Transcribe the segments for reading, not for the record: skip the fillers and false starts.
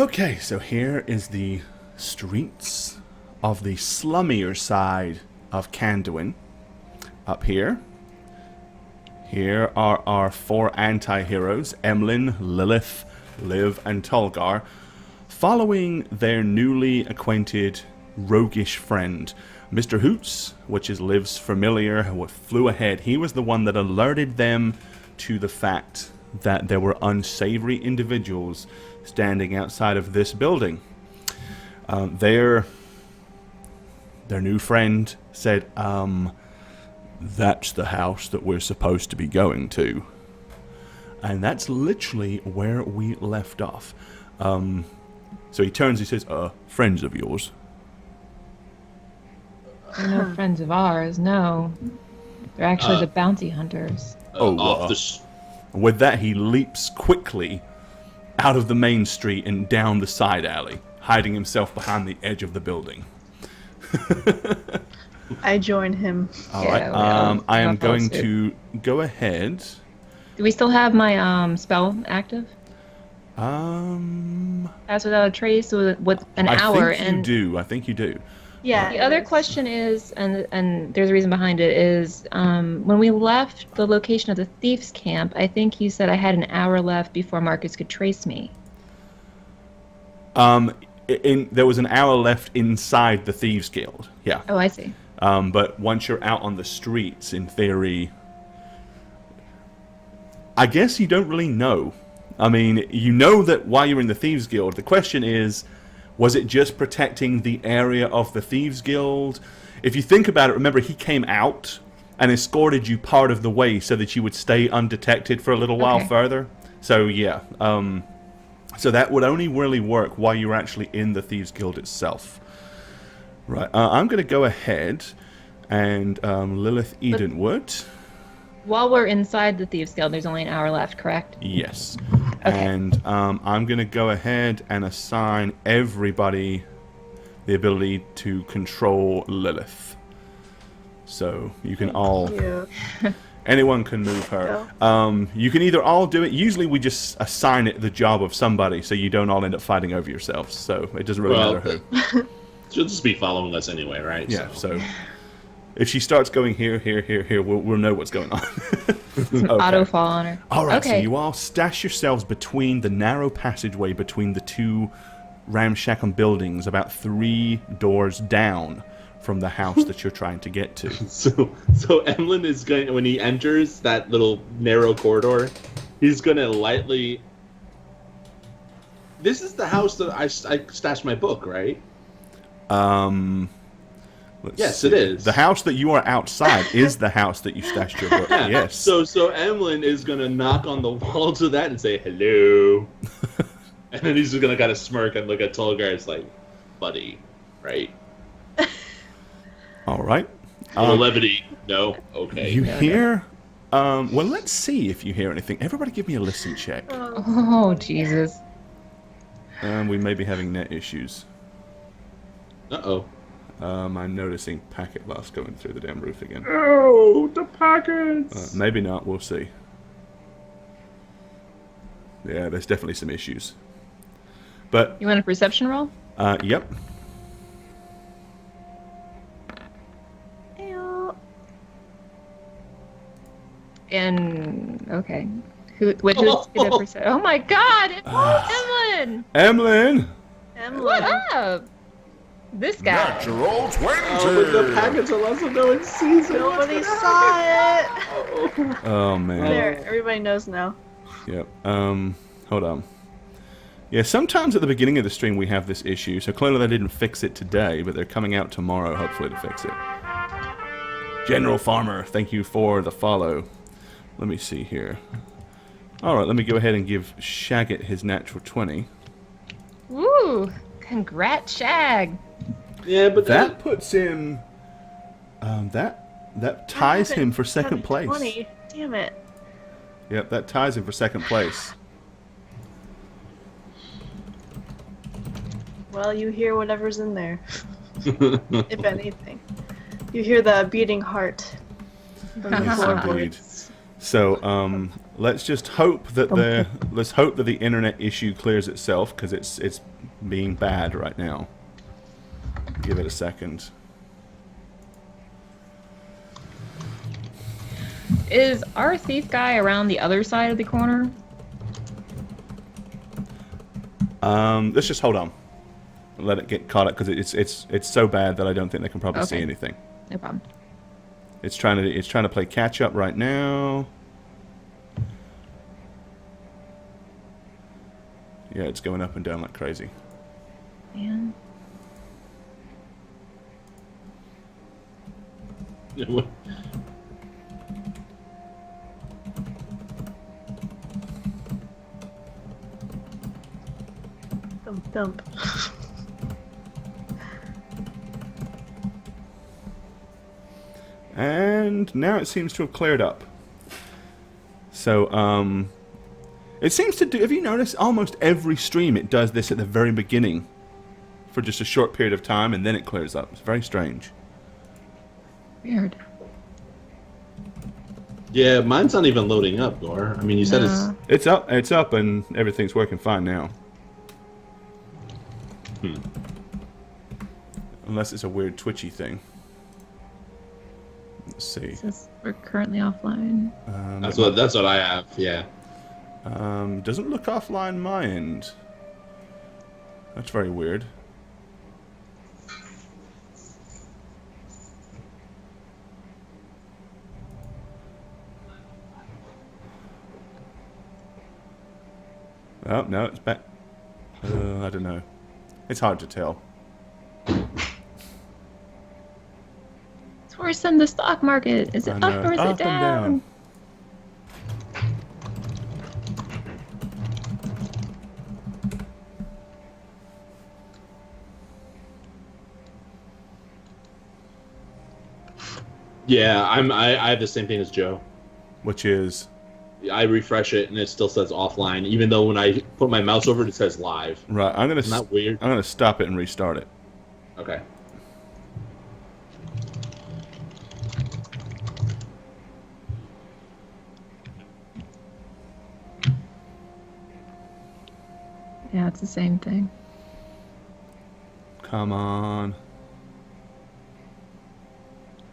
Okay, so here is the streets of the slummier side of Kanduin. Up here. Here are our 4 anti-heroes, Emlyn, Lilith, Liv, and Tolgar, following their newly acquainted roguish friend, Mr. Hoots, which is Liv's familiar, who flew ahead. He was the one that alerted them to the fact that there were unsavory individuals standing outside of this building. Their new friend said, that's the house that we're supposed to be going to. And that's literally where we left off. So he turns, he says, friends of yours? They're no friends of ours, no. They're actually the bounty hunters. With that, he leaps quickly out of the main street and down the side alley, hiding himself behind the edge of the building. I join him. All right. I am going to go ahead. Do we still have my spell active? As without a trace with an hour. I think you do. Yeah. The other question is, and there's a reason behind it, is when we left the location of the thieves' camp, I think you said I had an hour left before Marcus could trace me. There was an hour left inside the Thieves Guild. Yeah. Oh, I see. But once you're out on the streets, in theory, I guess you don't really know. I mean, you know that while you're in the Thieves Guild, the question is, was it just protecting the area of the Thieves Guild? If you think about it, remember, he came out and escorted you part of the way so that you would stay undetected for a little while further. So, yeah. So that would only really work while you're actually in the Thieves Guild itself. Right. I'm going to go ahead and Lilith Edenwood. While we're inside the Thieves Guild, there's only an hour left, correct? Yes. Okay. And I'm going to go ahead and assign everybody the ability to control Lilith. So you can anyone can move her. You can either all do it. Usually we just assign it the job of somebody so you don't all end up fighting over yourselves. So it doesn't really matter who. She'll just be following us anyway, right? Yeah, so if she starts going here, we'll know what's going on. Okay. Auto fall on her. All right, so you all stash yourselves between the narrow passageway between the 2 ramshackle buildings, about 3 doors down from the house that you're trying to get to. So Emlyn is going, when he enters that little narrow corridor, he's going to lightly... This is the house that I stashed my book, right? Yes, it is. The house that you are outside is the house that you stashed your book. Yes. So Emlyn is gonna knock on the wall to that and say hello, and then he's just gonna kind of smirk and look at Tolgar. It's like, buddy, right? All right. Levity. No. Okay. You hear? Well, let's see if you hear anything. Everybody, give me a listen check. Oh Jesus. We may be having net issues. Uh-oh. I'm noticing packet loss going through the damn roof again. Oh, the packets! Maybe not, we'll see. Yeah, there's definitely some issues. But you want a perception roll? Yep. And okay. Which is the percent? Oh my God! Emlyn! Emlyn! What up? This guy. Natural 20. Oh, but the packets are also going season. Nobody saw it. Oh man. There, everybody knows now. Yep. Hold on. Yeah, sometimes at the beginning of the stream we have this issue, so clearly they didn't fix it today, but they're coming out tomorrow, hopefully, to fix it. General Farmer, thank you for the follow. Let me see here. Alright, let me go ahead and give Shagget his natural 20. Woo! Congrats, Shag! Yeah, but that puts him... that ties him for second place. 20. Damn it. Yep, that ties him for second place. Well, you hear whatever's in there. If anything. You hear the beating heart. Yes, indeed. So, let's just hope that the internet issue clears itself, because it's being bad right now. Give it a second. Is our thief guy around the other side of the corner? Let's just hold on. Let it get caught up because it's so bad that I don't think they can probably see Okay. anything. No problem. It's trying to play catch up right now. Yeah, it's going up and down like crazy. Man. Thump thump. And now it seems to have cleared up. So, it seems to do... Have you noticed almost every stream it does this at the very beginning for just a short period of time, and then it clears up. It's very strange. Weird. Yeah, mine's not even loading up, Gore. I mean, you said No. It's up, and everything's working fine now. Unless it's a weird twitchy thing. Let's see. It says we're currently offline. that's what I have. Yeah. Doesn't look offline my end. That's very weird. Oh, no, it's back. I don't know. It's hard to tell. It's worse than the stock market. Is it I up know. or is Up it and down? Yeah, I have the same thing as Joe. Which is... I refresh it and it still says offline, even though when I put my mouse over it, it says live. Right, I'm Isn't that weird? gonna stop it and restart it. Okay. Yeah, it's the same thing. Come on.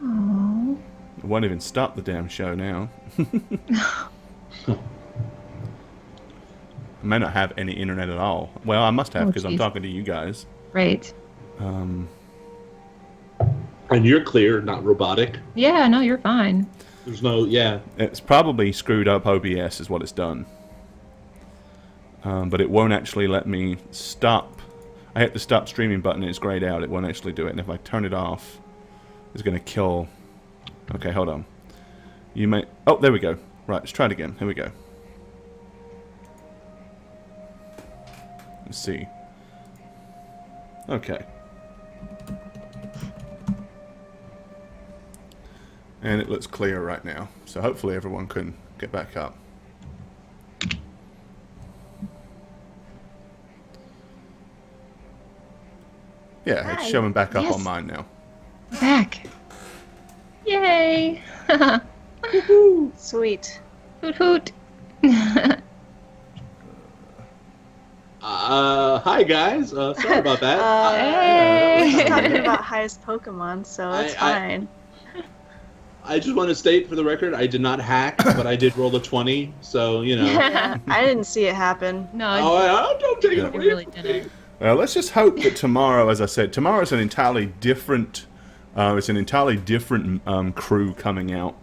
Oh. It won't even stop the damn show now. I may not have any internet at all. Well, I must have Oh, because I'm jeez. talking to you guys. Right. And you're clear, not robotic. Yeah, no, you're fine. There's no, yeah. It's probably screwed up OBS is what it's done. But it won't actually let me stop. I hit the stop streaming button and it's grayed out. It won't actually do it. And if I turn it off, it's going to kill... Okay, hold on. You may... Oh, there we go. Right, let's try it again. Here we go. Let's see. Okay. And it looks clear right now. So hopefully everyone can get back up. Yeah, it's Hi. showing back up Yes. on mine now. Back. Yay! Sweet. Hoot hoot. Hi guys. Sorry about that. Hey. We're just talking about highest Pokemon, so it's fine. I just want to state for the record, I did not hack, but I did roll a 20, so, you know. Yeah, I didn't see it happen. No, I don't take it Yeah. away you really from didn't. me. Well, let's just hope that tomorrow, as I said, tomorrow's an entirely different. It's an entirely different crew coming out.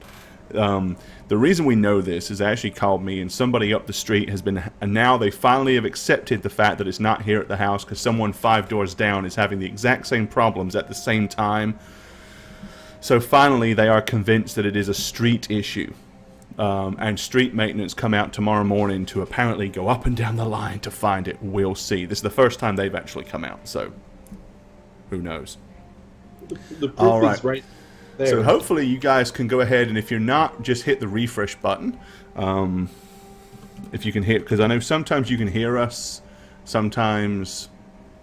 The reason we know this is they actually called me, and somebody up the street has been. And now they finally have accepted the fact that it's not here at the house because someone 5 doors down is having the exact same problems at the same time. So finally, they are convinced that it is a street issue. And street maintenance come out tomorrow morning to apparently go up and down the line to find it. We'll see. This is the first time they've actually come out, so who knows. The proof All right. is right there. So hopefully you guys can go ahead, and if you're not, just hit the refresh button. If you can hear, because I know sometimes you can hear us, sometimes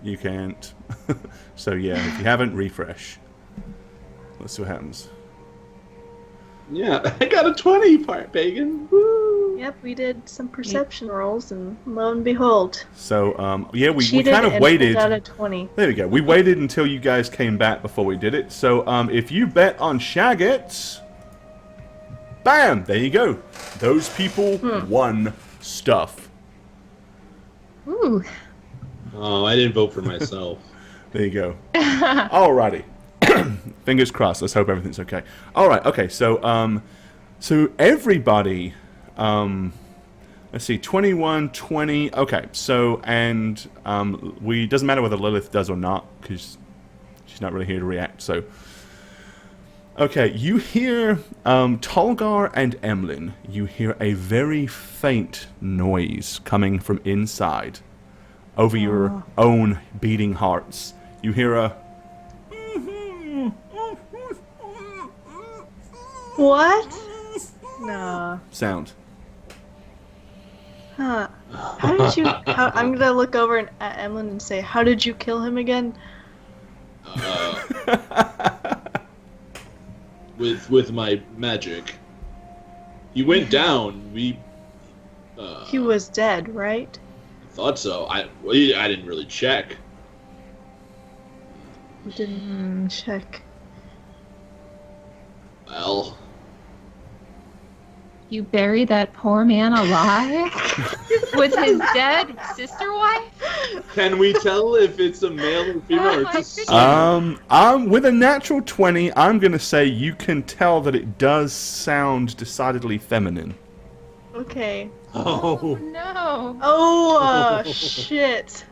you can't. So yeah, if you haven't, refresh. Let's see what happens. Yeah, I got a 20 part, Pagan. Woo! Yep, we did some perception rolls, and lo and behold, So, yeah, we cheated kind of and waited. pulled out a 20. There we go. We waited until you guys came back before we did it. So, if you bet on Shagget, bam, there you go. Those people won stuff. Ooh. Oh, I didn't vote for myself. There you go. Alrighty. Fingers crossed. Let's hope everything's okay. All right. Okay. So, so everybody, let's see, 21, 20. Okay. So, and we doesn't matter whether Lilith does or not because she's not really here to react. So, okay. You hear Tolgar and Emlyn. You hear a very faint noise coming from inside, over your own beating hearts. You hear a What? No. sound. Huh. How did you... I'm gonna look over at Emlyn and say, how did you kill him again? With my magic. He went down. We. He was dead, right? Thought so. I didn't really check. You didn't check. Well, You buried that poor man alive with his dead sister wife? can we tell if it's a male or female Oh or my just goodness. With a natural 20, I'm gonna say you can tell that it does sound decidedly feminine. Okay. Oh. No. Oh, shit.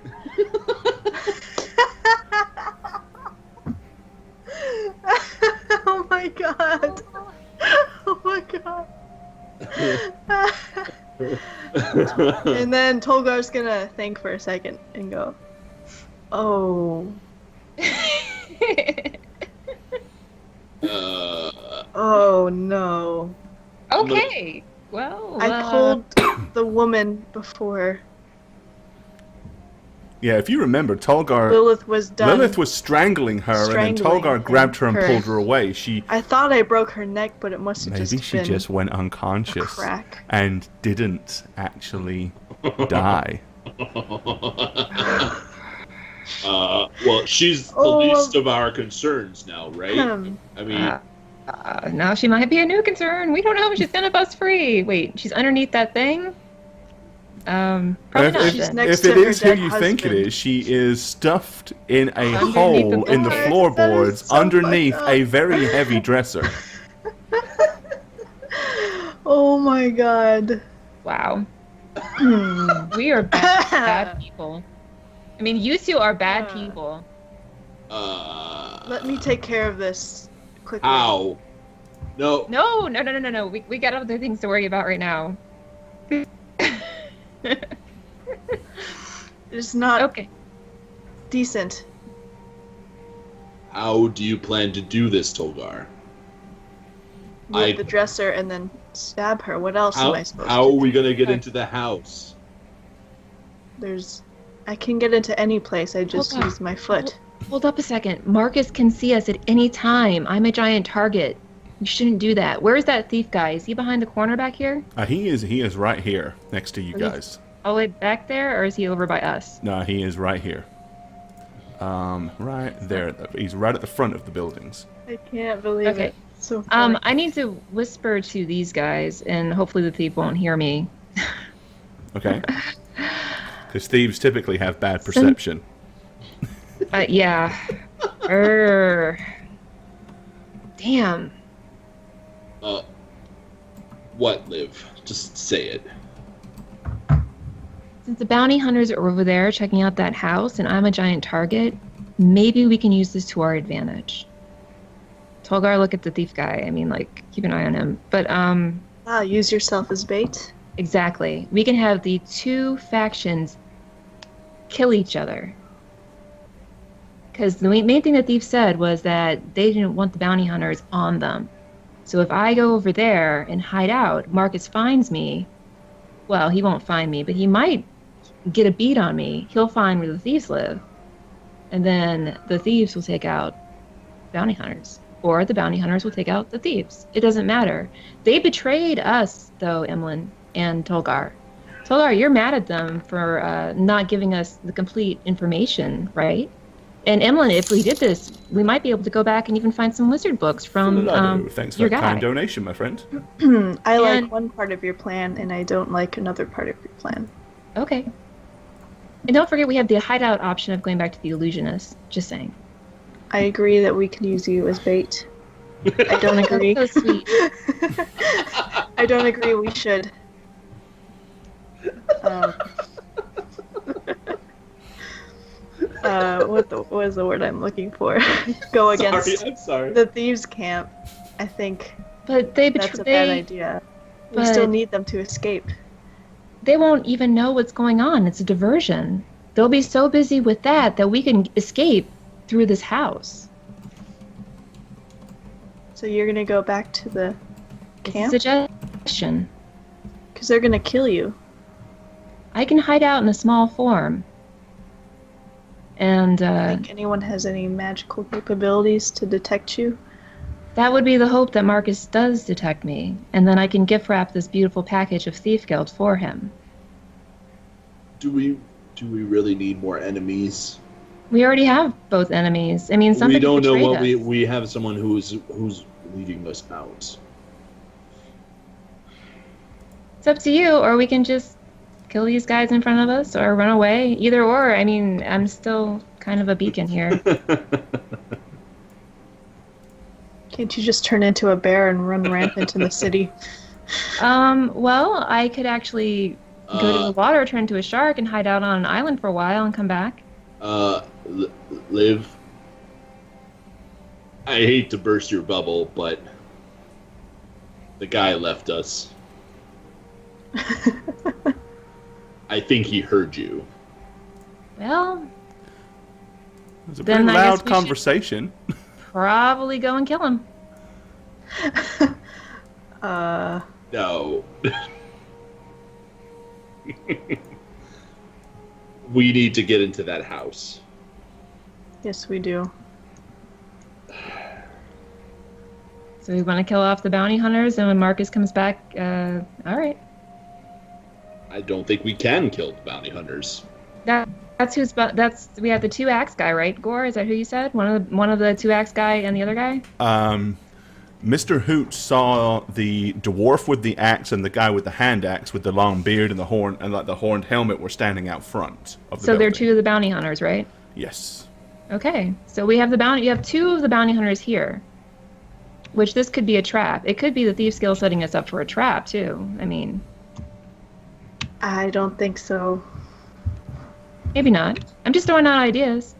Oh my god. Oh my god. And then Tolgar's gonna think for a second and go, oh, oh no. Okay. Well, I told the woman before Yeah, if you remember, Tolgar... Lilith was done. Lilith was strangling her, and then Strangling Tolgar grabbed her and her. pulled her away. She... I thought I broke her neck, but it must have Maybe just she been just went a unconscious crack. and didn't actually die. Well, she's the Oh, least of our concerns now, right? I mean, now she might be a new concern. We don't know if she's gonna bust free. Wait, she's underneath that thing? Probably not. She's Then. next If it to her is who dead you think it husband. is, she is stuffed in a Underneath hole the in the floor. floorboards That is so underneath fucked up. a very heavy dresser. Oh my god. Wow. We are bad people. I mean, you two are bad people. Let me take care of this quickly. how? No. No. We got other things to worry about right now. It's not Okay. decent. How do you plan to do this, Tolgar? Move the dresser and then stab her. What else am I supposed How to are we do? gonna get into the house? I can get into any place. I just Hold on. use my foot. Hold up a second. Marcus can see us at any time. I'm a giant target. You shouldn't do that. Where is that thief guy? Is he behind the corner back here? He is right here next to you Are you- guys. All the way back there, or is he over by us? No, he is right here. Right there. He's right at the front of the buildings. I can't believe Okay. it. So funny. I need to whisper to these guys, and hopefully the thief won't hear me. Okay? Because thieves typically have bad perception. Yeah. Damn. What, Liv? Just say it. Since the bounty hunters are over there checking out that house, and I'm a giant target, maybe we can use this to our advantage. Tolgar, look at the thief guy. I mean, like, keep an eye on him. But, Use yourself as bait. exactly. We can have the two factions kill each other. Because the main thing that thief said was that they didn't want the bounty hunters on them. So if I go over there and hide out, Marcus finds me. Well, he won't find me, but he might get a beat on me. He'll find where the thieves live. And then the thieves will take out bounty hunters. Or the bounty hunters will take out the thieves. It doesn't matter. They betrayed us, though, Emlyn. and Tolgar. Tolgar, you're mad at them for not giving us the complete information, right? And Emlyn, if we did this, we might be able to go back and even find some wizard books from Thanks for your that guy. kind donation, my friend. I like And- one part of your plan, and I don't like another part of your plan. Okay. And don't forget we have the hideout option of going back to the illusionist. Just saying. I agree that we could use you as bait. I don't agree. That's so sweet. I don't agree we should. What was the word I'm looking for? Go against I'm sorry. the thieves' camp. I think But they that's a betray. bad idea. We but- still need them to escape. They won't even know what's going on. It's a diversion. They'll be so busy with that we can escape through this house. So you're gonna go back to the It's a camp? suggestion. Because they're gonna kill you. I can hide out in a small form. And Think anyone has any magical capabilities to detect you? that would be the hope that Marcus does detect me. And then I can gift wrap this beautiful package of Thief Guild for him. Do we really need more enemies? We already have both enemies. I mean, somebody We don't know betrayed what us. we have someone who's leading us out. It's up to you, or we can just kill these guys in front of us or run away. Either or. I mean, I'm still kind of a beacon here. Can't you just turn into a bear and run rampant in the city? Well, I could actually go to the Uh, water, turn into a shark, and hide out on an island for a while and come back. Liv. I hate to burst your bubble, but the guy left us. I think he heard you. Well, It was a Then pretty I guess loud we should- conversation. probably go and kill him. No. We need to get into that house. Yes, we do. So we want to kill off the bounty hunters, and when Marcus comes back, all right. I don't think we can kill the bounty hunters. That's we have the two axe guy, right? Gore, is that who you said? One of the two axe guy and the other guy? Mr. Hoot saw the dwarf with the axe and the guy with the hand axe with the long beard and the horn and like the horned helmet were standing out front of the So they're building. two of the bounty hunters, right? Yes. Okay. So we have you have two of the bounty hunters here. Which this could be a trap. It could be the Thief's Guild setting us up for a trap too. I mean, I don't think so. maybe not. I'm just throwing out ideas.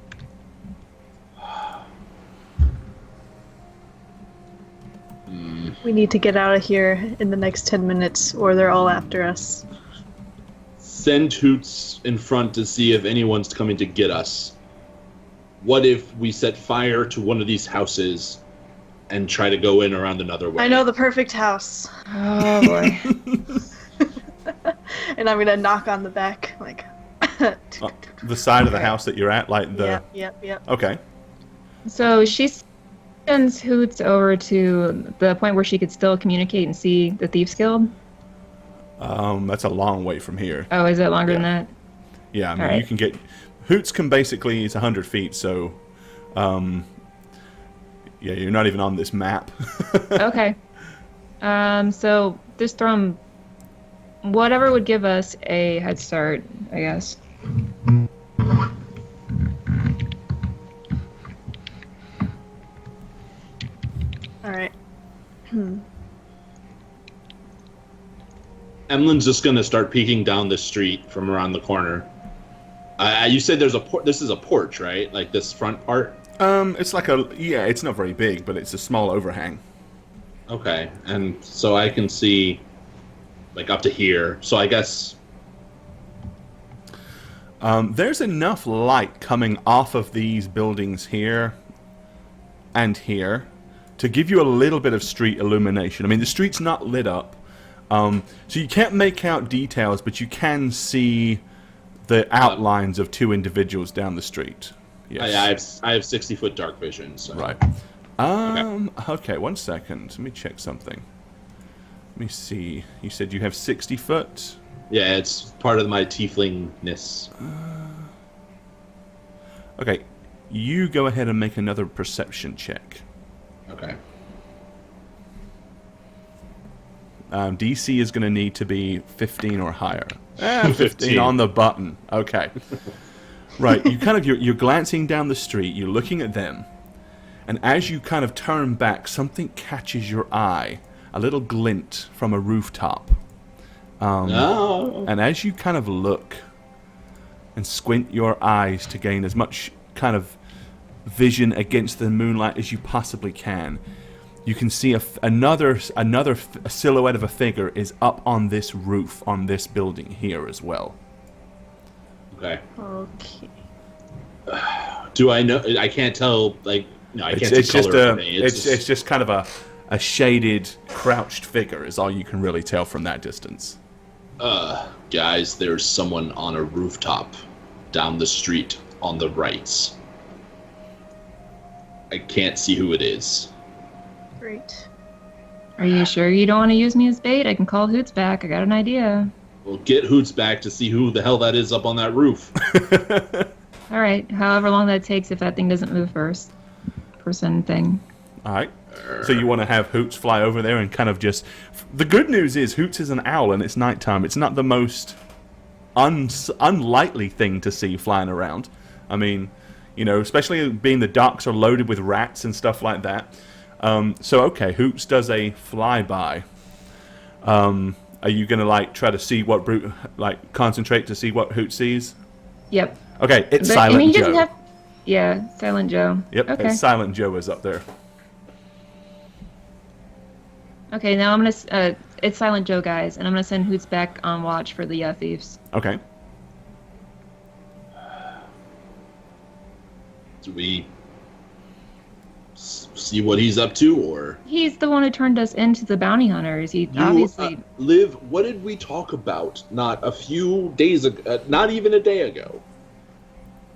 We need to get out of here in the next 10 minutes, or they're all after us. Send Hoots in front to see if anyone's coming to get us. What if we set fire to one of these houses and try to go in around another way? I know the perfect house. Oh boy. And I'm gonna knock on the back, like. The side of the house that you're at, like the... Yep. Okay. So she sends Hoots over to the point where she could still communicate and see the Thieves Guild. That's a long way from here. Oh, is it longer than that? Yeah, I mean, Alright. you can get... Hoots can basically... It's 100 feet, so... yeah, you're not even on this map. Okay. So just throw 'em whatever would give us a head start, I guess. Alright. Emlyn's just gonna start peeking down the street from around the corner. You said there's this is a porch, right? Like this front part? It's like a... Yeah, it's not very big, but it's a small overhang. Okay, and so I can see like up to here. So I guess There's enough light coming off of these buildings here and here to give you a little bit of street illumination. I mean, the street's not lit up, so you can't make out details, but you can see the outlines of two individuals down the street. Yes. I have 60-foot dark vision. So. Right. Okay, 1 second. Let me check something. Let me see. You said you have 60 foot? Yeah, it's part of my tieflingness. Okay. You go ahead and make another perception check. Okay. DC is going to need to be 15 or higher. 15 on the button. Okay. Right. You kind of you're glancing down the street. You're looking at them, and as you kind of turn back, something catches your eye. A little glint from a rooftop. No. And as you kind of look and squint your eyes to gain as much kind of vision against the moonlight as you possibly can, you can see another silhouette of a figure is up on this roof on this building here as well. Okay. Okay. Do I know? I can't tell. Like, no, I can't It's see just color. For me. it's just kind of a shaded, crouched figure is all you can really tell from that distance. Guys, there's someone on a rooftop down the street on the right. I can't see who it is. Great. Are you sure you don't want to use me as bait? I can call Hoots back. I got an idea. We'll get Hoots back to see who the hell that is up on that roof. All right, however long that takes if that thing doesn't move first. Person thing. All right. So you want to have Hoots fly over there and kind of just... The good news is Hoots is an owl and it's nighttime. It's not the most unlikely thing to see flying around. I mean, you know, especially being the docks are loaded with rats and stuff like that. Okay, Hoots does a flyby. Are you going to, like, try to see what... concentrate to see what Hoots sees? Yep. Okay, it's But, Silent I mean, he Joe. doesn't have... Yeah, Silent Joe. Yep, Okay. it's Silent Joe is up there. Okay, now I'm gonna. It's Silent Joe, guys, and I'm gonna send Hoots back on watch for the thieves. Okay. Do we see what he's up to, or He's the one who turned us into the bounty hunters. He obviously. Liv, what did we talk about? Not a few days ago, not even a day ago.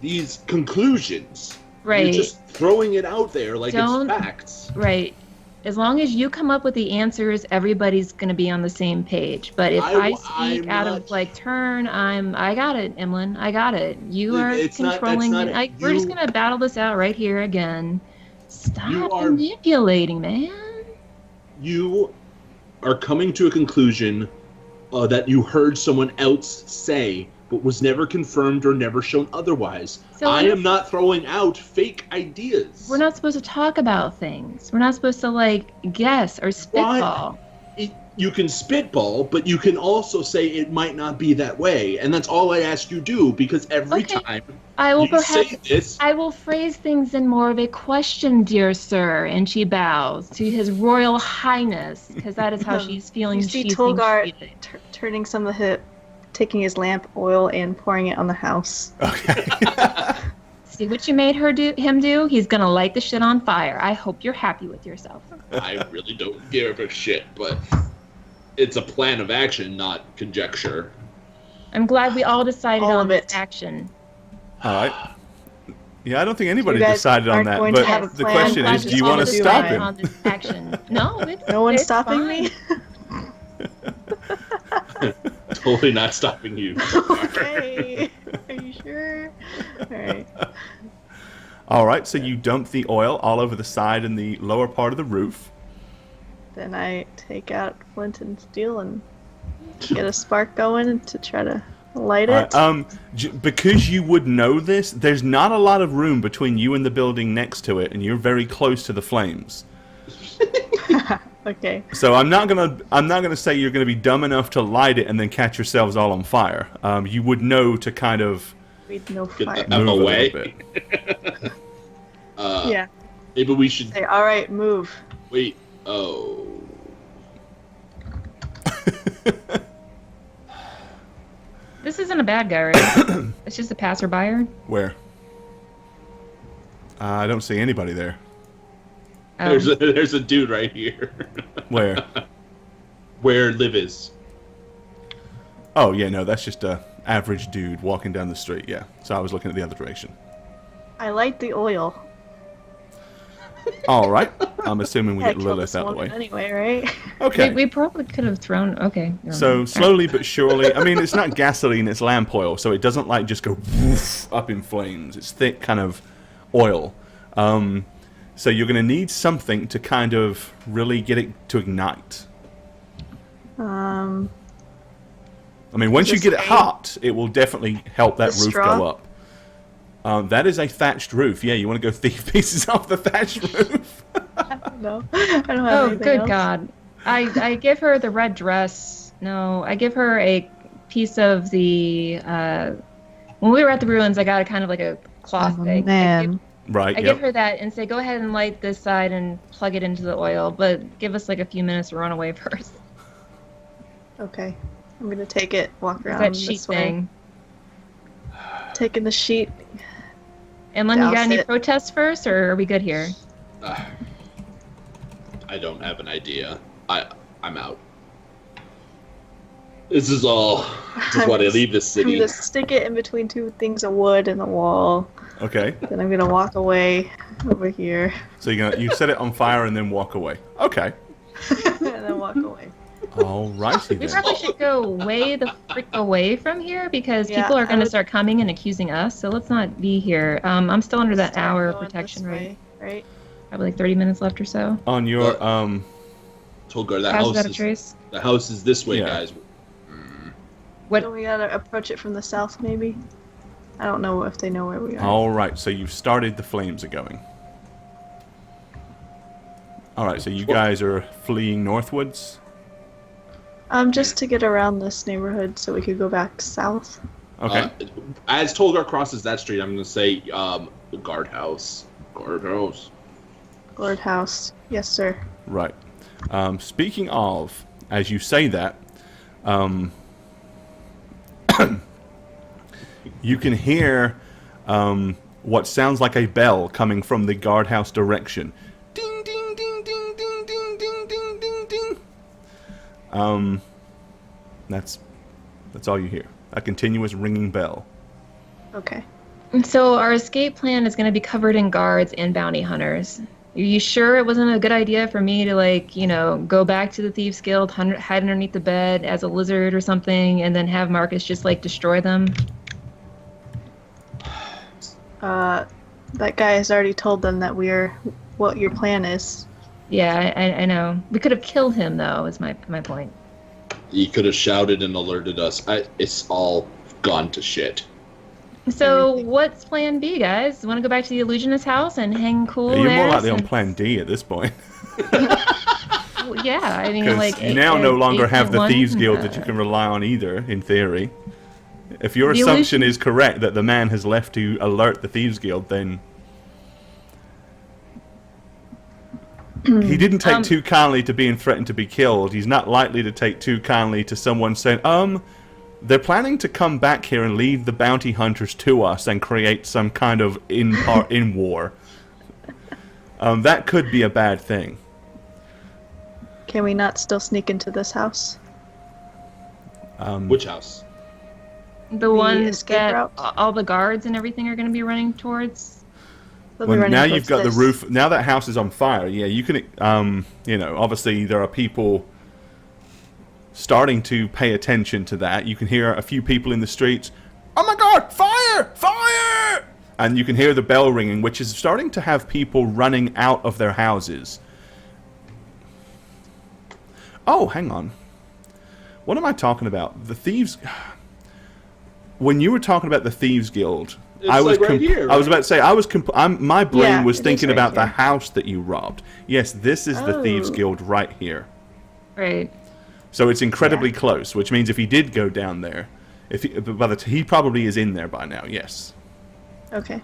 These conclusions. Right. You're just throwing it out there like Don't- it's facts. Right. As long as you come up with the answers, everybody's gonna be on the same page. But if I'm I speak out not- of like turn, I got it, Emlyn. I got it. You Liv, are it's not- that's controlling. not me. it. We're just You- gonna battle this out right here again. Stop You are- manipulating, man. You are coming to a conclusion that you heard someone else say, but was never confirmed or never shown otherwise. So I we're am not throwing out fake ideas. We're not supposed to talk about things. We're not supposed to like guess or spitball. You can spitball, but you can also say it might not be that way, and that's all I ask you do, because every Okay. time I will you perhaps. say this, I will phrase things in more of a question, dear sir, and she bows to His Royal Highness, because that is how she's feeling. You see she thinks Tolgar she did. turning some of the taking his lamp oil and pouring it on the house. See what you made him do? He's gonna light the shit on fire. I hope you're happy with yourself. I really don't give a shit, but it's a plan of action, not conjecture. I'm glad we all decided All on of this it. action. All right. Yeah, I don't think anybody You guys decided on aren't that, going to but have a the plan. question I'm is, glad do you we want all to decided stop him? on this action. No, No one's it's stopping fine. me? Totally not stopping you. Okay. Are you sure? Alright. All right, so you dump the oil all over the side and the lower part of the roof. Then I take out flint and steel and get a spark going to try to light it. Because you would know this, there's not a lot of room between you and the building next to it, and you're very close to the flames. Okay. So I'm not gonna say you're gonna be dumb enough to light it and then catch yourselves all on fire. You would know to kind of We'd no Get fire. the F move away. a little bit. Yeah. Maybe we should Say, alright, move. wait. Oh. This isn't a bad guy, right? It's just a passerby. Where? I don't see anybody there. There's a dude right here. Where? Where Liv is. Oh yeah, no, that's just a average dude walking down the street. Yeah. So I was looking at the other direction. I light the oil. All right. I'm assuming we Yeah, get kill Lilith this out of the woman way. anyway, right? Okay. We probably could have thrown. Okay. never So mind. slowly but surely, I mean, it's not gasoline, it's lamp oil, so it doesn't like just go woof up in flames. It's thick kind of oil. So you're going to need something to kind of really get it to ignite. I mean, once you This get it hay? hot, it will definitely help that The roof straw? go up. That is a thatched roof. Yeah, you want to go thief pieces off the thatched roof? No, I don't have Oh, anything good else. God. I give her the red dress. No, I give her a piece of the. When we were at the ruins, I got a kind of like a cloth Oh, thing. man. Right, I yep. give her that and say, go ahead and light this side and plug it into the oil, but give us like a few minutes to run away first. Okay. I'm gonna take it, walk around That sheet this way. thing. Taking the sheet. And Len, you got Douse any it. protests first, or are we good here? I don't have an idea. I'm out. This is all. Just want to leave this I'm city. gonna stick it in between two things of wood and the wall. Okay. Then I'm gonna walk away over here. So you set it on fire and then walk away. Okay. And then walk away. All righty We then. probably should go way the frick away from here because Yeah, people are I going to would- start coming and accusing us. So let's not be here. I'm still under that Start hour going protection this rate. way, right? Probably like 30 minutes left or so. On your Tolgar, the How's house that a is trace? the house is this way, Yeah. guys. What? So we gotta approach it from the south, maybe? I don't know if they know where we are. all right, so you've started, the flames are going. All right, so you guys are fleeing northwards. Just to get around this neighborhood so we could go back south. Okay. As Tolgar crosses that street, I'm going to say the guardhouse. Guardhouse. Lord House. Yes, sir. Right. Speaking of, as you say that, you can hear what sounds like a bell coming from the guardhouse direction. Ding, ding, ding, ding, ding, ding, ding, ding, ding, ding. That's all you hear. A continuous ringing bell. Okay. So our escape plan is going to be covered in guards and bounty hunters. Are you sure it wasn't a good idea for me to, like, go back to the Thieves Guild, hide underneath the bed as a lizard or something, and then have Marcus just, like, destroy them? That guy has already told them that what your plan is. Yeah, I know. We could have killed him, though, is my point. He could have shouted and alerted us. It's all gone to shit. So Everything. what's plan B, guys? Want to go back to the illusionist house and hang cool You're there? more likely on since- plan D at this point. Well, yeah, I mean, Because like... you now no longer have the 8.1, Thieves Guild that you can rely on either, in theory. If your The assumption illusion- is correct that the man has left to alert the Thieves Guild, then he didn't take too kindly to being threatened to be killed. He's not likely to take too kindly to someone saying, they're planning to come back here and leave the bounty hunters to us and create some kind of in war. That could be a bad thing. Can we not still sneak into this house? Which house? The one escape that route? all the guards and everything are going to be running towards? They'll be Well, running now towards you've got this. the roof. Now that house is on fire. Yeah, you can. Obviously there are people starting to pay attention to that. You can hear a few people in the streets. Oh my God! Fire! Fire! And you can hear the bell ringing, which is starting to have people running out of their houses. Oh, hang on. What am I talking about? The thieves. When you were talking about the Thieves Guild, It's I was like right here, I was right? about to say my brain Yeah, was it is thinking right about the here. house that you robbed. Yes, this is the Thieves Oh. Guild right here. Right. So it's incredibly close, which means if he did go down there, he probably is in there by now. Yes. Okay.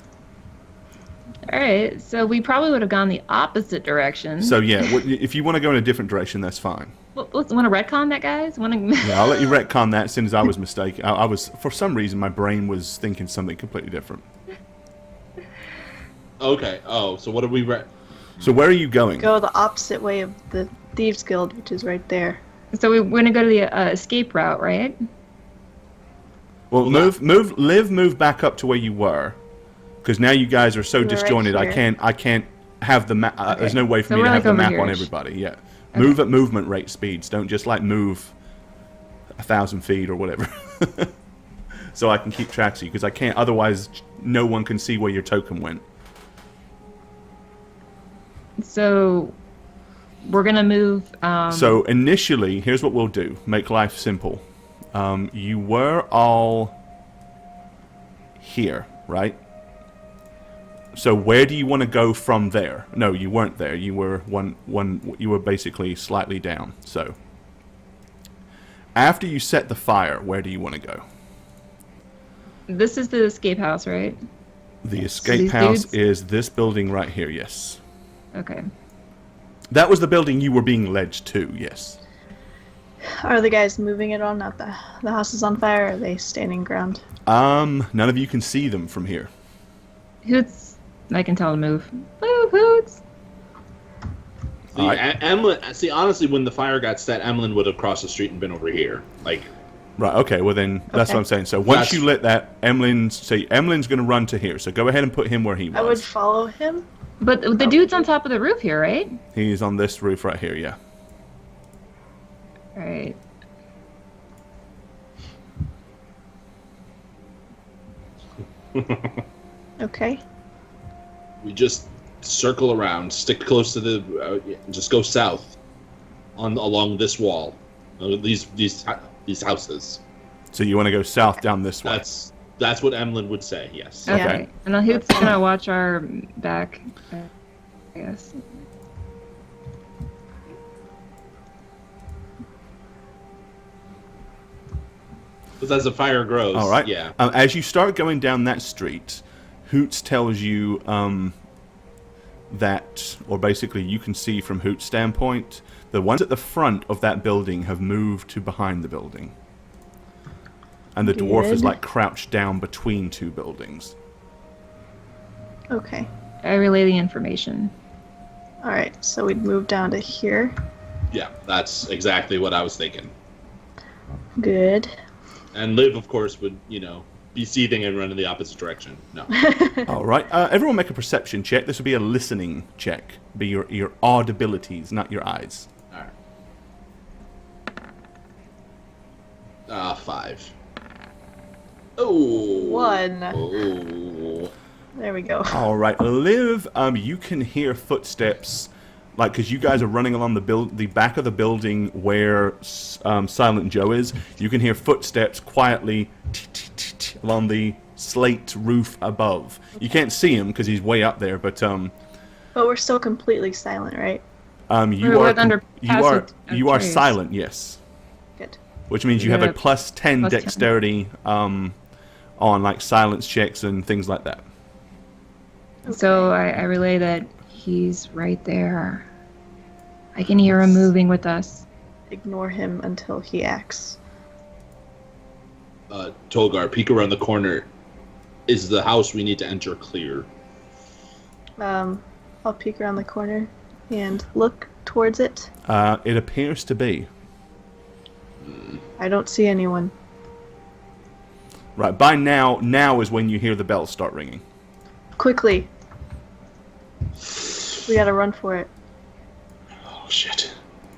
All right. So we probably would have gone the opposite direction. So yeah, if you want to go in a different direction, that's fine. Want to retcon that, guys? Want to? Yeah, I'll let you retcon that. As soon as I was mistaken, I was, for some reason, my brain was thinking something completely different. Okay. Oh, so what are we? So where are you going? Go the opposite way of the Thieves Guild, which is right there. So we're going to go to the escape route, right? Well, move back up to where you were, because now you guys are so We're right disjointed. I here. can't have the map. Okay. There's no way for So me we're, to have like, the over map on here-ish. everybody. Yeah, Okay. move at movement rate speeds. Don't just like move 1,000 feet or whatever. So I can keep track of you, because I can't. Otherwise, no one can see where your token went. So we're gonna move. So initially, here's what we'll do. Make life simple. You were all here, right? So where do you want to go from there? No, you weren't there. You were you were basically slightly down. So after you set the fire, where do you want to go? This is the escape house, right? The escape these house dudes? is this building right here, yes. Okay. That was the building you were being led to, yes. Are the guys moving at all? Not the house is on fire. Or are they standing ground? None of you can see them from here. Hoots, I can tell to move. Move, Hoots. See, Alright. see, honestly, when the fire got set, Emlyn would have crossed the street and been over here. Like, Right, okay, well then, that's Okay. what I'm saying. So once That's- you lit that, Emlyn's going to run to here. So go ahead and put him where he was. I would follow him. But the dude's on top of the roof here, right? He's on this roof right here, yeah. All right. Okay. we just circle around, stick close to the, just go south, along this wall, these houses. So you want to go south down this way. That's what Emlyn would say. Yes. Okay. Okay. And then Hoot's gonna watch our back, I guess. Because as the fire grows, All right. yeah. As you start going down that street, Hoots tells you that, or basically you can see from Hoot's standpoint, the ones at the front of that building have moved to behind the building. And the dwarf is Good. like crouched down between two buildings. Okay. I relay the information. All right. So we'd move down to here. Yeah, that's exactly what I was thinking. Good. And Liv, of course, would, be seething and run in the opposite direction. No. All right. Everyone make a perception check. This would be a listening check. Be your audibilities, not your eyes. All right. 5. Oh. 1. Oh. There we go. All right, Liv. You can hear footsteps, like because you guys are running along the back of the building where Silent Joe is. You can hear footsteps quietly along the slate roof above. You can't see him because he's way up there, but But we're still completely silent, right? you We're are under passive you are trace. silent. Yes, Good. which means you have a Yeah, plus 10 plus 10. dexterity on like silence checks and things like that. So I relay that he's right there. I can hear him moving with us. Ignore him until he acts. Tolgar, peek around the corner. Is the house we need to enter clear? I'll peek around the corner and look towards it. It appears to be. I don't see anyone. Right, by now is when you hear the bells start ringing. Quickly. We gotta run for it. Oh shit.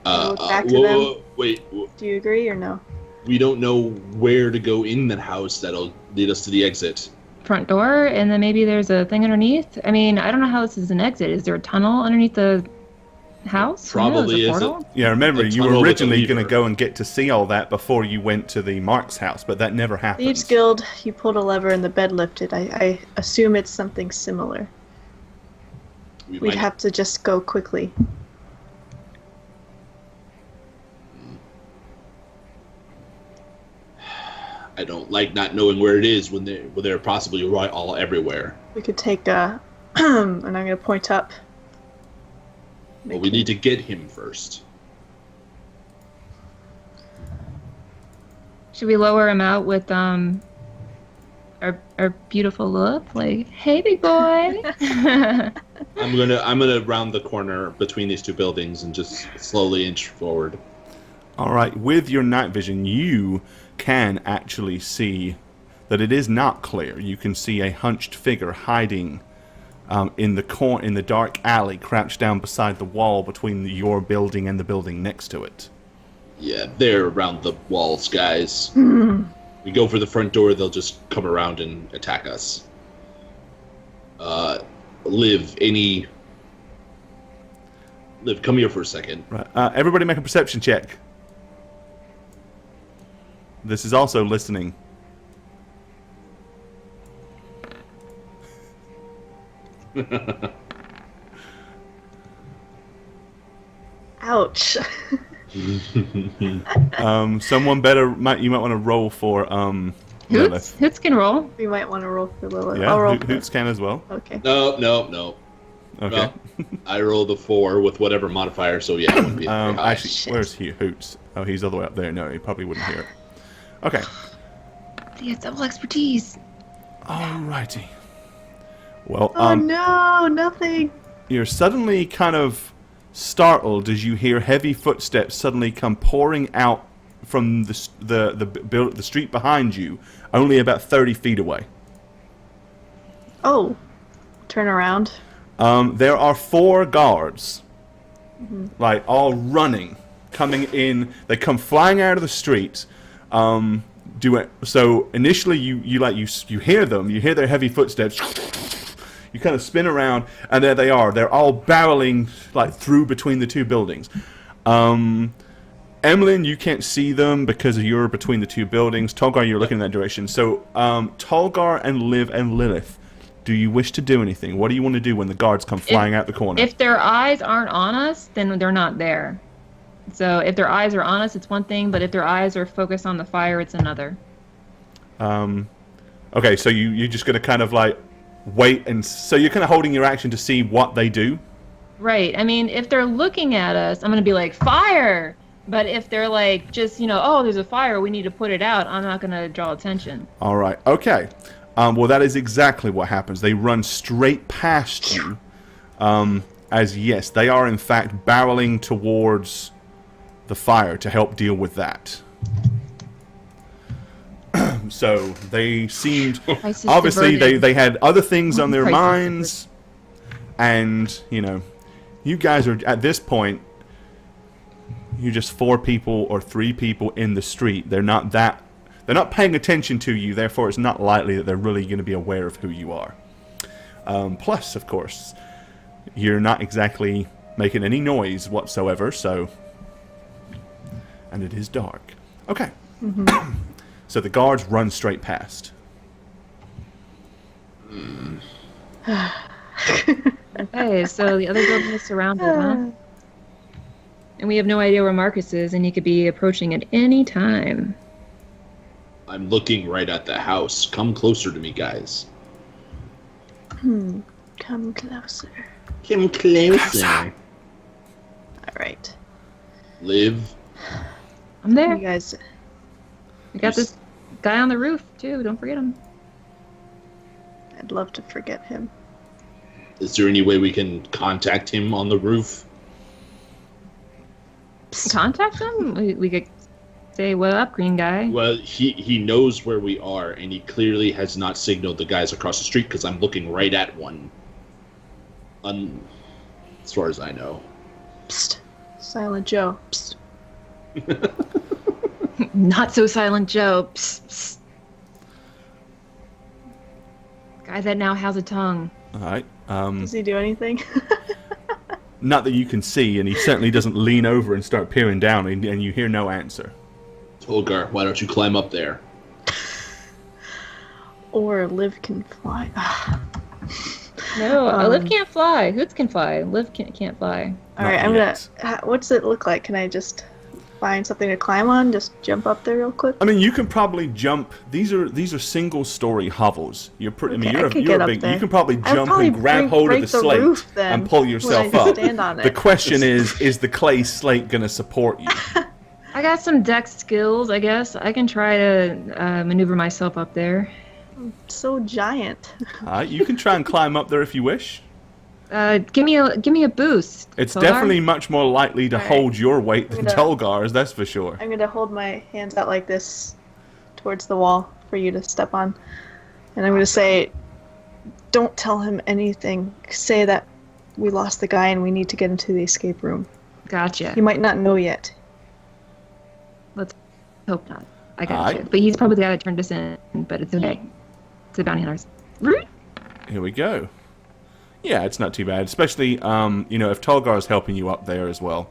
Look back to them. Wait. Do you agree or no? We don't know where to go in that house that'll lead us to the exit. Front door, and then maybe there's a thing underneath. I mean, I don't know how this is an exit. Is there a tunnel underneath the house? Who knows, Probably a is. portal? Yeah, remember, A you tunnel were with a originally going to lever. go and get to see all that before you went to the Mark's house, but that never happened. Thieves Guild, you pulled a lever and the bed lifted. I assume it's something similar. We We'd might- have to just go quickly. I don't like not knowing where it is when they're possibly right all everywhere. We could take a... and I'm gonna point up. But we need to get him first. Should we lower him out with our beautiful look? Like, hey, big boy. I'm gonna round the corner between these two buildings and just slowly inch forward. All right, with your night vision, you can actually see that it is not clear. You can see a hunched figure hiding in the dark alley, crouched down beside the wall between your building and the building next to it. Yeah, they're around the walls, guys. We go for the front door, they'll just come around and attack us. Liv, come here for a second. Right. Everybody make a perception check. This is also listening. Ouch. Someone you might want to roll for Lilith. Hoots can roll. We might want to roll for Lilith. Yeah, I'll roll for Hoots can as well. Okay. No. Okay. Well, I rolled a 4 with whatever modifier, so yeah, it wouldn't be very high. Actually, where's Hoots? Oh, he's all the way up there. No, he probably wouldn't hear it. Okay. He has double expertise. Alrighty. Well, Oh no, nothing. you're suddenly kind of startled as you hear heavy footsteps suddenly come pouring out from the street behind you, only about 30 feet away. Oh. Turn around. There are 4 guards, like all running, coming in. They come flying out of the street. So initially, you hear them. You hear their heavy footsteps. You kind of spin around, and there they are. They're all barreling like through between the 2 buildings. Emlyn, you can't see them because you're between the 2 buildings. Tolgar, you're looking in that direction. So Tolgar and Liv and Lilith, do you wish to do anything? What do you want to do when the guards come flying out the corner? If their eyes aren't on us, then they're not there. So if their eyes are on us, it's one thing, but if their eyes are focused on the fire, it's another. Okay, so you're just going to kind of like wait, and so you're kind of holding your action to see what they do? Right. I mean, if they're looking at us, I'm going to be like, fire! But if they're like, just, oh, there's a fire, we need to put it out, I'm not going to draw attention. All right, okay. Well, that is exactly what happens. They run straight past you, as yes, they are in fact barreling towards the fire to help deal with that. So they seemed, Crisis obviously diverted. they had other things on their Crisis minds, and you guys are at this point, you're just 4 people or 3 people in the street. They're not paying attention to you, therefore it's not likely that they're really going to be aware of who you are. Plus, of course, you're not exactly making any noise whatsoever, so... And it is dark. Okay. So the guards run straight past. Okay, so the other building is surrounded, huh? And we have no idea where Marcus is, and he could be approaching at any time. I'm looking right at the house. Come closer to me, guys. Come closer. Come closer. Alright. Liv. I'm there. You guys... We got this guy on the roof, too. Don't forget him. I'd love to forget him. Is there any way we can contact him on the roof? Contact him? We could say, what up, green guy? Well, he knows where we are, and he clearly has not signaled the guys across the street because I'm looking right at one. As far as I know. Psst. Silent Joe. Psst. Not so Silent Joe. Psst, psst. Guy that now has a tongue. All right. Does he do anything? Not that you can see, and he certainly doesn't lean over and start peering down, and you hear no answer. Tolgar, why don't you climb up there? Or Liv can fly. No, Liv can't fly. Hoots can fly. Liv can't fly. Alright, Not I'm yet. gonna... What's it look like? Can I just find something to climb on? Just jump up there real quick? I mean, you can probably jump. These are single-story hovels. You're pretty. Okay, I mean, I you're could get up big. there. You can probably I'll jump probably and grab hold of break the the slate roof then, and pull when yourself I up. stand on The it. question is the clay slate going to support you? I got some dex skills, I guess. I can try to maneuver myself up there. So giant. You can try and climb up there if you wish. Give me a boost. It's Solar. definitely much more likely to Alright. hold your weight than I'm gonna- Tolgar's, that's for sure. I'm gonna hold my hands out like this towards the wall for you to step on. And I'm gonna say, don't tell him anything. Say that we lost the guy and we need to get into the escape room. Gotcha. He might not know yet. Let's hope not. I got you. But he's probably the guy that turned us in, but it's okay. It's the bounty hunters. Here we go. Yeah, it's not too bad. Especially, if Tolgar's helping you up there as well.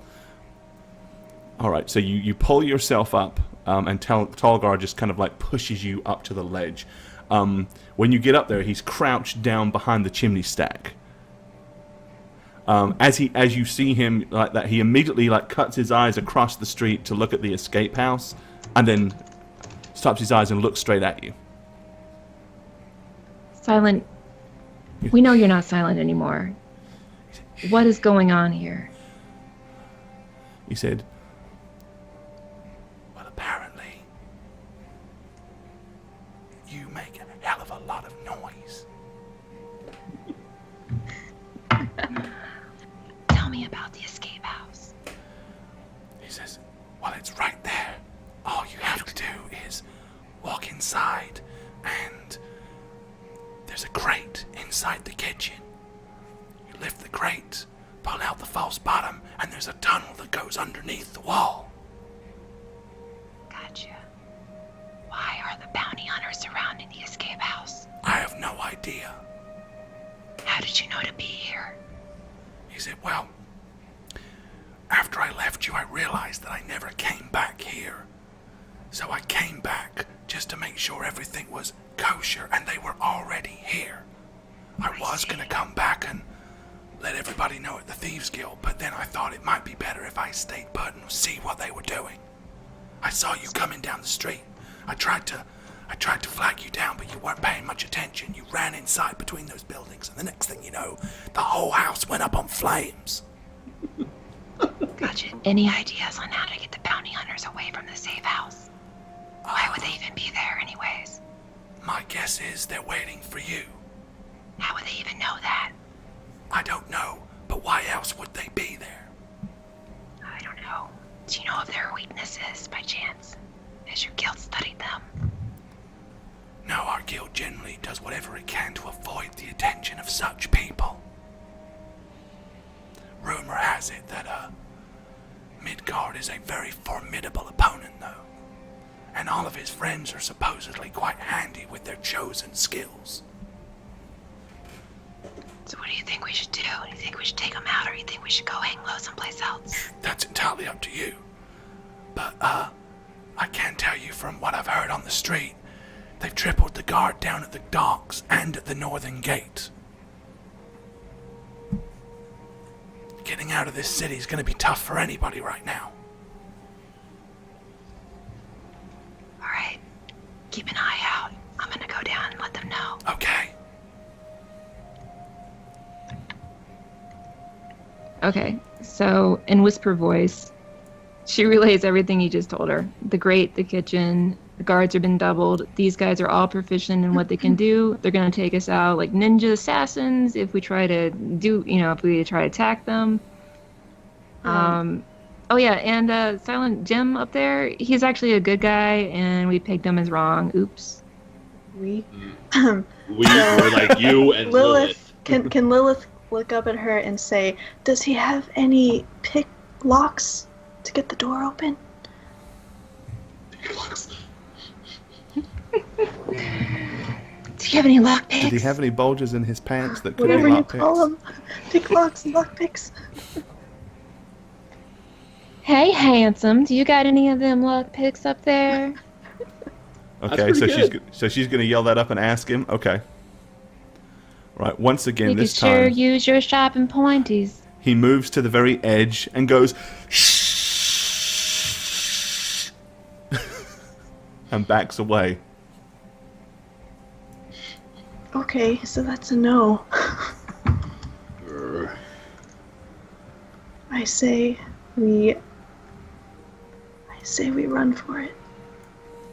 Alright, so you pull yourself up, and Tolgar just kind of like pushes you up to the ledge. When you get up there, he's crouched down behind the chimney stack. As you see him like that, he immediately like cuts his eyes across the street to look at the escape house, and then stops his eyes and looks straight at you. Silent. We know you're not silent anymore. What is going on here? He said, well, apparently, you make a hell of a lot of noise. Tell me about the escape house. He says, well, it's right there. All you have to do is walk inside, and there's a crate inside the kitchen. You lift the crate, pull out the false bottom, and there's a tunnel that goes underneath the wall. Gotcha. Why are the bounty hunters surrounding the escape house? I have no idea. How did you know to be here? He said, well, after I left you, I realized that I never came back here. So I came back just to make sure everything was kosher, and they were already here. I was going to come back and let everybody know at the Thieves Guild, but then I thought it might be better if I stayed put and see what they were doing. I saw you coming down the street. I tried to flag you down, but you weren't paying much attention. You ran inside between those buildings, and the next thing you know, the whole house went up on flames. Gotcha. Any ideas on how to get the bounty hunters away from the safe house? Why would they even be there anyways? My guess is they're waiting for you. How would they even know that? I don't know, but why else would they be there? I don't know. Do you know if there are weaknesses by chance? Has your guild studied them? No, our guild generally does whatever it can to avoid the attention of such people. Rumor has it that, Midgard is a very formidable opponent, though. And all of his friends are supposedly quite handy with their chosen skills. So what do you think we should do? Do you think we should take them out, or do you think we should go hang low someplace else? That's entirely up to you. But, I can tell you from what I've heard on the street, they've tripled the guard down at the docks and at the northern gate. Getting out of this city is going to be tough for anybody right now. All right. Keep an eye out. I'm gonna go down and let them know. Okay. Okay. So, in whisper voice, she relays everything you just told her. The grate, the kitchen, the guards have been doubled. These guys are all proficient in what they can do. They're gonna take us out like ninja assassins if we try to if we try to attack them. Oh yeah, and Silent Jim up there, he's actually a good guy, and we pegged him as wrong. Oops. We were like you and Lilith. Can Lilith look up at her and say, does he have any pick locks to get the door open? Pick locks. Do you have any lockpicks? Did he have any bulges in his pants that could Whatever be you lockpicks? call them. Pick locks and lockpicks. Hey, handsome, do you got any of them lockpicks up there? Okay, so pretty she's gonna yell that up and ask him. Okay. Right. Once again, You could this sure time use your shopping pointies. he moves to the very edge and goes shh, and backs away. Okay, so that's a no. I say we run for it.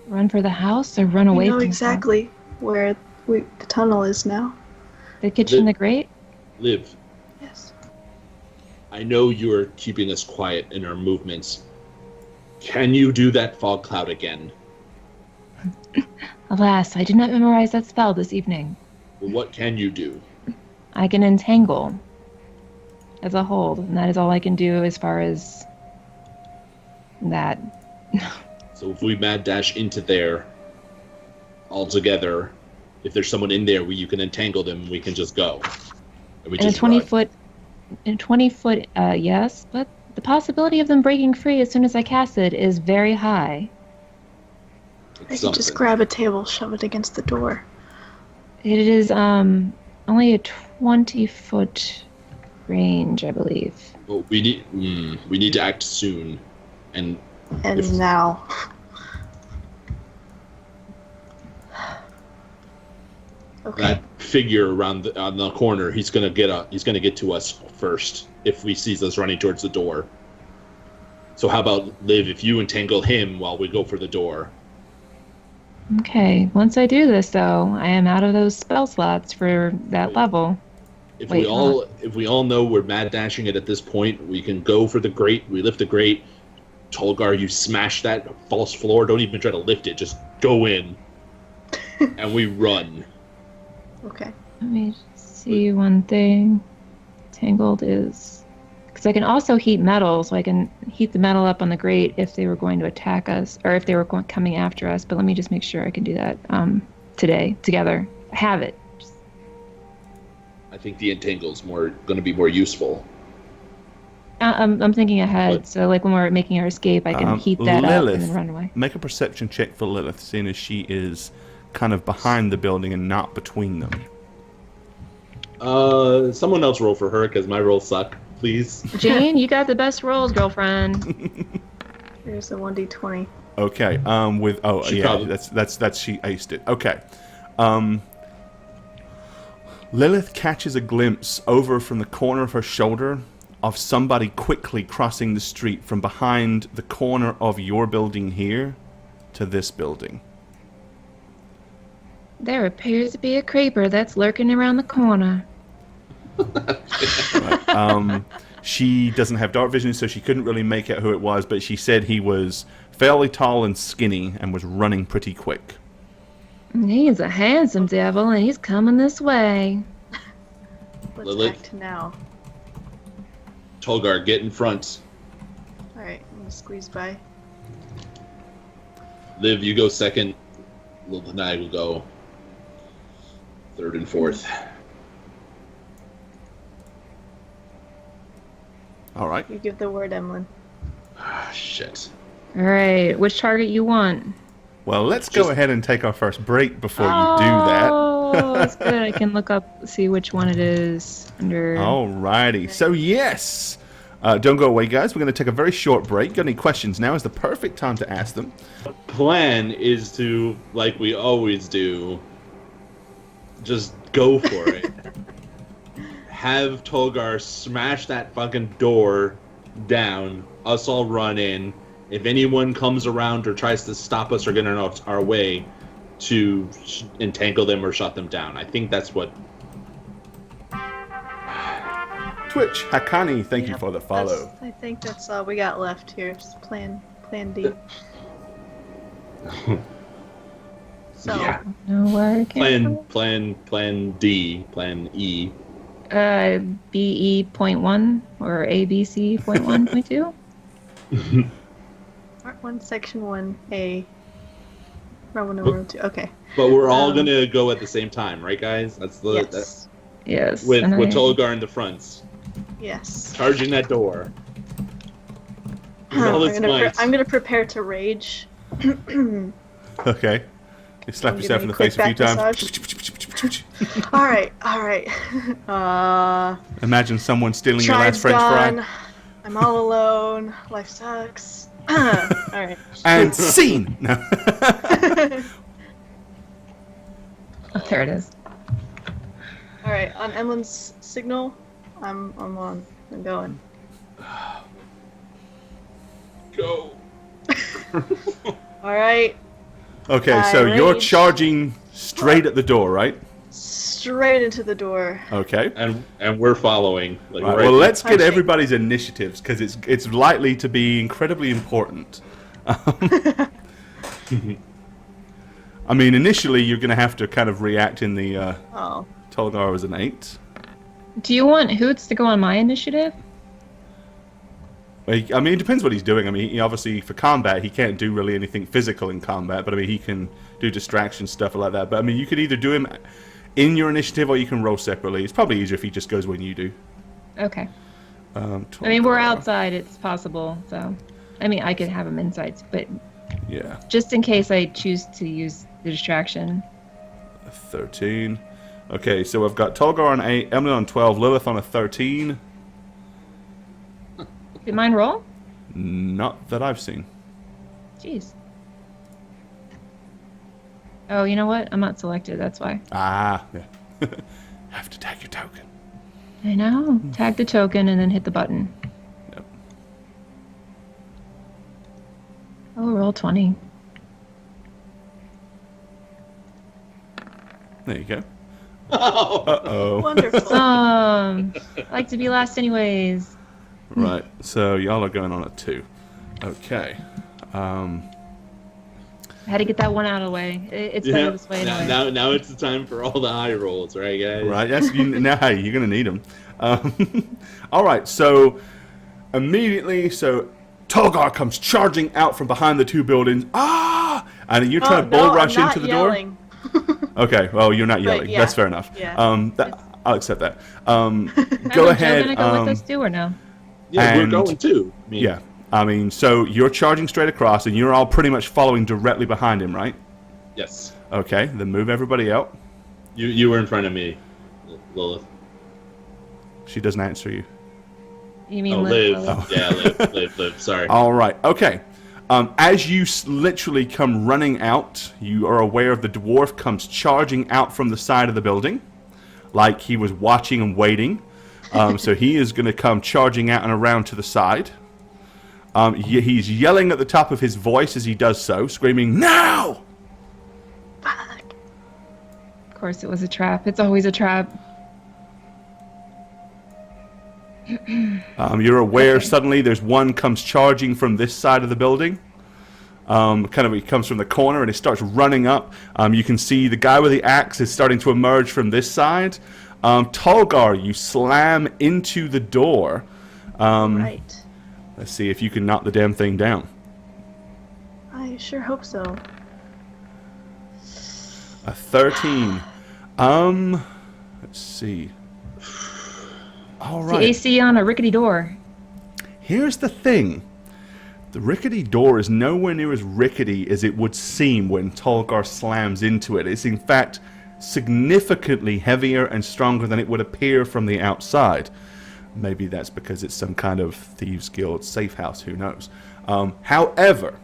Run for the house or run away We know from exactly where the tunnel is now. the kitchen, the grate? Liv, Yes. I know you are keeping us quiet in our movements. Can you do that fog cloud again? Alas, I did not memorize that spell this evening. Well, what can you do? I can entangle as a hold, and that is all I can do as far as that. So if we mad dash into there all together, if there's someone in there where you can entangle them, we can just go. And we And a just 20 run. foot, in 20 foot, yes, but the possibility of them breaking free as soon as I cast it is very high. I It's could just something. grab a table, shove it against the door. It is only a 20 foot range, I believe. Well, we need to act soon, and And If- now. Okay. that figure around on the corner, he's gonna get to us first if he sees us running towards the door. So how about Liv? If you entangle him while we go for the door. Okay, once I do this, though, I am out of those spell slots for that level. If Wait, we all know we're mad dashing it at this point, we can go for the grate. We lift the grate. Tolgar, you smash that false floor. Don't even try to lift it. Just go in, and we run. Okay. Let me just see one thing. Tangled is... Because I can also heat metal, so I can heat the metal up on the grate if they were going to attack us, or if they were coming after us. But let me just make sure I can do that today, together. I have it. I think the entangle's going to be more useful. I'm thinking ahead, What? so like when we're making our escape, I can heat that up Lilith, and then run away. make a perception check for Lilith, seeing as she is kind of behind the building and not between them. Someone else roll for her because my rolls suck, please. Jane, you got the best rolls, girlfriend. Here's a 1d20. Okay. She Yeah. probably- That's she aced it. Okay. Lilith catches a glimpse over from the corner of her shoulder of somebody quickly crossing the street from behind the corner of your building here to this building. There appears to be a creeper that's lurking around the corner. Right. She doesn't have dark vision, so she couldn't really make out who it was, but she said he was fairly tall and skinny and was running pretty quick. He's a handsome devil, and he's coming this way. Let's Lilith? act now. Tolgar, get in front. Alright, I'm gonna squeeze by. Liv, you go second. Lil and I will go third and fourth. All right. You give the word, Emlyn. Ah, shit. All right, which target you want? Well, let's go Just- ahead and take our first break before you do that. Oh, that's good. I can look up, see which one it is under. Alrighty. So, yes. Don't go away, guys. We're going to take a very short break. Got any questions? Now is the perfect time to ask them. Plan is to, like we always do, just go for it. Have Tolgar smash that fucking door down. Us all run in. If anyone comes around or tries to stop us or get in our way, to entangle them or shut them down. I think that's what. Twitch, Hakani, thank you Yep, for the follow. I think that's all we got left here. Just plan D. So, Yeah. No where Plan D, Plan E. BE.1 or ABC.1.2. Part 1, Section 1A. Roman numeral 2. Okay. But we're all Um, gonna go at the same time, right, guys? That's the Yes. Yes. with and Tolgar in the front, Yes. charging that door. With all its might. I'm gonna prepare to rage. Okay. You slap I'm yourself in giving the face a few quick back times. Alright. Imagine someone stealing your last Tribe's French gone. fry. I'm all alone. Life sucks. Alright. And scene! No. Oh, there it is. Alright, on Emlyn's signal, I'm on. I'm going. Go. Alright. Okay, so you're rage. charging straight at the door, right? Straight into the door. Okay. And we're following. Like, Right, right well, let's get Punching. everybody's initiatives because it's likely to be incredibly important. All I mean, initially you're going to have to kind of react in the Oh. Tolgar was an 8. Do you want Hoots to go on my initiative? I mean, it depends what he's doing. I mean, he obviously, for combat, he can't do really anything physical in combat, but I mean, he can do distraction stuff like that. But I mean, you could either do him in your initiative or you can roll separately. It's probably easier if he just goes when you do. Okay. I mean, we're Tolgar. outside. It's possible. So, I mean, I could have him insights, but Yeah, just in case I choose to use the distraction. 13. Okay, so I've got Tolgar on 8, Emily on 12, Lilith on a 13. Did mine roll? Not that I've seen. Jeez. Oh, you know what? I'm not selected. That's why. Ah, yeah. Have to tag your token. I know. Tag the token and then hit the button. Yep. Oh, roll 20. There you go. Oh, Uh-oh. Wonderful. I like to be last anyways. Right, so y'all are going on a 2. Okay. I had to get that one out of the way. It's yeah. better this way anyway. Now it's the time for all the high rolls, right, guys? Right, yes, now, hey, you're going to need them. All right, so immediately, Tolgar comes charging out from behind the 2 buildings. Ah! And you're trying to bull rush I'm into not the door? yelling. Okay, well, you're not yelling. yeah. That's fair enough. Yeah. I'll accept that. Go Joe ahead. gonna go with us too or no? Yeah, we're And- going too. I mean, Yeah, I mean, so you're charging straight across, and you're all pretty much following directly behind him, right? Yes. Okay, then move everybody out. You were in front of me, Lilith. She doesn't answer you. You mean Oh, Liv? Liv. Oh. Yeah, Liv. Sorry. All right, okay. As you literally come running out, you are aware of the dwarf comes charging out from the side of the building, like he was watching and waiting. So he is going to come charging out and around to the side. He's yelling at the top of his voice as he does so, screaming, "Now!" Of course, it was a trap. It's always a trap. You're aware Okay. suddenly there's one comes charging from this side of the building. He comes from the corner and he starts running up. You can see the guy with the axe is starting to emerge from this side. Tolgar, you slam into the door. Right. Let's see if you can knock the damn thing down. I sure hope so. A 13. Let's see. All The right. AC on a rickety door. Here's the thing. The rickety door is nowhere near as rickety as it would seem when Tolgar slams into it. It's in fact significantly heavier and stronger than it would appear from the outside. Maybe that's because it's some kind of Thieves Guild safe house, who knows. However,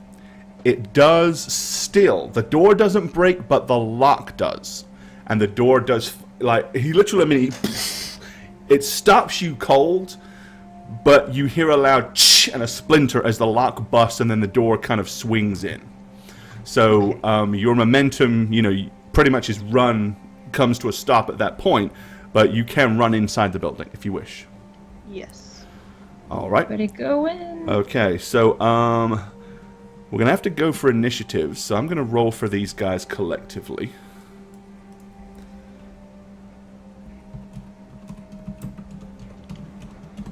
it does still, the door doesn't break, but the lock does. And the door does, he literally, it stops you cold, but you hear a loud ch and a splinter as the lock busts and then the door kind of swings in. So your momentum, pretty much comes to a stop at that point, but you can run inside the building if you wish. Yes. All right. Ready, go in. Okay, so we're gonna have to go for initiative. So I'm gonna roll for these guys collectively.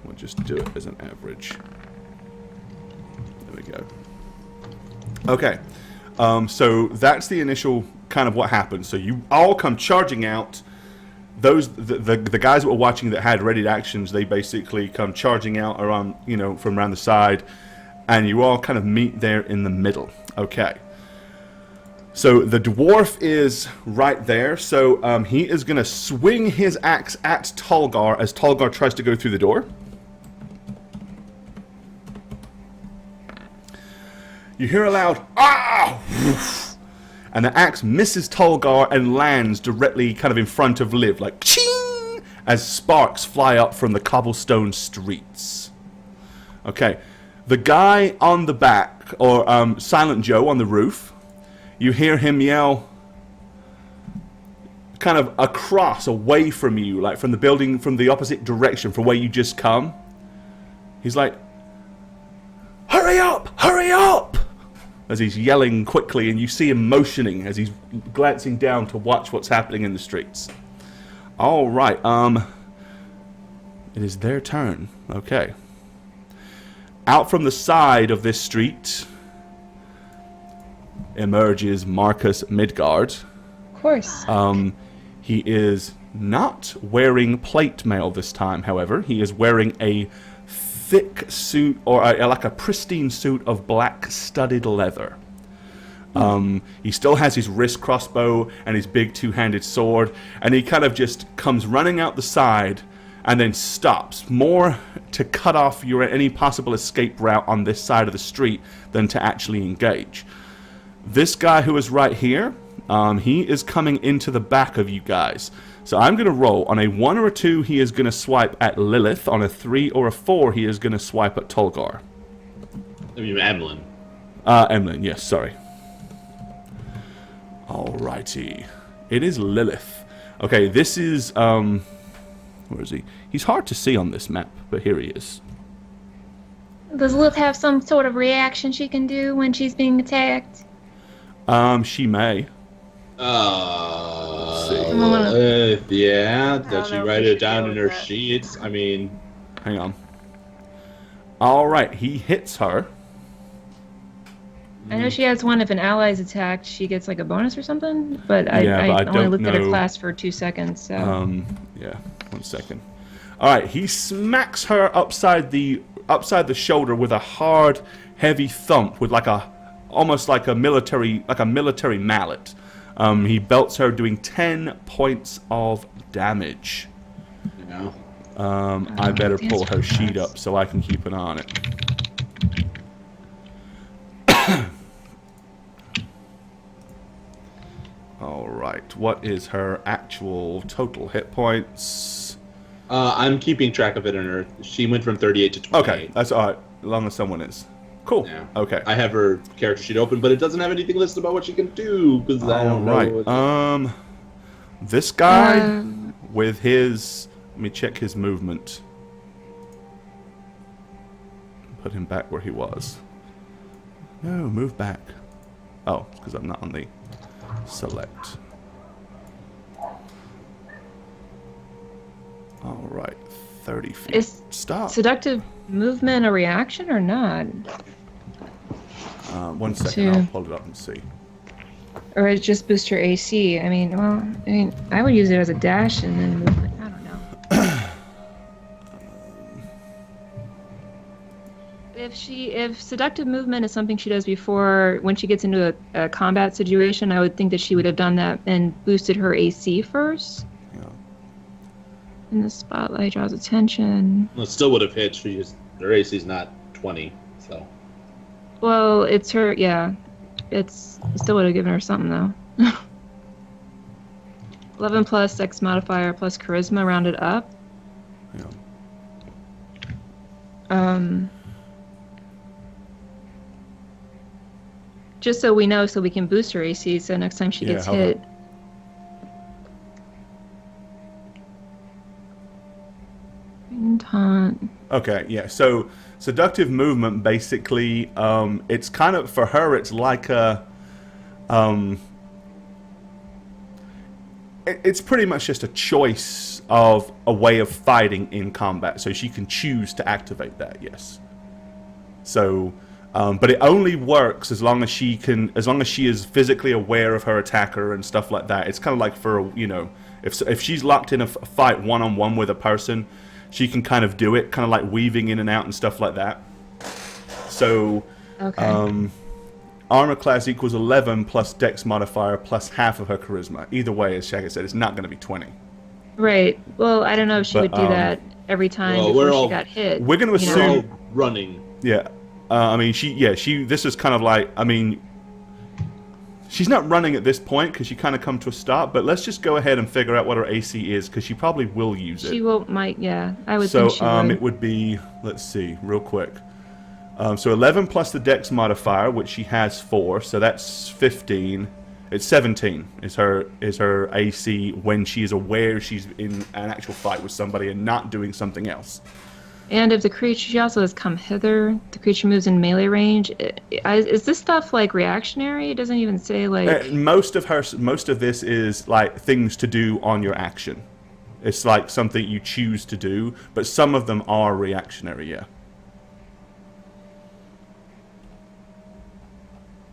We'll just do it as an average. There we go. Okay, so that's the initial kind of what happened. So you all come charging out. The guys that were watching that had ready actions, they basically come charging out around, from around the side, and you all kind of meet there in the middle. Okay. So the dwarf is right there. So he is going to swing his axe at Tolgar as Tolgar tries to go through the door. You hear a loud "ah!" and the axe misses Tolgar and lands directly kind of in front of Liv, like ching, as sparks fly up from the cobblestone streets. Okay, the guy on the back, or Silent Joe on the roof, you hear him yell kind of across, away from you, like from the building, from the opposite direction, from where you just come. He's like, "Hurry up! Hurry up!" yelling quickly, and you see him motioning as he's glancing down to watch what's happening in the streets. All right, it is their turn. Okay. Out from the side of this street emerges Marcus Midgard. Of course. He is not wearing plate mail this time, however. He is wearing a thick suit, or like a pristine suit of black studded leather. He still has his wrist crossbow and his big two-handed sword, and he kind of just comes running out the side and then stops, more to cut off any possible escape route on this side of the street than to actually engage. This guy who is right here, he is coming into the back of you guys. So I'm going to roll. On a 1 or a 2, he is going to swipe at Lilith. On a 3 or a 4, he is going to swipe at Tolgar. I mean, Emlyn. Emlyn, yes, sorry. Alrighty. It is Lilith. Okay, this is, where is he? He's hard to see on this map, but here he is. Does Lilith have some sort of reaction she can do when she's being attacked? She may. Yeah, don't does she know if write we it should down go in with her that. sheets? I mean, Hang on. Alright, he hits her. I know she has one if an ally is attacked, she gets like a bonus or something, but I but I only don't looked at her know. class for 2 seconds, so... Yeah, 1 second. Alright, he smacks her upside the shoulder with a hard, heavy thump with almost like a military mallet. He belts her, doing 10 points of damage. you know. I better pull her sheet up so I can keep an eye on it. Alright, what is her actual total hit points? I'm keeping track of it in her. She went from 38 to 28. Okay, that's alright, as long as someone is. Cool, Yeah. okay. I have her character sheet open, but it doesn't have anything listed about what she can do, because I don't know. Alright, this guy with his... Let me check his movement. Put him back where he was. No, move back. Oh, it's because I'm not on the select. Alright, 30 feet. Is Stop. seductive movement a reaction or not? 1 second, Two. I'll pull it up and see. Or it just boost her AC? I would use it as a dash and then movement. I don't know. If seductive movement is something she does before, when she gets into a combat situation, I would think that she would have done that and boosted her AC first. Yeah. And the spotlight draws attention. Well, it still would have hit. Her AC's not 20, so. Well, it's her, yeah. It still would have given her something, though. 11 plus Dex modifier plus charisma rounded up. Yeah. Just so we know, so we can boost her AC, so next time she gets hold hit. Taunt. Okay, yeah. So seductive movement, basically, it's kind of, for her, it's like a, it's pretty much just a choice of a way of fighting in combat. So she can choose to activate that. Yes. So, but it only works as long as she is physically aware of her attacker and stuff like that. It's kind of like for, if she's locked in a fight one-on-one with a person, she can kind of do it, kind of like weaving in and out and stuff like that. So, Okay. armor class equals 11 plus dex modifier plus half of her charisma. Either way, as Shaggy said, it's not going to be 20. Right. Well, I don't know if she would do that every time before she got hit. We're going to you know? We're all assume... running. Yeah. This is kind of like, she's not running at this point because she kind of come to a stop, but let's just go ahead and figure out what her AC is because she probably will use it. She I would So think she would. it would be, let's see, real quick. So 11 plus the dex modifier, which she has 4, so that's 15. It's 17 is her AC when she is aware she's in an actual fight with somebody and not doing something else. And if the creature, she also has come hither. The creature moves in melee range. Is this stuff like reactionary? It doesn't even say like. Most of this is like things to do on your action. It's like something you choose to do, but some of them are reactionary. Yeah.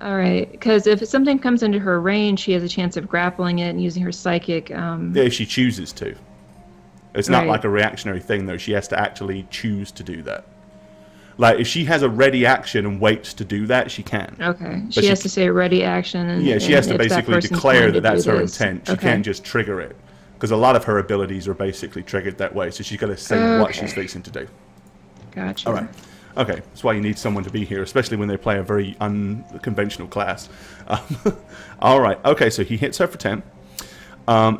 All right, because if something comes into her range, she has a chance of grappling it and using her psychic. Yeah, if she chooses to. It's not Right. like a reactionary thing, though. She has to actually choose to do that. Like, if she has a ready action and waits to do that, she can. Okay, But she has to say ready action. And, Yeah, she has to and if that basically person's declare going to that that's do her this. intent. She Okay. can't just trigger it. Because a lot of her abilities are basically triggered that way. So she's got to say what she's Okay. fixing to do. Gotcha. All right. Okay, that's why you need someone to be here, especially when they play a very unconventional class. All right. Okay, so he hits her for 10.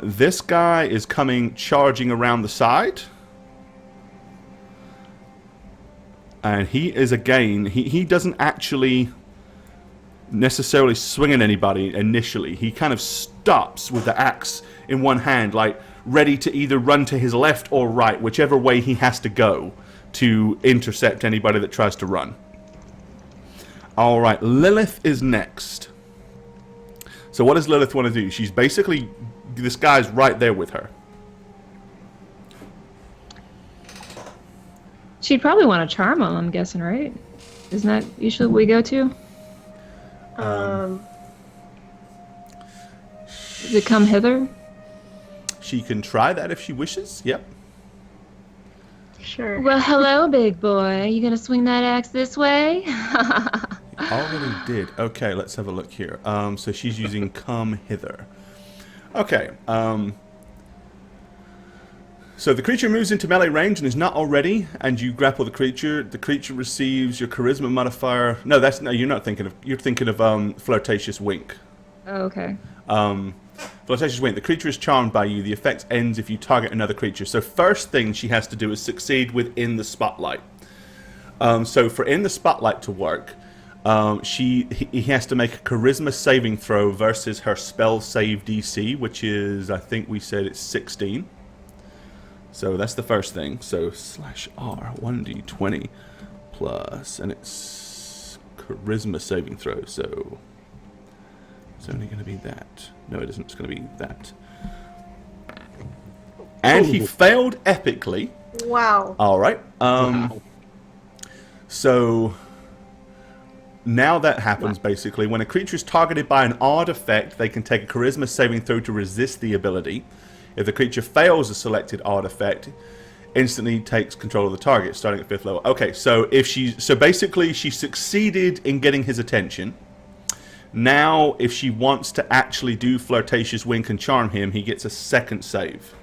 This guy is coming charging around the side. And he is, again, he doesn't actually necessarily swing at anybody initially. He kind of stops with the axe in one hand, like ready to either run to his left or right, whichever way he has to go to intercept anybody that tries to run. All right, Lilith is next. So what does Lilith want to do? She's basically, this guy's right there with her. She'd probably want to charm him, I'm guessing, right? Isn't that usually what we go to? Does it come hither? She can try that if she wishes. Yep. Sure. Well, hello, big boy. You gonna swing that axe this way? Already did. Okay, let's have a look here. So she's using come hither. Okay. So the creature moves into melee range and is not already, and you grapple the creature. The creature receives your charisma modifier. No, you're not thinking of. You're thinking of flirtatious wink. Oh, okay. Flirtatious wink. The creature is charmed by you. The effect ends if you target another creature. So first thing she has to do is succeed within the spotlight. So for in the spotlight to work, he has to make a charisma saving throw versus her spell save DC, which is, I think we said it's 16. So that's the first thing. So /R 1d20 plus, and it's charisma saving throw. So it's only going to be that. No, it isn't. It's going to be that. And he failed epically. Wow. All right. Wow. So now that happens basically when a creature is targeted by an odd effect, they can take a charisma saving throw to resist the ability. If the creature fails a selected odd effect, instantly takes control of the target, starting at 5th level. Okay, so basically she succeeded in getting his attention. Now, if she wants to actually do flirtatious wink and charm him, he gets a second save.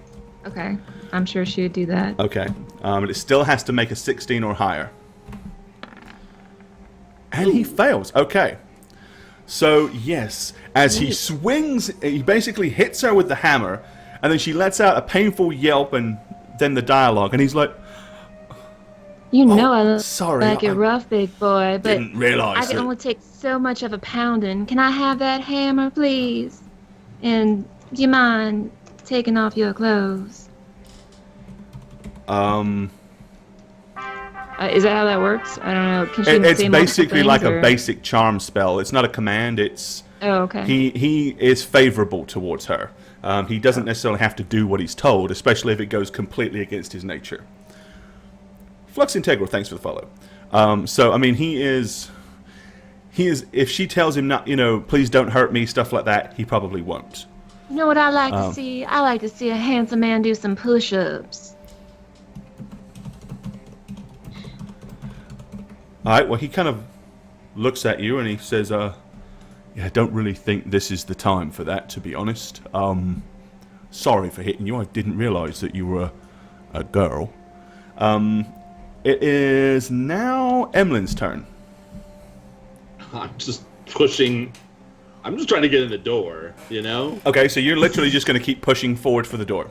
Okay. I'm sure she would do that. Okay, but it still has to make a 16 or higher. And he fails. Okay. So, yes, as he swings, he basically hits her with the hammer, and then she lets out a painful yelp and then the dialogue, and he's like, You know I sorry, like it I rough, big boy, but didn't realize I can that. only take so much of a pounding. Can I have that hammer, please? And do you mind taking off your clothes? Is that how that works? I don't know. Can she It's say multiple basically things, like or? a basic charm spell. It's not a command. It's Oh, okay. he is favorable towards her. He doesn't necessarily have to do what he's told, especially if it goes completely against his nature. Flux Integral, thanks for the follow. So I mean, he is. If she tells him not, please don't hurt me, stuff like that, he probably won't. You know what I like to see? I like to see a handsome man do some push-ups. All right. Well, he kind of looks at you and he says, "Yeah, I don't really think this is the time for that, to be honest. Sorry for hitting you. I didn't realize that you were a girl. It is now Emmeline's turn. I'm just pushing. I'm just trying to get in the door, Okay, so you're literally just going to keep pushing forward for the door.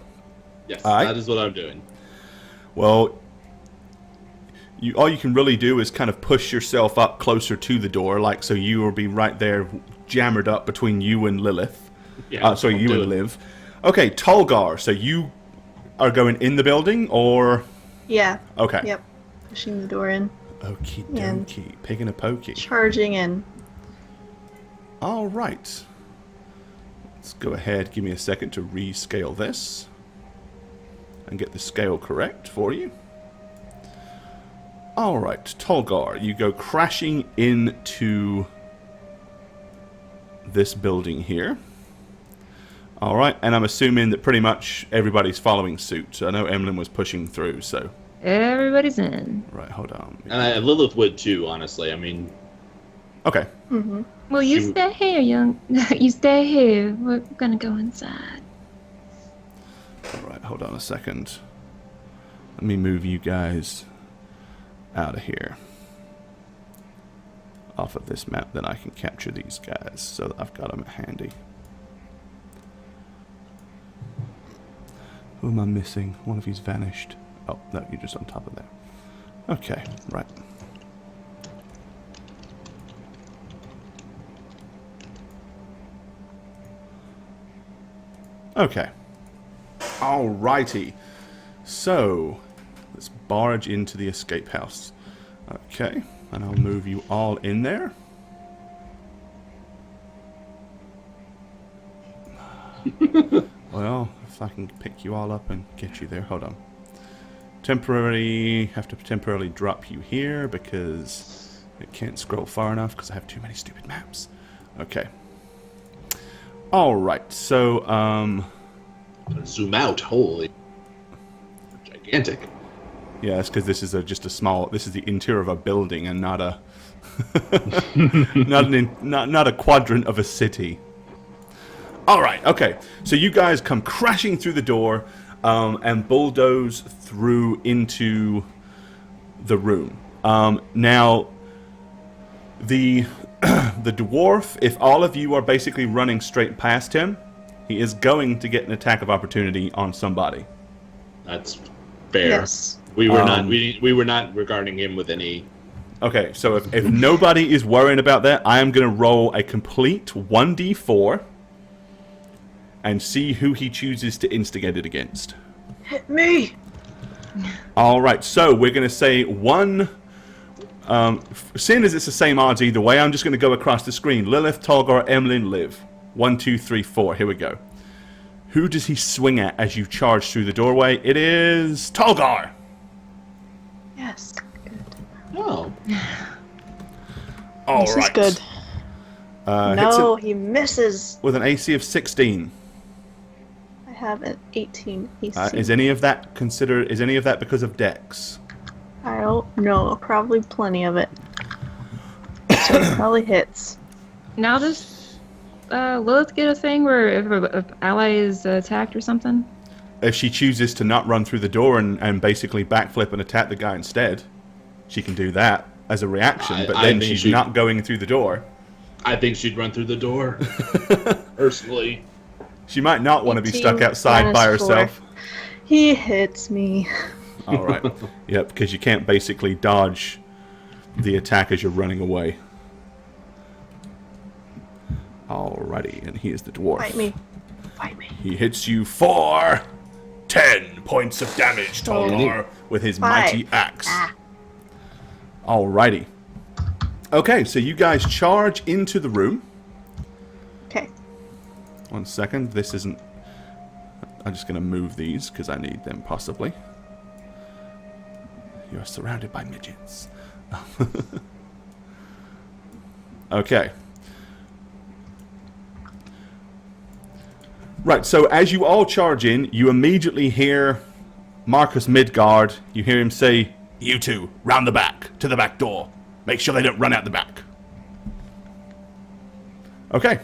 Yes, All right. that is what I'm doing. Well, all you can really do is kind of push yourself up closer to the door, like so you will be right there, jammered up between you and Lilith. Yeah, Sorry, I'm you doing and Liv. Okay, Tolgar. So you are going in the building, or Yeah. okay? Yep. pushing the door in, Okie And- dokie. Pig and a pokey. charging in. All right. Let's go ahead. Give me a second to rescale this and get the scale correct for you. All right, Tolgar, you go crashing into this building here. All right, and I'm assuming that pretty much everybody's following suit. I know Emlyn was pushing through, so... Everybody's in. Right, hold on. And Lilith would too, honestly. I mean, Okay. Mm-hmm. Well, you Shoot. stay here, young. You stay here. We're gonna go inside. All right, hold on a second. Let me move you guys out of here. Off of this map, then I can capture these guys so that I've got them handy. Who am I missing? One of you's vanished. Oh, no, you're just on top of there. Okay, right. Okay. Alrighty. So, let's barge into the escape house. Okay, and I'll move you all in there. Well, if I can pick you all up and get you there. Hold on. Have to temporarily drop you here because it can't scroll far enough because I have too many stupid maps. Okay. Alright, so, zoom out. Holy. Gigantic. yeah, that's because this is just a small. This is the interior of a building and not a not a quadrant of a city. All right, okay. So you guys come crashing through the door and bulldoze through into the room. Now, the the dwarf, if all of you are basically running straight past him, he is going to get an attack of opportunity on somebody. That's fair. Yes. We were not. We were not regarding him with any. Okay, so if nobody is worrying about that, I am going to roll a complete 1d4 and see who he chooses to instigate it against. Hit me! All right, so we're going to say one. Seeing as it's the same odds either way, I'm just going to go across the screen. Lilith, Tolgar, Emlyn, Liv. 1, 2, 3, 4. Here we go. Who does he swing at as you charge through the doorway? It is Tolgar. Yes. Good. Oh. All This right. is good. Hits No, it he misses. with an AC of 16. I have an 18 AC. Is any of that because of Dex? I don't know. Probably plenty of it. So it probably hits. Now does Lilith get a thing where if an ally is attacked or something? If she chooses to not run through the door and basically backflip and attack the guy instead, she can do that as a reaction, but I then think she's she- not going through the door. I think she'd run through the door. Personally. She might not want to be 18 stuck outside by minus 4. herself. He hits me. All right. Yep, because you can't basically dodge the attack as you're running away. Alrighty, and he is the dwarf. Fight me. Fight me. He hits you for 10 points of damage, Tolgar, with his mighty axe. Ah. Alrighty. Okay, so you guys charge into the room. Okay. 1 second, this isn't... I'm just going to move these, because I need them, possibly. You're surrounded by midgets. Okay. Right, so as you all charge in, you immediately hear Marcus Midgard. You hear him say, "You two, round the back, to the back door. Make sure they don't run out the back." Okay.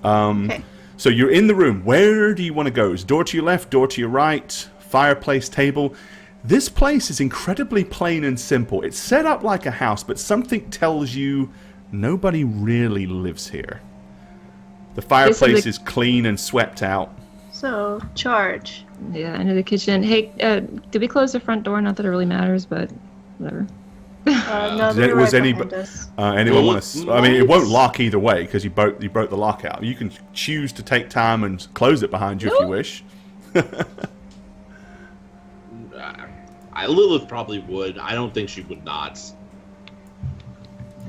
Okay. So you're in the room. Where do you want to go? Is door to your left, door to your right, fireplace, table? This place is incredibly plain and simple. It's set up like a house, but something tells you nobody really lives here. The fireplace is clean and swept out. So, charge. Yeah, into the kitchen. Hey, did we close the front door? Not that it really matters, but whatever. No, Did they're it- right was any- behind us. Anyone want to? I mean, it won't lock either way because you broke the lockout. You can choose to take time and close it behind you if you wish. Lilith probably would. I don't think she would not.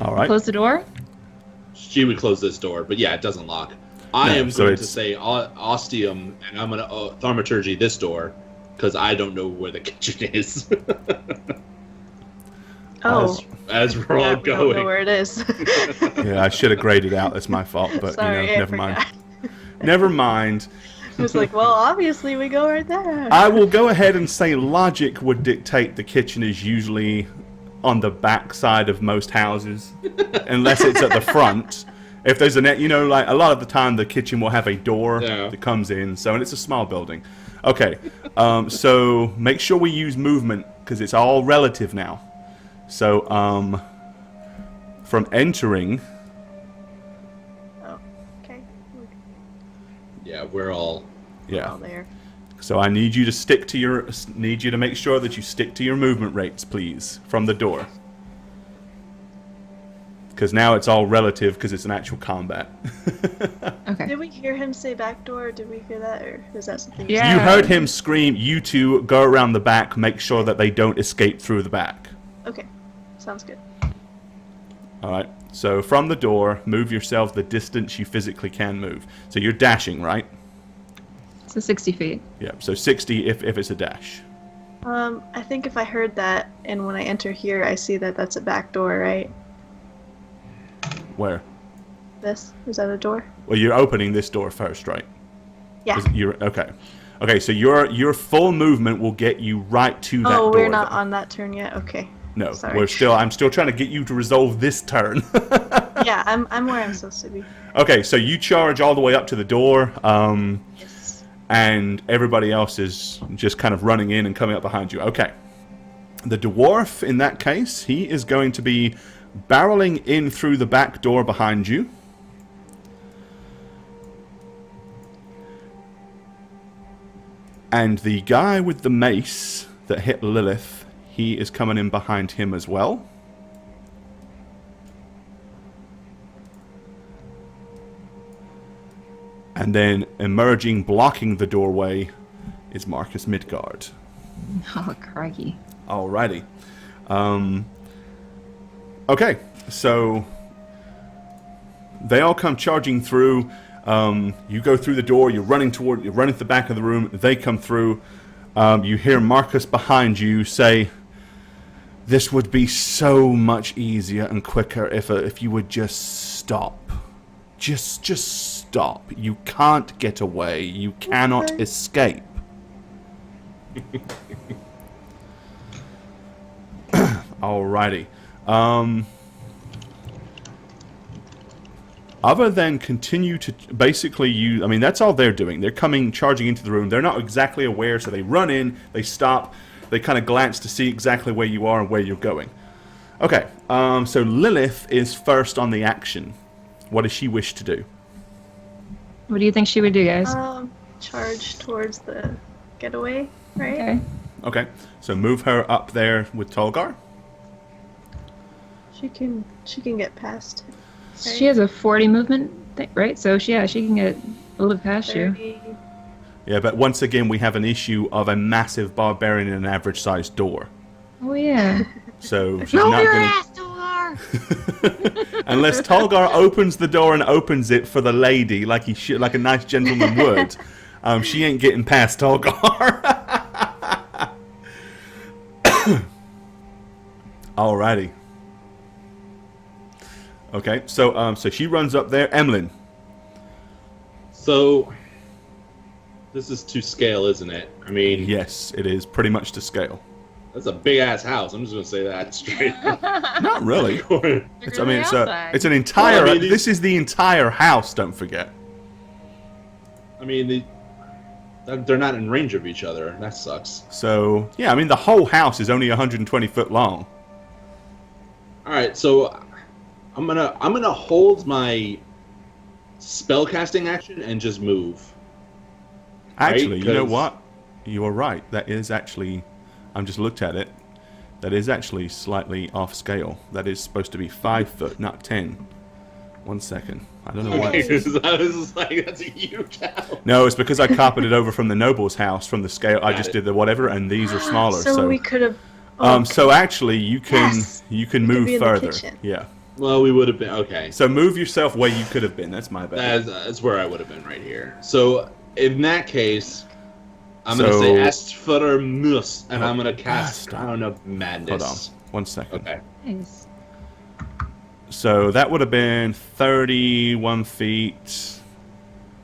All right. Close the door. She would close this door, but yeah, it doesn't lock. I am so going to it's- say ostium, and I'm going to thaumaturgy this door, because I don't know where the kitchen is. Oh, As we're yeah, all we don't know going. where it is. Yeah, I should have graded out. That's my fault, but Sorry, I never mind. forgot. Never mind. I was like, well, obviously we go right there. I will go ahead and say logic would dictate the kitchen is usually on the back side of most houses, unless it's at the front. If there's a net, like a lot of the time the kitchen will have a door that comes in, and it's a small building. Okay, so make sure we use movement because it's all relative now. So, from entering, Oh, okay. Yeah, we're all... yeah. All there. So I need you to make sure that you stick to your movement rates, please, from the door. Because now it's all relative because it's an actual combat. Okay. Did we hear him say back door? Did we hear that, or is that something? Yeah. You heard him scream, you two go around the back, make sure that they don't escape through the back. Okay, sounds good. Alright, so from the door, move yourself the distance you physically can move. So you're dashing, right? So 60 feet. Yeah, so 60 if it's a dash. I think if I heard that, and when I enter here, I see that that's a back door, right? Where? This is that a door? Well, you're opening this door first, right? Yeah. Okay. Okay, so your full movement will get you right to that door. Oh, we're not then. on that turn yet. Okay. No, Sorry. I'm still trying to get you to resolve this turn. Yeah, I'm where I'm supposed to be. Okay, so you charge all the way up to the door, Yes. and everybody else is just kind of running in and coming up behind you. Okay. The dwarf, in that case, he is going to be barreling in through the back door behind you. And the guy with the mace that hit Lilith, he is coming in behind him as well. And then emerging, blocking the doorway, is Marcus Midgard. Oh, crikey. Alrighty. Okay, so they all come charging through. You go through the door. You're running to the back of the room. They come through. You hear Marcus behind you say, "This would be so much easier and quicker if you would just stop. Just stop. You can't get away. You cannot Okay. escape." Alrighty. Other than continue to basically use... I mean, that's all they're doing. They're charging into the room. They're not exactly aware, so they run in, they stop, they kind of glance to see exactly where you are and where you're going. Okay, so Lilith is first on the action. What does she wish to do? What do you think she would do, guys? Charge towards the getaway, right? Okay. Okay, so move her up there with Tolgar. She can get past. Right? She has a 40 movement thing, right? So she can get a little bit past you. 30. Yeah, but once again, we have an issue of a massive barbarian in an average-sized door. Oh yeah. So she's not going to... Unless Tolgar opens the door and opens it for the lady, like he should, like a nice gentleman would, she ain't getting past Tolgar. Alrighty. Okay, so she runs up there. Emlyn. So, this is to scale, isn't it? I mean, Yes, it is pretty much to scale. that's a big-ass house. I'm just going to say that straight up. Not really. It's an entire. Well, I mean, this is the entire house. Don't forget. I mean, they're not in range of each other. That sucks. So yeah, I mean the whole house is only 120 foot long. All right, so I'm gonna hold my spellcasting action and just move. Actually, Right, you know 'cause- what? You are right. That is actually. I'm just looked at it. That is actually slightly off scale. That is supposed to be 5 foot, not 10. 1 second. I don't know why. I was just like, that's a huge house. No, it's because I copied it over from the noble's house from the scale. I Got just it. did the whatever, and these are smaller. So we could have. So actually, you can Yes. you can We could move be in the further. kitchen. Yeah. Well, we would have been okay. So move yourself where you could have been. That's my bad. That's where I would have been right here. So in that case, I'm gonna say Astfur Mus, and I'm gonna cast Crown of Madness. Hold on. 1 second. Okay. Nice. So that would have been 31 feet,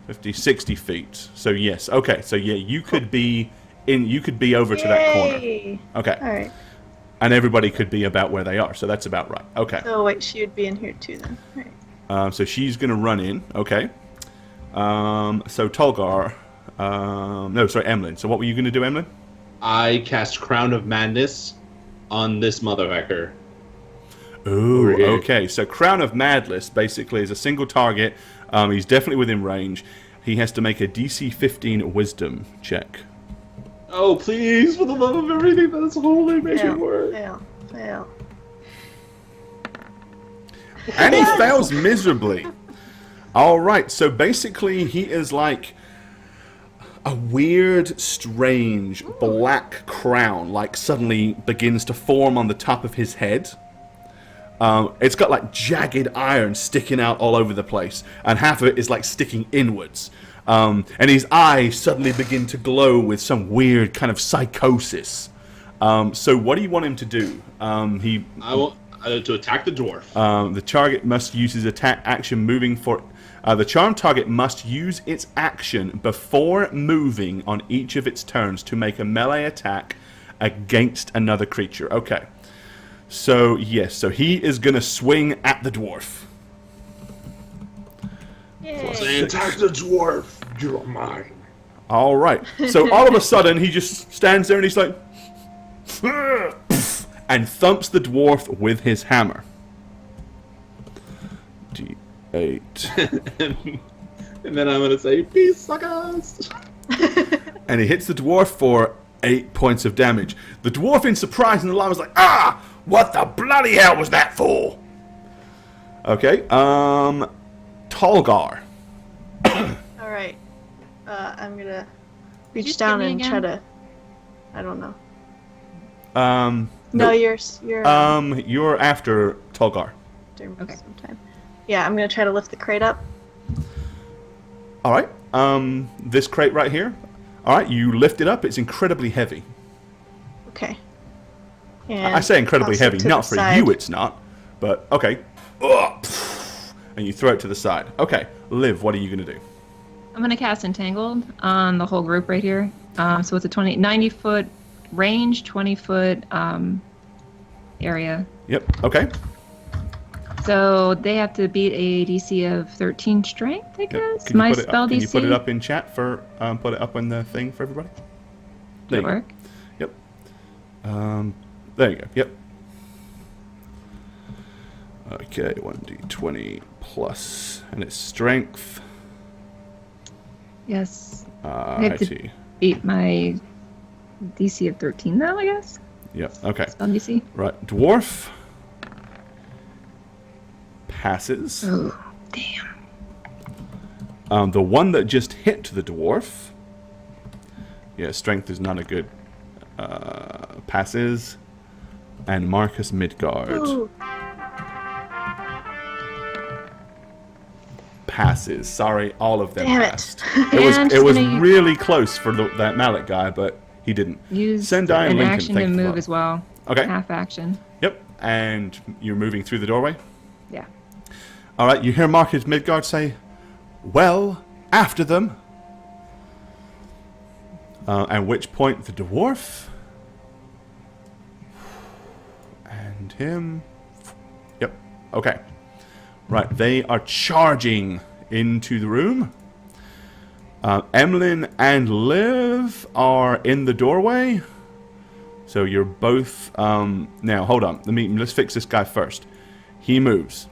50, 60 feet. So yes. Okay. So yeah, you could be over to that corner. Yay! Okay. All right. And everybody could be about where they are. So that's about right. Okay. So wait, she would be in here too then. All right. So she's going to run in. Okay. So Tolgar. No, sorry, Emlyn. So what were you going to do, Emlyn? I cast Crown of Madness on this motherfucker. Ooh, Over here. okay. So Crown of Madness basically is a single target. He's definitely within range. He has to make a DC 15 Wisdom check. Oh, please, for the love of everything that is holy, make it work. Fail. And he fails miserably. All right. So basically, he is like a weird, strange black crown, like suddenly begins to form on the top of his head. It's got like jagged iron sticking out all over the place, and half of it is like sticking inwards. And his eyes suddenly begin to glow with some weird kind of psychosis. So what do you want him to do? I want to attack the dwarf. The target must use his attack action moving for... the charmed target must use its action before moving on each of its turns to make a melee attack against another creature. Okay. So, yes. So he is going to swing at the dwarf. Say, attack the dwarf. You're mine. All right. So all of a sudden, he just stands there and he's like... and thumps the dwarf with his hammer. D8. And then I'm going to say, peace, suckers. And he hits the dwarf for 8 points of damage. The dwarf, in surprise and alarm, is like, "Ah! What the bloody hell was that for?" Okay, Tolgar. All right. I'm gonna reach skip down me and again? try to. I don't know. No, No, you're. you're after Tolgar. Okay. Sometime. Yeah, I'm gonna try to lift the crate up. All right, this crate right here. All right, you lift it up. It's incredibly heavy. Okay. And I say incredibly toss it heavy. to Not the for side. you, it's not. But, okay. Ugh. And you throw it to the side. Okay, Liv, what are you going to do? I'm going to cast Entangled on the whole group right here. So it's a 90-foot range, 20-foot area. Yep, okay. So they have to beat a DC of 13 strength, I Yep. guess. Can you My put it spell up, DC. Can you put it up in chat for, put it up on the thing for everybody? There Does it you work? go. Yep. There you go. Yep. Okay, 1d20 plus, and it's strength. Yes. I have to IT. beat my DC of 13 though, I guess. Yep, okay. Spell DC. Right, dwarf passes. Oh, damn. The one that just hit the dwarf. Yeah, strength is not a good passes. And Marcus Midgard Ooh. passes. Sorry, all of them Damn it. passed. And It was gonna really close for that mallet guy, but he didn't. use Sendai and an Lincoln, action thank to you for move that. as well. Okay. Half action. Yep. And you're moving through the doorway. Yeah. All right. You hear Marcus Midgard say, "Well, after them." At which point the dwarf and him. Yep. Okay. Right. They are charging into the room. Emlyn and Liv are in the doorway. So you're both... now, hold on. Let's fix this guy first. He moves.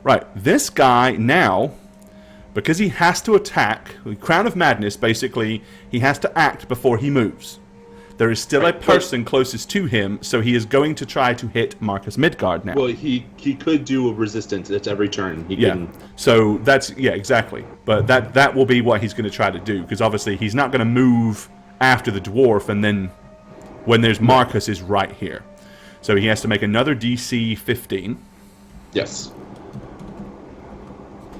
Right. This guy now, because he has to attack, Crown of Madness, basically, he has to act before he moves. There is still a Right, but- person closest to him, so he is going to try to hit Marcus Midgard now. Well, he could do a resistance. It's every turn. He Yeah. can. So that's exactly. But that will be what he's going to try to do, because obviously he's not going to move after the dwarf and then when there's Marcus is right here. So he has to make another DC 15 Yes.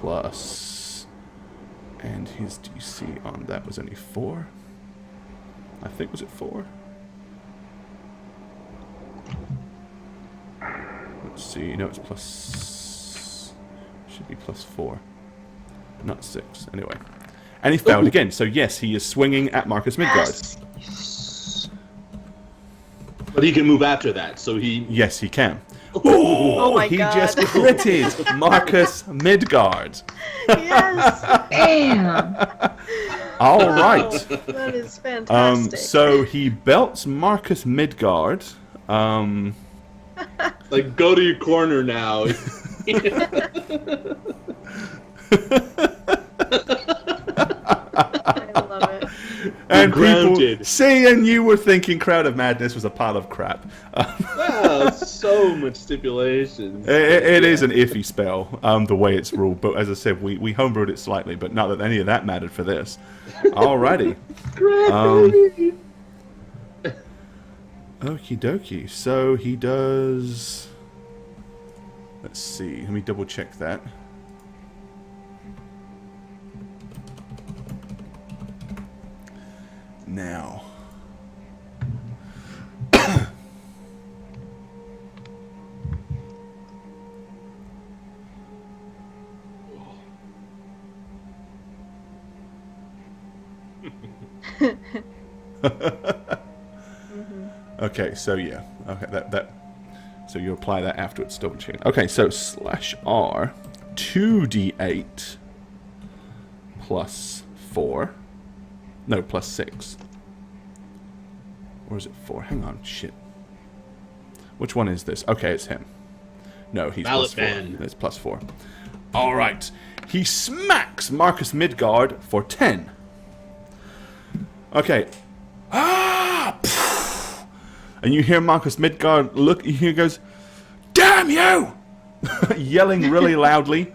plus, and his DC on that was only 4. I think, was it 4? Let's see. No, it's plus. Should be plus 4, not 6. Anyway, and he failed again. So yes, he is swinging at Marcus Midgard. Yes. But he can move after that, so he. Yes, he can. Oh my he God. just critted Marcus Midgard. Yes. Damn. All right. That is fantastic. So he belts Marcus Midgard. Like, go to your corner now. I love it. And people Grounded. seeing you were thinking Crowd of Madness was a pile of crap. Wow, so much stipulations. It is an iffy spell, the way it's ruled. But as I said, we homebrewed it slightly, but not that any of that mattered for this. Alrighty. Okie dokie. So he does. Let's see. Let me double check that. Now. Okay, so yeah. Okay, that. So you apply that afterwards. Double check. Okay, so /R, 2d8 plus 4. No, plus 6. Or is it 4? Hang on, shit. Which one is this? Okay, it's him. No, he's plus 4. Ballotman. It's plus 4. All right. He smacks Marcus Midgard for 10. Okay. Ah! Pfft. And you hear Marcus Midgard look. He goes, "Damn you!" Yelling really loudly.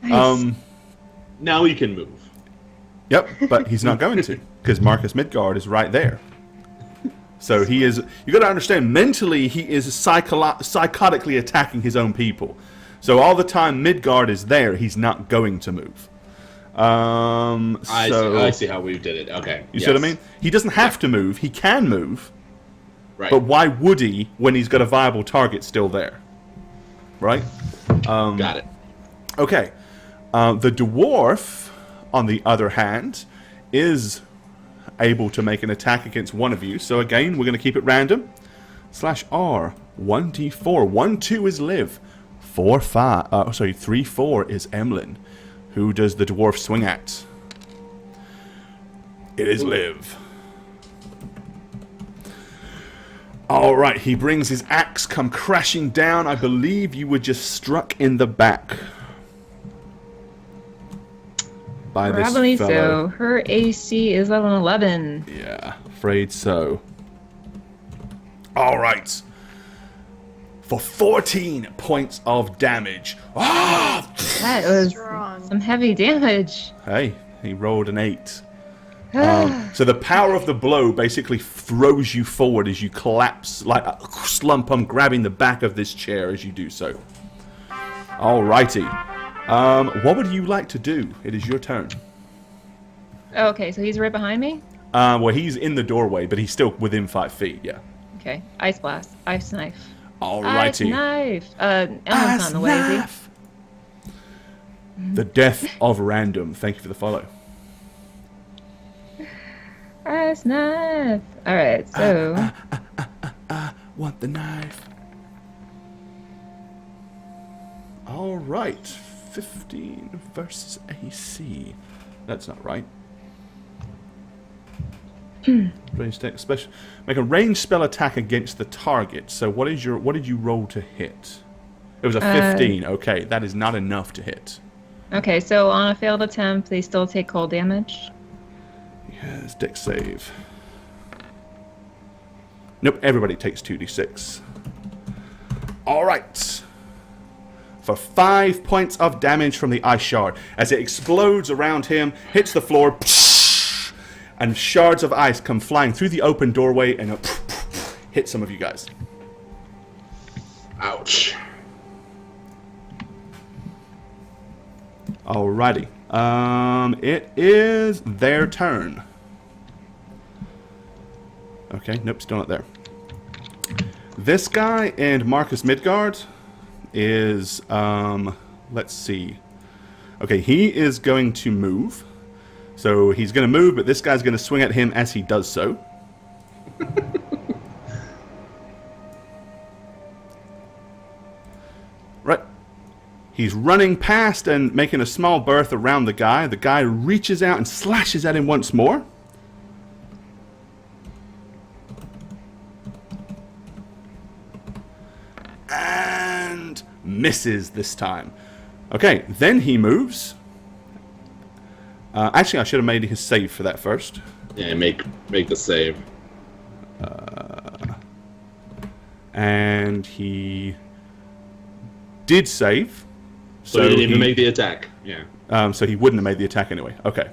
Now he can move. Yep, but he's not going to, because Marcus Midgard is right there. So he is. You got to understand. Mentally, he is psychotically attacking his own people. So all the time Midgard is there, he's not going to move. I see how we did it. Okay. You see what I mean? He doesn't have to move. He can move. Right. But why would he when he's got a viable target still there? Right? Got it. Okay. The dwarf, on the other hand, is able to make an attack against one of you. So again, we're going to keep it random. /R, 1d4. 1, 2 is Liv. 4, 5. 3, 4 is Emlyn. Who does the dwarf swing at? It is Liv. Alright, he brings his axe, come crashing down. I believe you were just struck in the back by Probably this fellow. so. Her AC is level 11. Yeah, afraid so. Alright. For 14 points of damage. Ah! That was Strong. some heavy damage. Hey, he rolled an 8. So the power of the blow basically throws you forward as you collapse, like a slump. I'm grabbing the back of this chair as you do so. Alrighty. What would you like to do? It is your turn. Okay, so he's right behind me? Well, he's in the doorway, but he's still within 5 feet, yeah. Okay. Ice blast. Ice knife. Ice Alrighty. knife. Ellen's on the way, is he? Knife. The death of random. Thank you for the follow. Ice knife. Alright, so... Want the knife. Alright. 15 versus AC. That's not right. Range attack special. Make a ranged spell attack against the target. So what did you roll to hit? It was a 15. Okay, that is not enough to hit. Okay, so on a failed attempt, they still take cold damage? Yes, dex save. Nope, everybody takes 2d6. All right. For 5 points of damage from the ice shard as it explodes around him, hits the floor, and shards of ice come flying through the open doorway and hit some of you guys. Ouch. Alrighty. It is their turn. Okay, nope, still not there. This guy and Marcus Midgard is, let's see. Okay, he is going to move. So he's going to move, but this guy's going to swing at him as he does so. Right. He's running past and making a small berth around the guy. The guy reaches out and slashes at him once more. And misses this time. Okay, then he moves. Actually, I should have made his save for that first. Yeah, make the save. And he did save. So he didn't even make the attack. Yeah. So he wouldn't have made the attack anyway. Okay.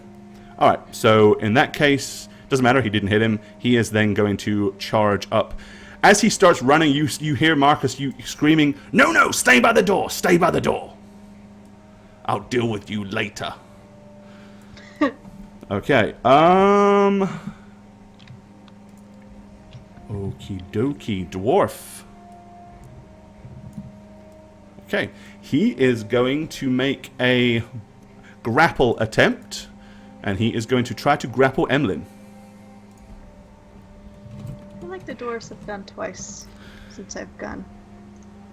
All right. So in that case, doesn't matter. He didn't hit him. He is then going to charge up. As he starts running, you hear Marcus screaming, "No, stay by the door. Stay by the door. I'll deal with you later." Okay. Okie dokie, dwarf. Okay. He is going to make a grapple attempt, and he is going to try to grapple Emlyn. I feel like the dwarves have gone twice since I've gone.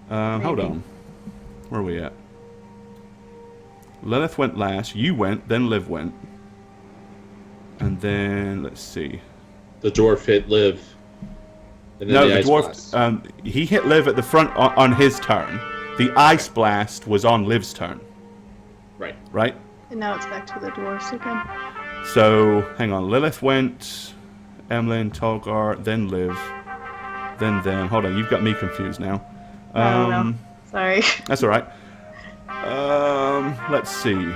Hold on. Where are we at? Lilith went last. You went, then Liv went. And then, let's see. The dwarf hit Liv. And then No, the the ice dwarf, blast. he hit Liv at the front on his turn. The ice blast was on Liv's turn. Right. Right? And now it's back to the dwarves again. So, hang on. Lilith went, Emlyn, Tolgar, then Liv, then them. Hold on, you've got me confused now. No. Sorry. That's all right. Let's see.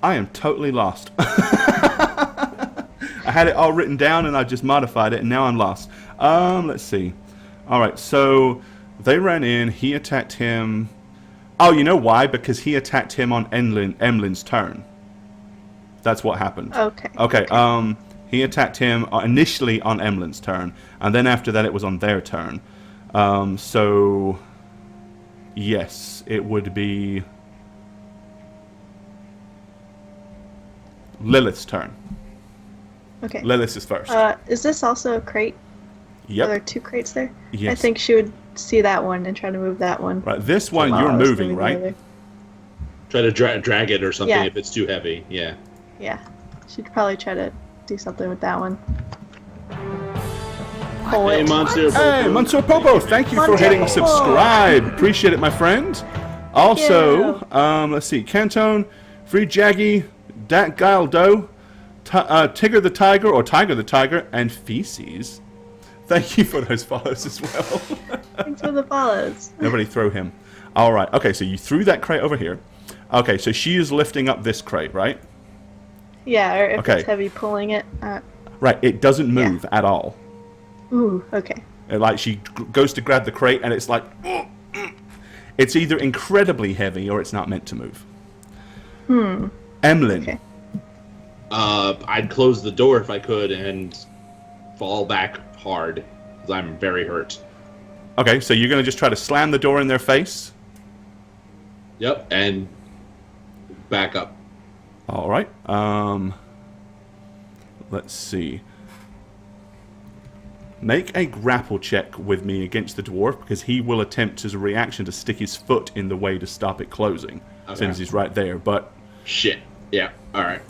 I am totally lost. I had it all written down and I just modified it and now I'm lost. Let's see. Alright, so they ran in, he attacked him. Oh, you know why? Because he attacked him on Emlyn's turn. That's what happened. Okay, he attacked him initially on Emlyn's turn, and then after that it was on their turn. So, yes, it would be Lilith's turn. Okay. Lilith is first. Is this also a crate? Yep. Are there two crates there? Yes. I think she would see that one and try to move that one. Right, this one while you're I was moving, doing the right? other. Try to drag it or something Yeah. if it's too heavy. Yeah. Yeah. She'd probably try to do something with that one. Pull Hey, it. Monsieur Hey, Popo. Monsieur Popo, thank you for Monsieur hitting Popo. subscribe. Appreciate it, my friend. Also, let's see, Cantone, Free Jaggy, Dat Guile Doe, Tigger the Tiger, or Tiger the Tiger, and Feces. Thank you for those follows as well. Thanks for the follows. Nobody throw him. All right, okay, so you threw that crate over here. Okay, so she is lifting up this crate, right? Yeah, or if Okay. it's heavy pulling it. Right, it doesn't move at all. Ooh, okay. Like, she goes to grab the crate, and it's like... It's either incredibly heavy, or it's not meant to move. Emlyn. Okay. I'd close the door if I could and fall back hard because I'm very hurt. Okay, so you're going to just try to slam the door in their face? Yep, and back up. All right. Let's see. Make a grapple check with me against the dwarf, because he will attempt as a reaction to stick his foot in the way to stop it closing, since he's right there. But Shit. Yeah, alright.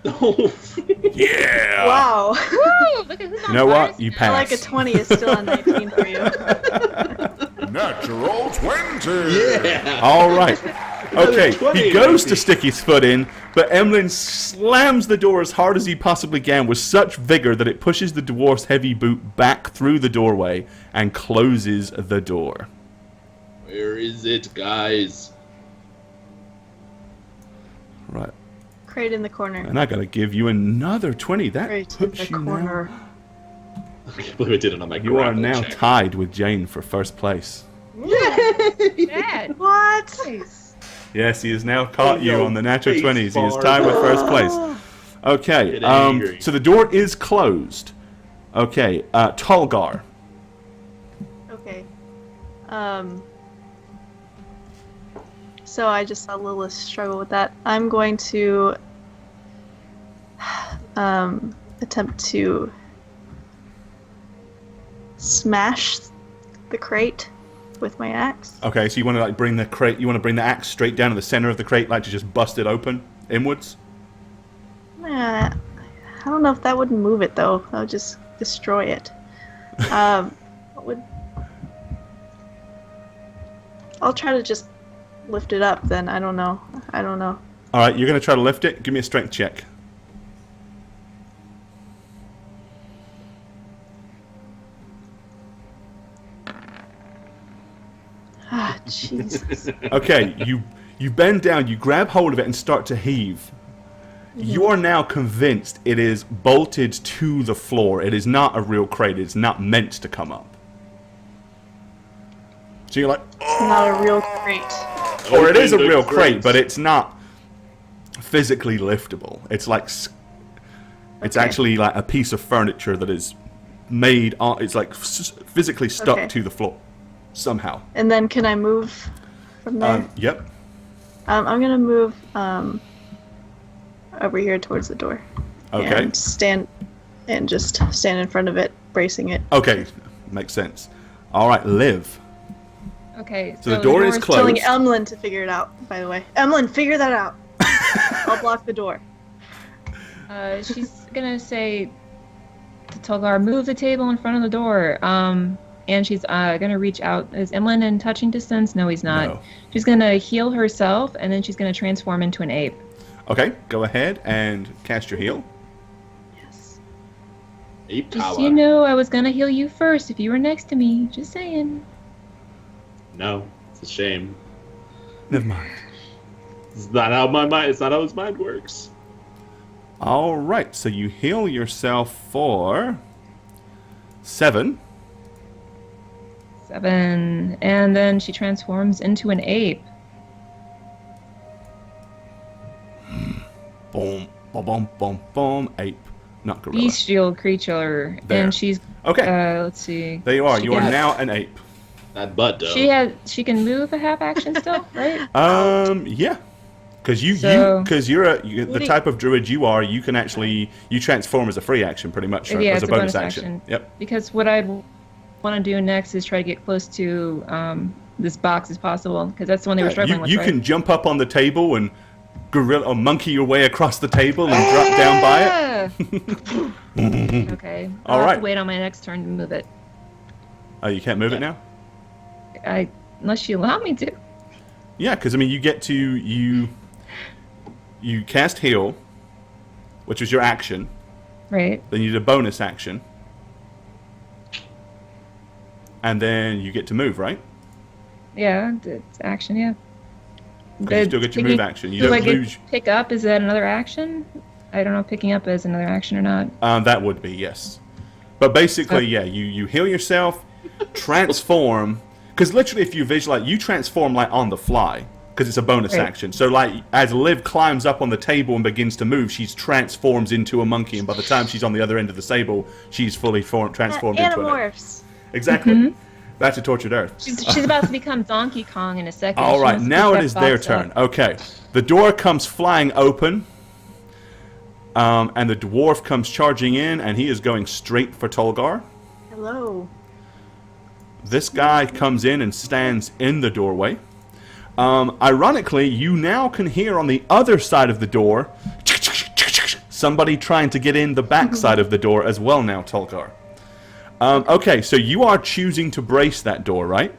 Yeah. Wow. Woo! Look at who's on You know what? fire You now. I like a pass. 20 is still a 19 for you. Natural 20. Yeah. All right. Okay, 20, he goes to baby. stick his foot in, but Emlyn slams the door as hard as he possibly can with such vigor that it pushes the dwarf's heavy boot back through the doorway and closes the door. Where is it, guys? Right. Crate in the corner. And I gotta give you another 20. That Crate in puts the you now. corner. I can't believe I did it on my You are grapple now check. tied with Jane for first place. Dad. What? Nice. Yes, he has now caught you Yo, on the natural face 20s. He is bars. tied with first place. Okay, Get angry. so the door is closed. Okay, Tolgar. Okay. So I just saw Lilith struggle with that. I'm going to attempt to smash the crate with my axe. Okay, so you want to like bring the crate, you want to bring the axe straight down to the center of the crate, like to just bust it open inwards? Nah, I don't know if that would move it though. That would just destroy it. What would? I'll try to just lift it up. Then I don't know. I don't know. All right, you're going to try to lift it. Give me a strength check. Ah, Jesus. Okay, you bend down, you grab hold of it and start to heave. You are now convinced it is bolted to the floor. It is not a real crate. It's not meant to come up. So you're like, It's not a real crate. or it is a Open the real crate, crates. but it's not physically liftable. It's like, it's Okay. actually like a piece of furniture that is made on, it's like physically stuck Okay. to the floor somehow. And then can I move from there? Yep. I'm gonna move over here towards the door. Okay. And just stand in front of it, bracing it. Okay. Makes sense. All right, Liv. Okay. So the door is closed. Telling Emlyn to figure it out, by the way. Emlyn, figure that out. I'll block the door. She's gonna say to Tolgar, move the table in front of the door. And she's gonna reach out. Is Emlyn in touching distance? No, he's not. No. She's gonna heal herself, and then she's gonna transform into an ape. Okay, go ahead and cast your heal. Yes. Ape Just Tower. so you know, I was gonna heal you first if you were next to me. Just saying. No, it's a shame. Never mind. It's not how my mind. It's not how his mind works. All right, so you heal yourself for 7. 7, and then she transforms into an ape. Boom, boom, boom, boom, boom. Ape, not gorilla. Bestial creature, There. and she's Okay, let's see. there you are. she You are can- now an ape. That butt, though. She can move a half action still, right? Yeah, because So- you're the do- type of druid you are. You can actually transform as a free action, pretty much, Yeah, as it's a bonus action. Yep. Because what I'd want to do next is try to get close to this box as possible, because that's the one they were struggling with, You right? can jump up on the table and gorilla or monkey your way across the table and drop down by it. Okay. All I'll have right. to wait on my next turn to move it. Oh, you can't move it now? Unless you allow me to. Yeah, because I mean, you get to you cast heal, which was your action. Right. Then you did a bonus action, and then you get to move, right? Yeah, it's action, yeah. Because you still get your move action. You do don't I get lose. pick up? Is that another action? I don't know if picking up is another action or not. That would be yes, but basically, Okay. yeah, you heal yourself, transform. Because literally, if you visualize, you transform like on the fly. Because it's a bonus Right. action. So like, as Liv climbs up on the table and begins to move, she transforms into a monkey, and by the time she's on the other end of the table, she's fully transformed into an ape. Animorphs. Exactly. That's a tortured earth. She's about to become Donkey Kong in a second. All She right, wants to now pick it that is their box turn. up. Okay, the door comes flying open, and the dwarf comes charging in, and he is going straight for Tolgar. Hello. This guy comes in and stands in the doorway. Ironically, you now can hear on the other side of the door somebody trying to get in the back side of the door as well now, Tolgar. Okay, so you are choosing to brace that door, right?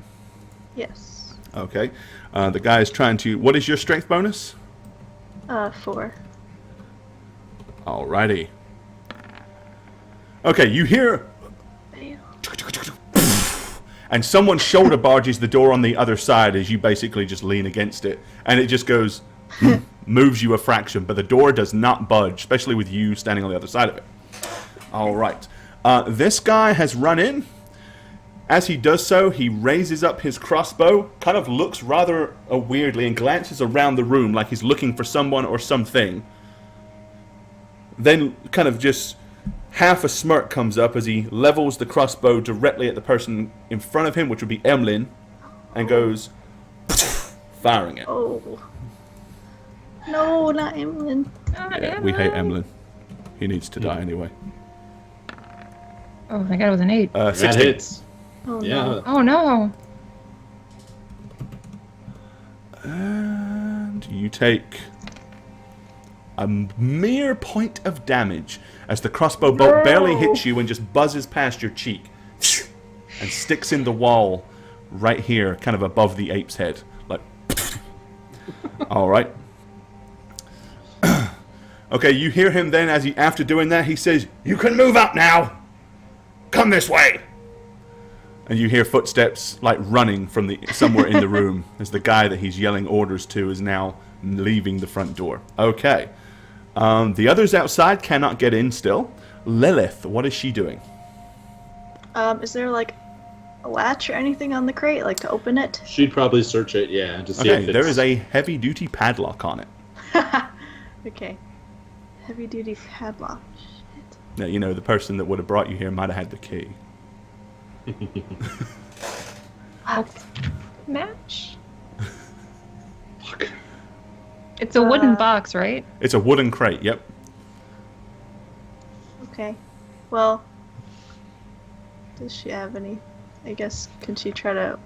Yes. Okay. The guy is trying to... What is your strength bonus? 4. Alrighty. Okay, you hear... And someone shoulder barges the door on the other side as you basically just lean against it. And it just goes... moves you a fraction, but the door does not budge, especially with you standing on the other side of it. Alright. This guy has run in. As he does so, he raises up his crossbow, kind of looks rather weirdly, and glances around the room like he's looking for someone or something. Then kind of just half a smirk comes up as he levels the crossbow directly at the person in front of him, which would be Emlyn, and goes firing it. Oh. No, not Emlyn. Yeah, we hate Emlyn. He needs to die anyway. Oh, thank God it was an 8. That 16. hits. Oh, Yeah. no. Oh, no. And you take a mere point of damage as the crossbow bolt barely hits you and just buzzes past your cheek and sticks in the wall right here, kind of above the ape's head. Like, all right. Okay, you hear him then as he, after doing that, he says, "You can move up now. Come this way." And you hear footsteps like running from the somewhere in the room as the guy that he's yelling orders to is now leaving the front door. Okay. The others outside cannot get in still. Lilith, what is she doing? Is there like a latch or anything on the crate, like to open it? She'd probably search it, yeah, to see Okay, if it's... there is a heavy-duty padlock on it. Okay. Heavy duty padlock. Shit. Now, you know, the person that would have brought you here might have had the key. Match? Fuck. It's a wooden box, right? It's a wooden crate, yep. Okay. Well, does she have any? I guess, can she try to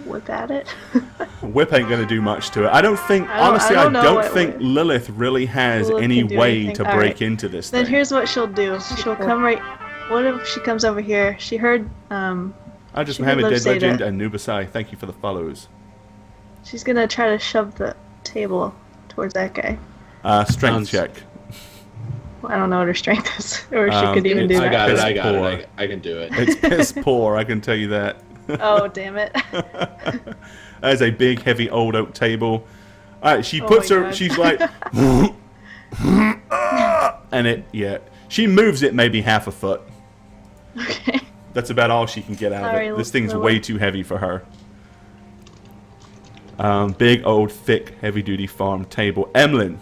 whip at it? Whip ain't going to do much to it. I don't think, I don't- honestly, I I don't know don't what think would- Lilith really has Lilith any can do way anything. to All break right. into this Then thing. here's what she'll do. She'll come right. What if she comes over here? She heard. I just she Mohammed would Dead say Legend that- and Nubasai, thank you for the follows. She's gonna try to shove the table towards that guy. Strength Sounds- check. Well, I don't know what her strength is, or if she Um, could even do I that. got it, Piss I got poor. it. I can do it. It's piss poor, I can tell you that. Oh, damn it. That is a big, heavy old oak table. Alright, she Oh puts my her, God. she's like, and it, yeah. She moves it maybe half a foot. Okay. That's about all she can get out of Sorry, it. This thing's Lilith. way too heavy for her. Big, old, thick, heavy-duty farm table. Emlyn.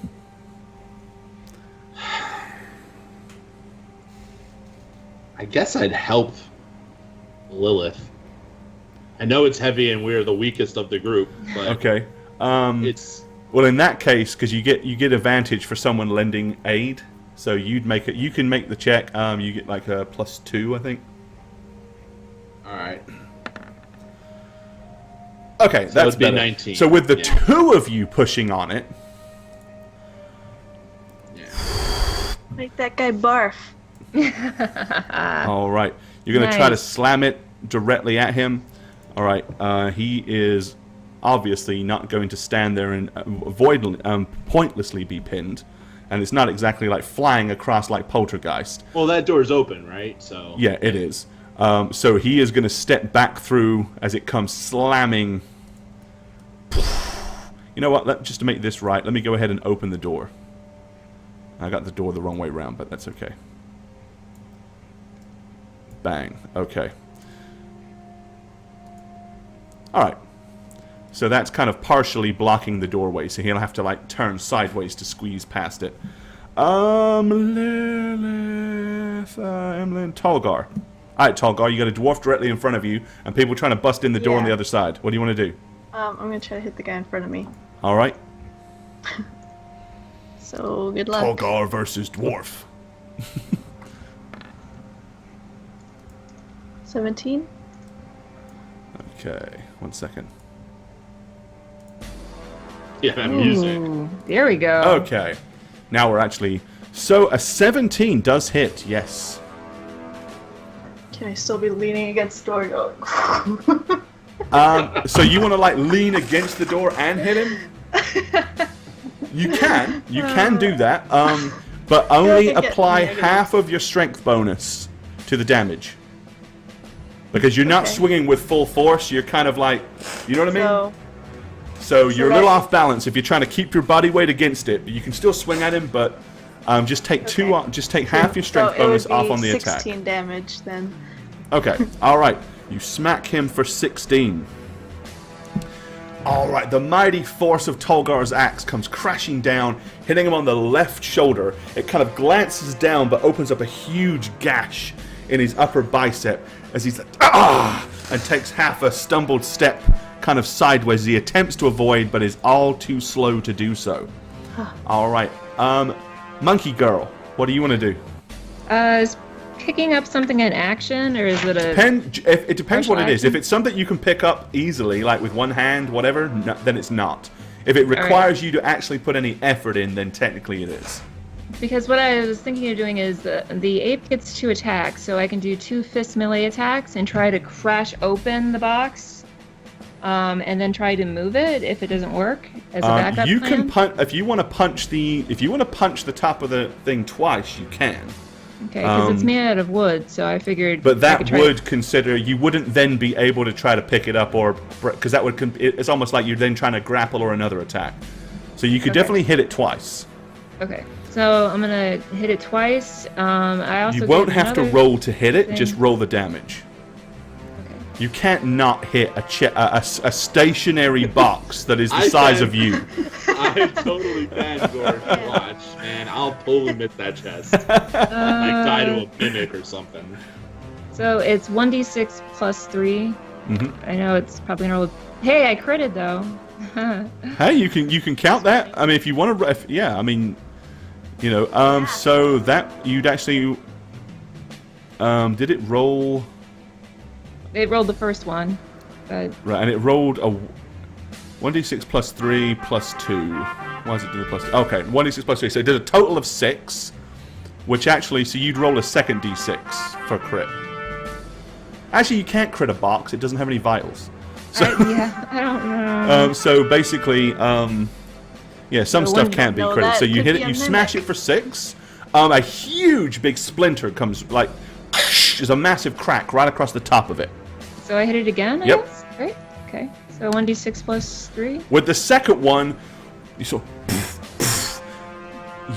I guess I'd help Lilith. I know it's heavy and we're the weakest of the group, but Okay. it's... Well, in that case, because you get advantage for someone lending aid, so you'd make it. You can make the check. You get like a +2, I think. Alright. Okay, So that's it'd be better. 19, So with the yeah. two of you pushing on it, Yeah. Make that guy barf. all right, you're gonna try to Nice. slam it directly at him. All right, he is obviously not going to stand there and pointlessly be pinned, and it's not exactly like flying across like Poltergeist. Well, that door's open, right? So... Yeah, it is. So he is going to step back through as it comes slamming. You know what? Just to make this right, let me go ahead and open the door. I got the door the wrong way around, but that's okay. Bang. Okay. Alright. So that's kind of partially blocking the doorway, so he'll have to like turn sideways to squeeze past it. Lilith, Emlyn, Tolgar. Alright, Tolgar, you got a dwarf directly in front of you, and people trying to bust in the door on Yeah. the other side. What do you want to do? I'm gonna try to hit the guy in front of me. Alright. So good luck. Tolgar versus dwarf. 17. Okay, 1 second. Yeah, that music. Ooh, there we go. Okay. Now we're actually So a 17 does hit, yes. Can I still be leaning against the door? Go. So you want to like lean against the door and hit him? You can do that. But only I could get apply negatives. half of your strength bonus to the damage. Because you're not Okay. swinging with full force, you're kind of like, you know what I mean? So So you're a little that- off balance if you're trying to keep your body weight against it. You can still swing at him, but just take Okay. just take half your strength so it would bonus off be on the attack. 16 damage then. Okay, alright. You smack him for 16. Alright, the mighty force of Tolgar's axe comes crashing down, hitting him on the left shoulder. It kind of glances down, but opens up a huge gash in his upper bicep as he's like, ah! And takes half a stumbled step kind of sideways as he attempts to avoid, but is all too slow to do so. Alright, Monkey Girl, what do you want to do? Is picking up something an action, or is it a... It depends what it is. Partial If it's something you can pick up easily, like with one hand, whatever, no, then it's not. If it requires you to actually put any effort in, then technically it is. Because what I was thinking of doing is the ape gets 2 attacks, so I can do 2 fist melee attacks and try to crash open the box, and then try to move it if it doesn't work as a backup You plan. can punch if you want to punch the top of the thing twice, you can. Okay, because it's made out of wood, so I figured. But I that could try would consider you wouldn't then be able to try to pick it up, or because that would it's almost like you're then trying to grapple or another attack. So you could Okay. definitely hit it twice. Okay, so I'm gonna hit it twice. I also You won't get have to another roll to hit it; thing. just roll the damage. Okay. You can't not hit a stationary box that is the I size can. of you. I totally can, Gord. Watch, man. I'll totally miss that chest. Like die to a mimic or something. So it's 1d6 plus 3. Mhm. I know it's probably not. Hey, I critted though. Hey, you can count that. I mean, if you want to, yeah. I mean, you know. So that you'd actually. Did it roll? It rolled the first one, but Right, and it rolled a 1d6 plus 3 plus 2. Why is it doing the plus 2? Okay, 1d6 plus 3. So it did a total of 6, which actually, so you'd roll a second d6 for crit. Actually, you can't crit a box. It doesn't have any vitals. So, yeah, I don't know. so basically, yeah, some So stuff when- can't be No, critted. that So you could hit be it, a you smash it mimic. for 6. A huge big splinter comes, like, there's a massive crack right across the top of it. So I hit it again, I Yep. guess? Right? Okay. So 1d6 plus 3? With the second one, you saw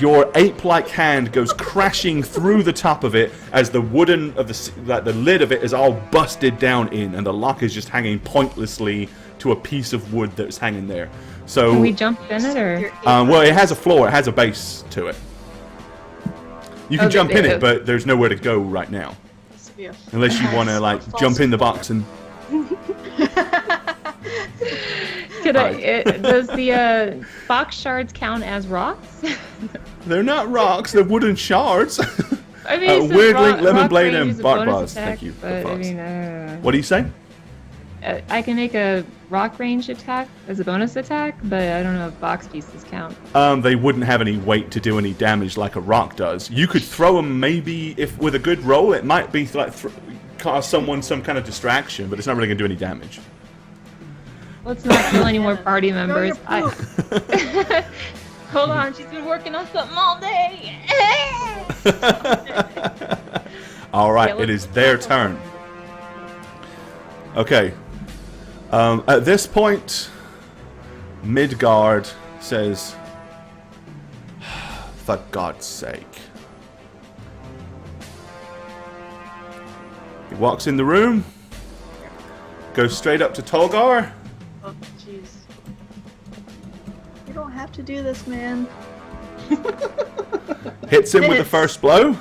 your ape-like hand goes crashing through the top of it as the wooden of the lid of it is all busted down in, and the lock is just hanging pointlessly to a piece of wood that's hanging there. So, Can we jump in it, or? well, it has a floor, it has a base to it. You can Okay, jump in yeah. it, but there's nowhere to go right now, This would be a unless you want to like false jump in the floor. box and. Could does the box shards count as rocks? They're not rocks; they're wooden shards. I mean, it says Weird Link, rock- Lemon rock Blade, range and is a Bark bonus Bars. attack, Thank you. But, Bark I Bars. mean, What do you say? I can make a rock range attack as a bonus attack, but I don't know if box pieces count. They wouldn't have any weight to do any damage like a rock does. You could throw them maybe if with a good roll. It might be like cause someone some kind of distraction, but it's not really going to do any damage. Let's not kill any more party Throw members. your poop. Hold on, she's been working on something all day. All right, Yeah, it let's- is their turn. Okay. At this point, Midgard says, "For God's sake." He walks in the room, goes straight up to Tolgar. Oh, jeez. You don't have to do this, man. Hits him with the Minutes. first blow.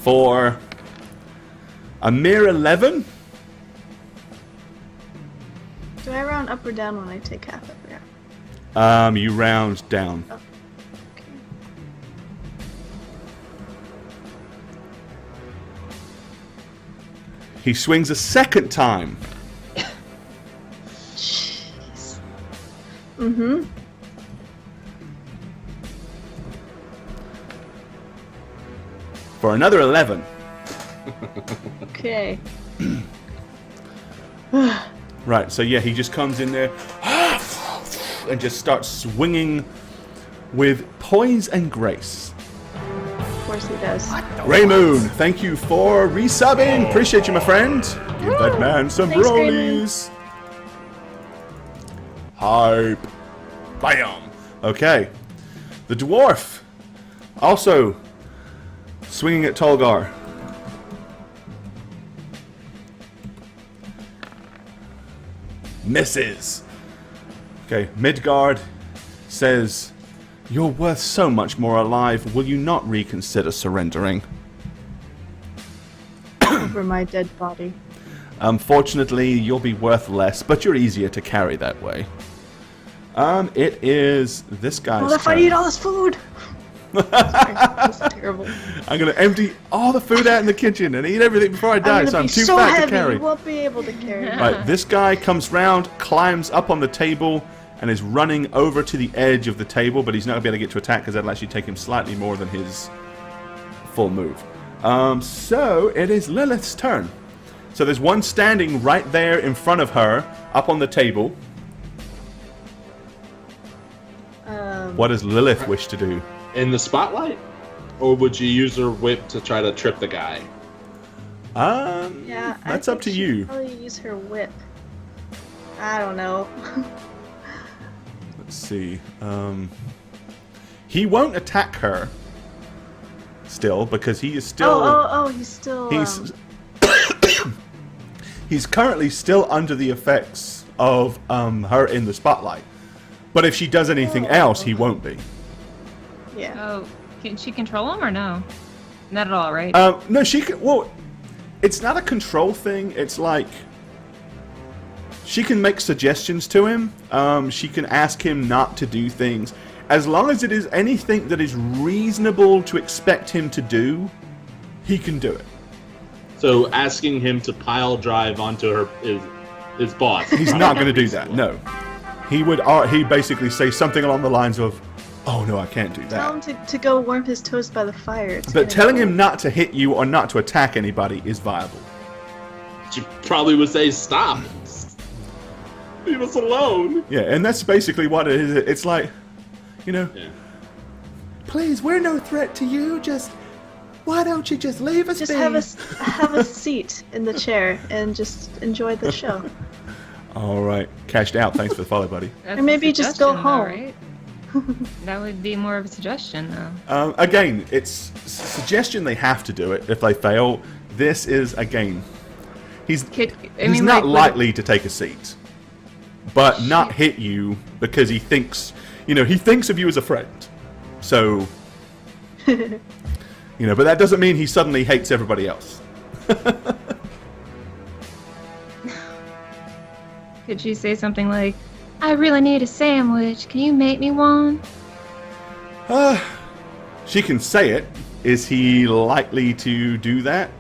For a mere 11. Do I round up or down when I take half of it? You round down. Okay. He swings a second time. Jeez. Mm-hmm. for another 11. Okay. Right, so yeah, he just comes in there and just starts swinging with poise and grace. Of course he does. Raymoon, thank you for resubbing. Appreciate you, my friend. Give that man some Thanks, rollies. Hype. Bam. Okay. The dwarf also swinging at Tolgar. Misses. Okay, Midgard says, "You're worth so much more alive. Will you not reconsider surrendering?" Over my dead body. Unfortunately, you'll be worth less, but you're easier to carry that way. It is this guy's What if I turn. eat all this food? Sorry, that's terrible. I'm gonna empty all the food out in the kitchen and eat everything before I die, I'm so gonna I'm be too so fat heavy, to carry. you won't be able to carry me. Right, this guy comes round, climbs up on the table, and is running over to the edge of the table, but he's not going to be able to get to attack because that'll actually take him slightly more than his full move. So it is Lilith's turn. So there's one standing right there in front of her, up on the table. What does Lilith wish to do? In the spotlight? Or would you use her whip to try to trip the guy? Yeah, That's I up to think she'd you. Probably use her whip. I don't know. Let's see. He won't attack her still because he is still. Oh, he's still. He's he's currently still under the effects of her in the spotlight. But if she does anything else, he won't be. Yeah. Oh, can she control him or no? Not at all, right? No, she can. Well, it's not a control thing. It's like she can make suggestions to him. She can ask him not to do things. As long as it is anything that is reasonable to expect him to do, he can do it. So asking him to pile drive onto her his boss. He's not going to do that. No, he would. He basically say something along the lines of, "Oh no, I can't do Tell that." him to go warm his toast by the fire. It's But gonna telling go- him not to hit you or not to attack anybody is viable. She probably would say, "Stop. Leave us alone." Yeah, and that's basically what it is. It's like, Yeah. please, we're no threat to you. Just, why don't you just leave us Just be? have a seat in the chair and just enjoy the show. All right, cashed out. Thanks for the follow, buddy. That's or maybe a just go suggestion, though, home. right? That would be more of a suggestion, though. Again, it's suggestion they have to do it. If they fail, this is again. He's not likely to take a seat, but not hit you because he thinks, he thinks of you as a friend. So, but that doesn't mean he suddenly hates everybody else. Could she say something like, "I really need a sandwich. Can you make me one?" She can say it. Is he likely to do that?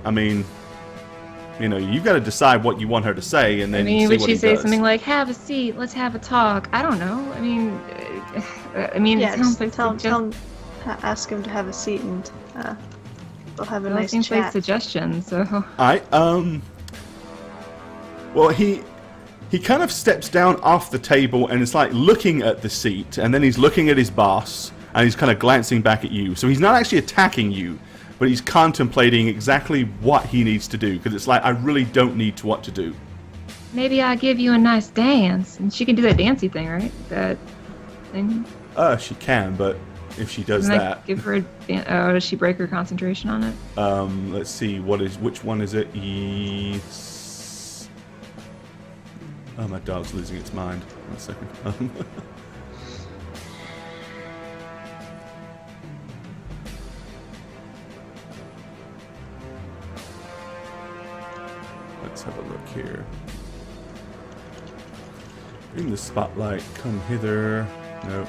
I mean, you've got to decide what you want her to say, and then see would what she he say does. something like, "Have a seat, let's have a talk"? I don't know. Yeah, it sounds just like tell him, ask him to have a seat and they'll have a nice seems chat. like suggestions. So Well, he kind of steps down off the table and is like looking at the seat, and then he's looking at his boss, and he's kind of glancing back at you. So he's not actually attacking you, but he's contemplating exactly what he needs to do, because it's like, I really don't need what to do. maybe I'll give you a nice dance, and she can do that dancey thing, right? That thing. She can, but if she does Doesn't that, give her. Does she break her concentration on it? let's see, which one is it? Oh, my dog's losing its mind. 1 second. Let's have a look here. Bring the spotlight, come hither. No,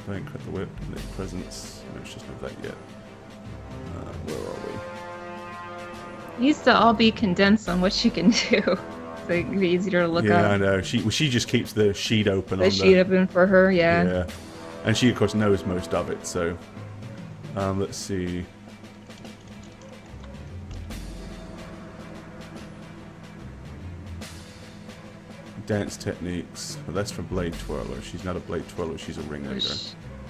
thank cut the whip, make presence. No, it's just not that yet. Where are we? Needs to all be condensed on what she can do. So it'd be easier to look Yeah, up. I know. She just keeps the sheet open. The sheet open for her, yeah. Yeah, and she of course knows most of it. So, let's see. Dance techniques. Well, that's for Blade Twirler. She's not a Blade Twirler. She's a Ringleader.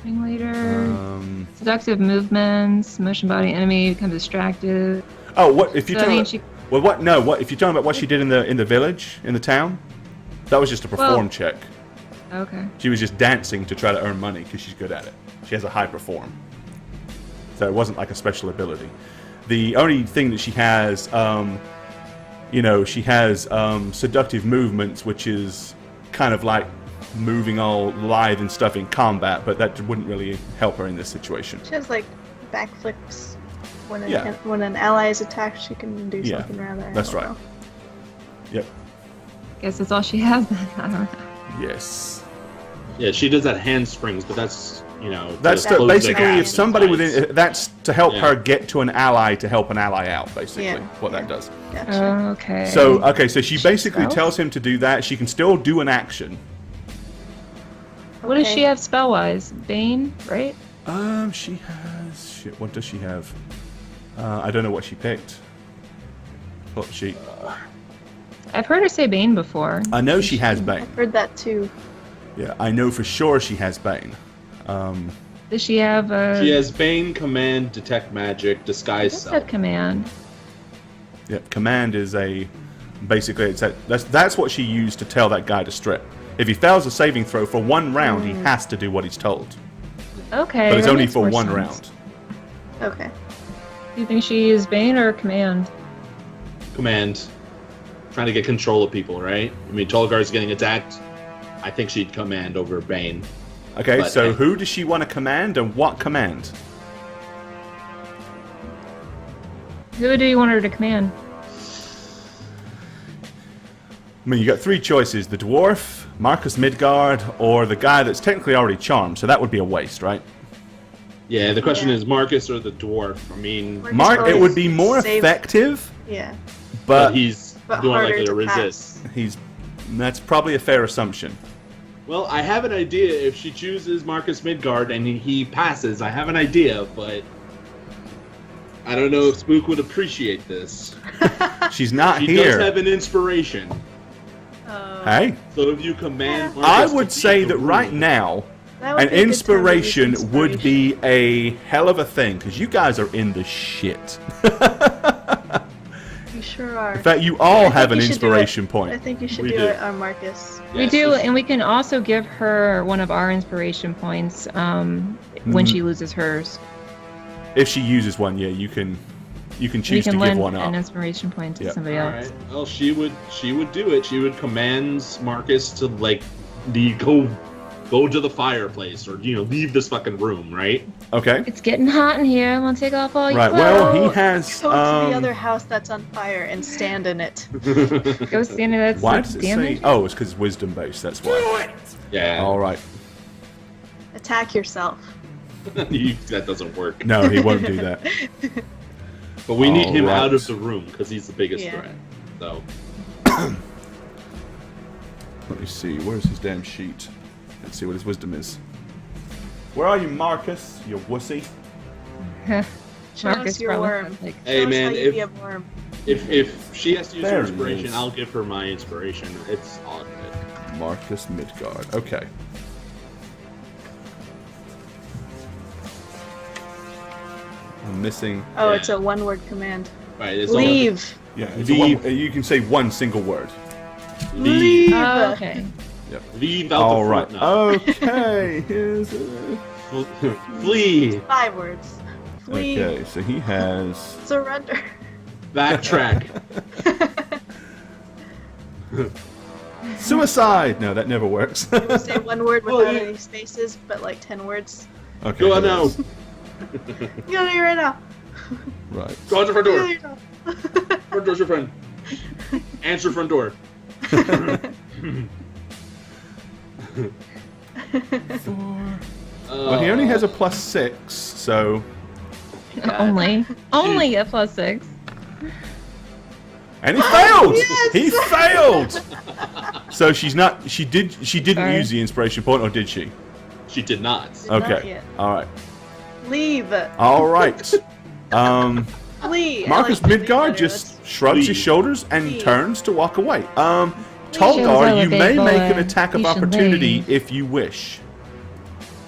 Ringleader. Seductive movements. Motion body enemy becomes distracted. Oh, what if you're So, I talking mean, about, she- well, what? No, what if you're talking about what she did in the village, in the town? That was just a perform check. Okay. She was just dancing to try to earn money because she's good at it. She has a high perform. So it wasn't like a special ability. The only thing that she has, she has seductive movements, which is kind of like moving all lithe and stuff in combat, but that wouldn't really help her in this situation. She has like backflips. When Yeah. when an ally is attacked, she can do Yeah, something around there. that's right. Yep. Guess that's all she has then. I don't know. Yes. Yeah, she does that handsprings, but that's That's to close the basically gap if somebody in size. within. That's to help Yeah. her get to an ally to help an ally out. Basically, Yeah, what that yeah. does. Gotcha. Okay. So she basically Spell? tells him to do that. She can still do an action. What does Okay. she have spell-wise? Bane, right? She has shit. What does she have? I don't know what she picked. Pull up the sheet. I've heard her say Bane before. I know she has Bane. I've heard that too. Yeah, I know for sure she has Bane. Does she have a... She has Bane, Command, Detect Magic, Disguise What's Self. that command? Yeah, command is basically that's what she used to tell that guy to strip. If he fails a saving throw for one round, he has to do what he's told. Okay. But it's that only makes for more one sense. round. Okay. Do you think she is Bane or command? Command. Trying to get control of people, right? I mean, Tolgar's getting attacked. I think she'd command over Bane. Okay, But, so who does she want to command and what command? Who do you want her to command? I mean, you got three choices: the dwarf, Marcus Midgard, or the guy that's technically already charmed. So that would be a waste, right? Yeah, the question Yeah. is Marcus or the dwarf. I mean, It would be more Save- effective, Yeah. but he's But more harder likely to to resist. that's probably a fair assumption. Well, I have an idea. If she chooses Marcus Midgard and he passes, I have an idea, but I don't know if Spook would appreciate this. She's not He here. does have an inspiration. Hey, So if you command Marcus I to would leave say the that right room- now, That would an be a good time to use inspiration would be a hell of a thing because you guys are in the shit. You sure are. In fact, you all I have think an you should do inspiration I point. think you should We do do. it on Marcus. We Yes, do, this- and we can also give her one of our inspiration points when she loses hers. If she uses one, yeah, you can We choose to can give lend one an up. inspiration point to Yep. somebody All else. right. Well, she would do it. She would command Marcus to go to the fireplace or leave this fucking room, right? Okay. It's getting hot in here. I'm gonna take off all your Right. clothes. Well, he has. Go to the other house that's on fire and stand in it. Go stand in that. Why does it damage. say? Oh, it's because it's wisdom based. That's why. Yeah. All right. Attack yourself. That doesn't work. No, he won't do that. But we need him Alright. out of the room because he's the biggest Yeah. threat. So Let me see. Where's his damn sheet? Let's see what his wisdom is. Where are you, Marcus? You wussy. Show us Marcus your probably worm. has, like, Hey, Show us man, how you if- be a worm. if she has to use There her he inspiration, is. I'll give her my inspiration. It's all good. Marcus Midgard. Okay. I'm missing. Oh, Yeah. it's a one-word command. Right. It's Leave. Yeah, it's Leave. you can say one single word. All, leave. Oh, okay. Leave out All the right. front. No. Okay. Here's Flee. 5 words. Flee. Okay, so he has. Surrender. Backtrack. Suicide! No, that never works. Say one word Well, without you- any spaces, but like 10 words. Okay. Go on here it now. is. Get out of here right now. Right. Go out the front Get out door. of here now. Front door's your friend. Answer front door. Well, he only has a +6, so. Only a +6. And he failed! Yes! He failed! So she's not. She didn't Sorry. use the inspiration point, or did she? She did not. Not Okay. yet. Alright. Leave. Alright. Flee. I Marcus like flee Midgard better. just shrugs his Leave. shoulders and Leave. turns to walk away. Tolgar, you big may make boy. an attack of You should opportunity leave. if you wish.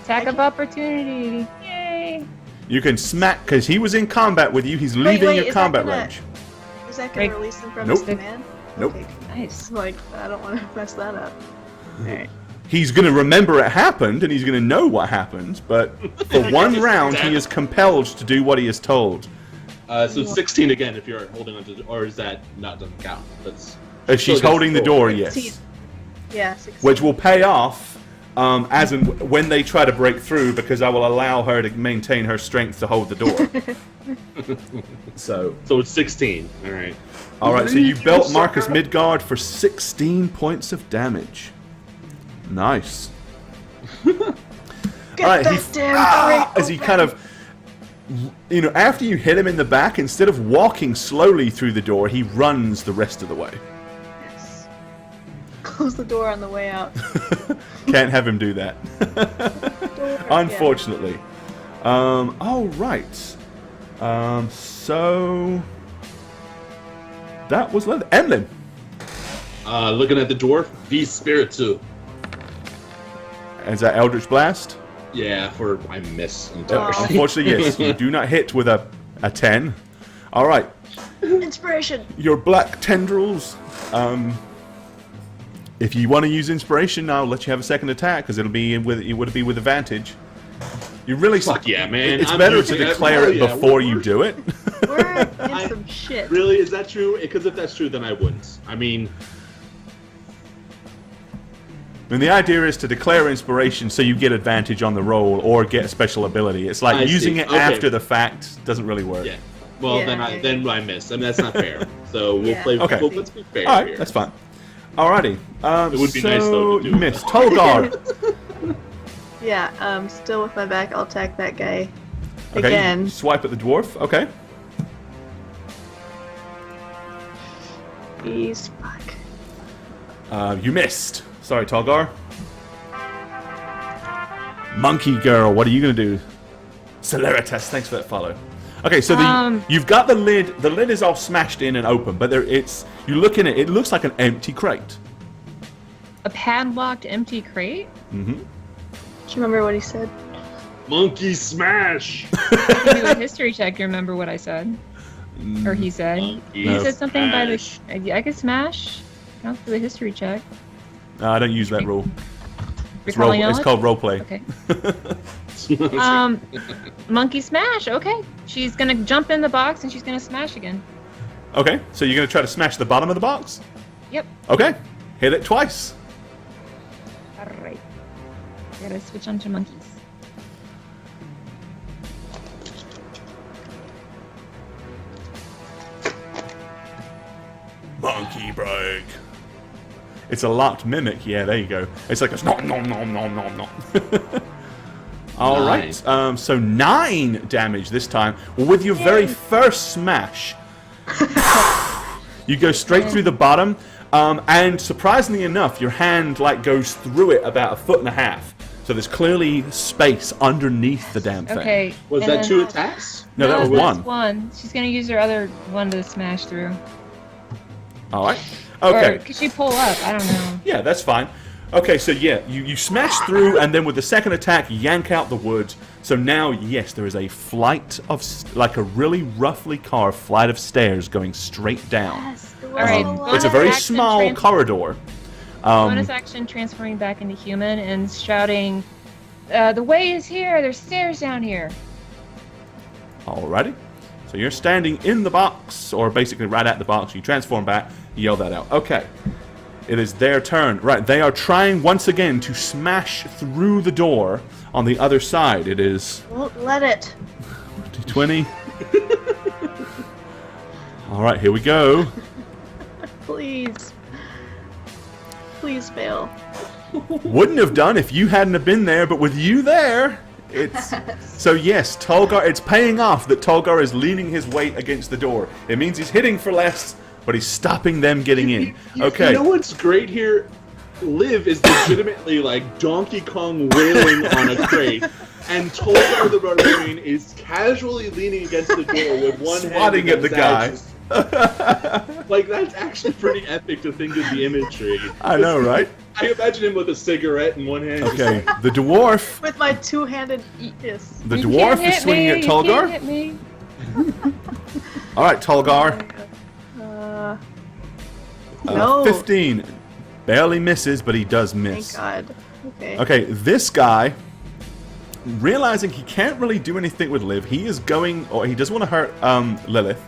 Attack of opportunity. Yay. You can smack, because he was in combat with you. He's leaving your is that combat gonna- range. Is that gonna Break- release him from Nope. his command? Nope. Okay. Nice. Like, I don't want to mess that up. Alright. He's going to remember it happened, and he's going to know what happened, but for one round, he is compelled to do what he is told. So 16 again if you're holding onto the, or is that not doesn't count? That's If she's still holding the against door, 16. yes. Yeah, 16. Which will pay off as in when they try to break through, because I will allow her to maintain her strength to hold the door. So it's 16. All right. So you belt Marcus Midgard for 16 points of damage. Nice. Get Alright, that damn crate as he open. kind of, after you hit him in the back, instead of walking slowly through the door, he runs the rest of the way. Yes. Close the door on the way out. Can't have him do that. Door, Unfortunately. All right. So that was Emlyn. Looking at the dwarf, V Spiritu. Is that Eldritch Blast? Yeah, I miss Yep, entirely. unfortunately, yes. You do not hit with a 10. All right. Yeah. Inspiration. Your black tendrils. If you want to use inspiration, I'll let you have a second attack because it would be with advantage. You really Fuck yeah, man. It's I'm better to using it. declare Hell it yeah. before you do it. We're in some shit. Really, is that true? Because if that's true, then I wouldn't. I mean, And the idea is to declare inspiration so you get advantage on the roll or get a special ability. It's like I using see. it Okay. after the fact doesn't really work. yeah. Well, Yeah. then I miss. I mean, that's not fair. So we'll Yeah. play. Okay. Let's be fair All right, here. that's fine. Alrighty. It would be nice, though, to do you missed. Tolgar. Yeah, still with my back, I'll attack that guy Okay, again. swipe at the dwarf. Okay. He's fuck. You missed. Sorry, Tolgar. Monkey girl, what are you gonna do? Celeritas, thanks for that follow. Okay, so you've got the lid. The lid is all smashed in and open, but you look in it. It looks like an empty crate. A padlocked empty crate? Do you remember what he said? Monkey smash. I can do a history check to remember what I said. Or he said. Monkey He said something by the... smash. I could smash. I don't do a history check. I don't use that rule. It's Recalling knowledge? called roleplay. Okay. Monkey smash. Okay. She's gonna jump in the box and she's gonna smash again. Okay, so you're gonna try to smash the bottom of the box. Yep. Okay, hit it twice. All right. Gotta switch on to monkeys. Monkey break. It's a locked mimic. Yeah, there you go. It's like a nom nom nom nom nom nom. All right. So 9 damage this time. Well, with your very first smash, you go straight through the bottom, and surprisingly enough, your hand goes through it about 1.5 feet. So there's clearly space underneath the damn thing. Okay. Was and that then- 2 attacks? No, that was that's 1. one. She's gonna use her other one to smash through. All right. Or Okay. could she pull up? I don't know. Yeah, that's fine. Okay, so yeah, you smash through, and then with the second attack, yank out the wood. So now, yes, there is a flight of, like a really roughly carved flight of stairs going straight down. Yes, it was All right, a lot. It's a very Action small trans- corridor. Bonus action transforming back into human and shouting, "The way is here. There's stairs down here." Alrighty. So you're standing in the box, or basically right at the box. You transform back, you yell that out. Okay. It is their turn. Right, they are trying once again to smash through the door on the other side. It is Won't let it. 20. Alright, here we go. Please. Please fail. Wouldn't have done if you hadn't have been there, but with you there, it's... So yes, Tolgar, it's paying off that Tolgar is leaning his weight against the door. It means he's hitting for less, but he's stopping them getting in. Okay. You know what's great here? Liv is legitimately like Donkey Kong wailing on a crate, and Tolgar the Barbarian is casually leaning against the door with one Swatting hand at the against guy. just Like, that's actually pretty epic to think of the imagery. I know, right? I imagine him with a cigarette in one hand. Okay, the dwarf. With my two-handed yes. The dwarf is swinging at Tolgar. You can't hit me. All right, Tolgar. No. 15. Barely misses, but he does miss. Thank God. Okay. Okay, this guy, realizing he can't really do anything with Liv, he is going, or he doesn't want to hurt Lilith.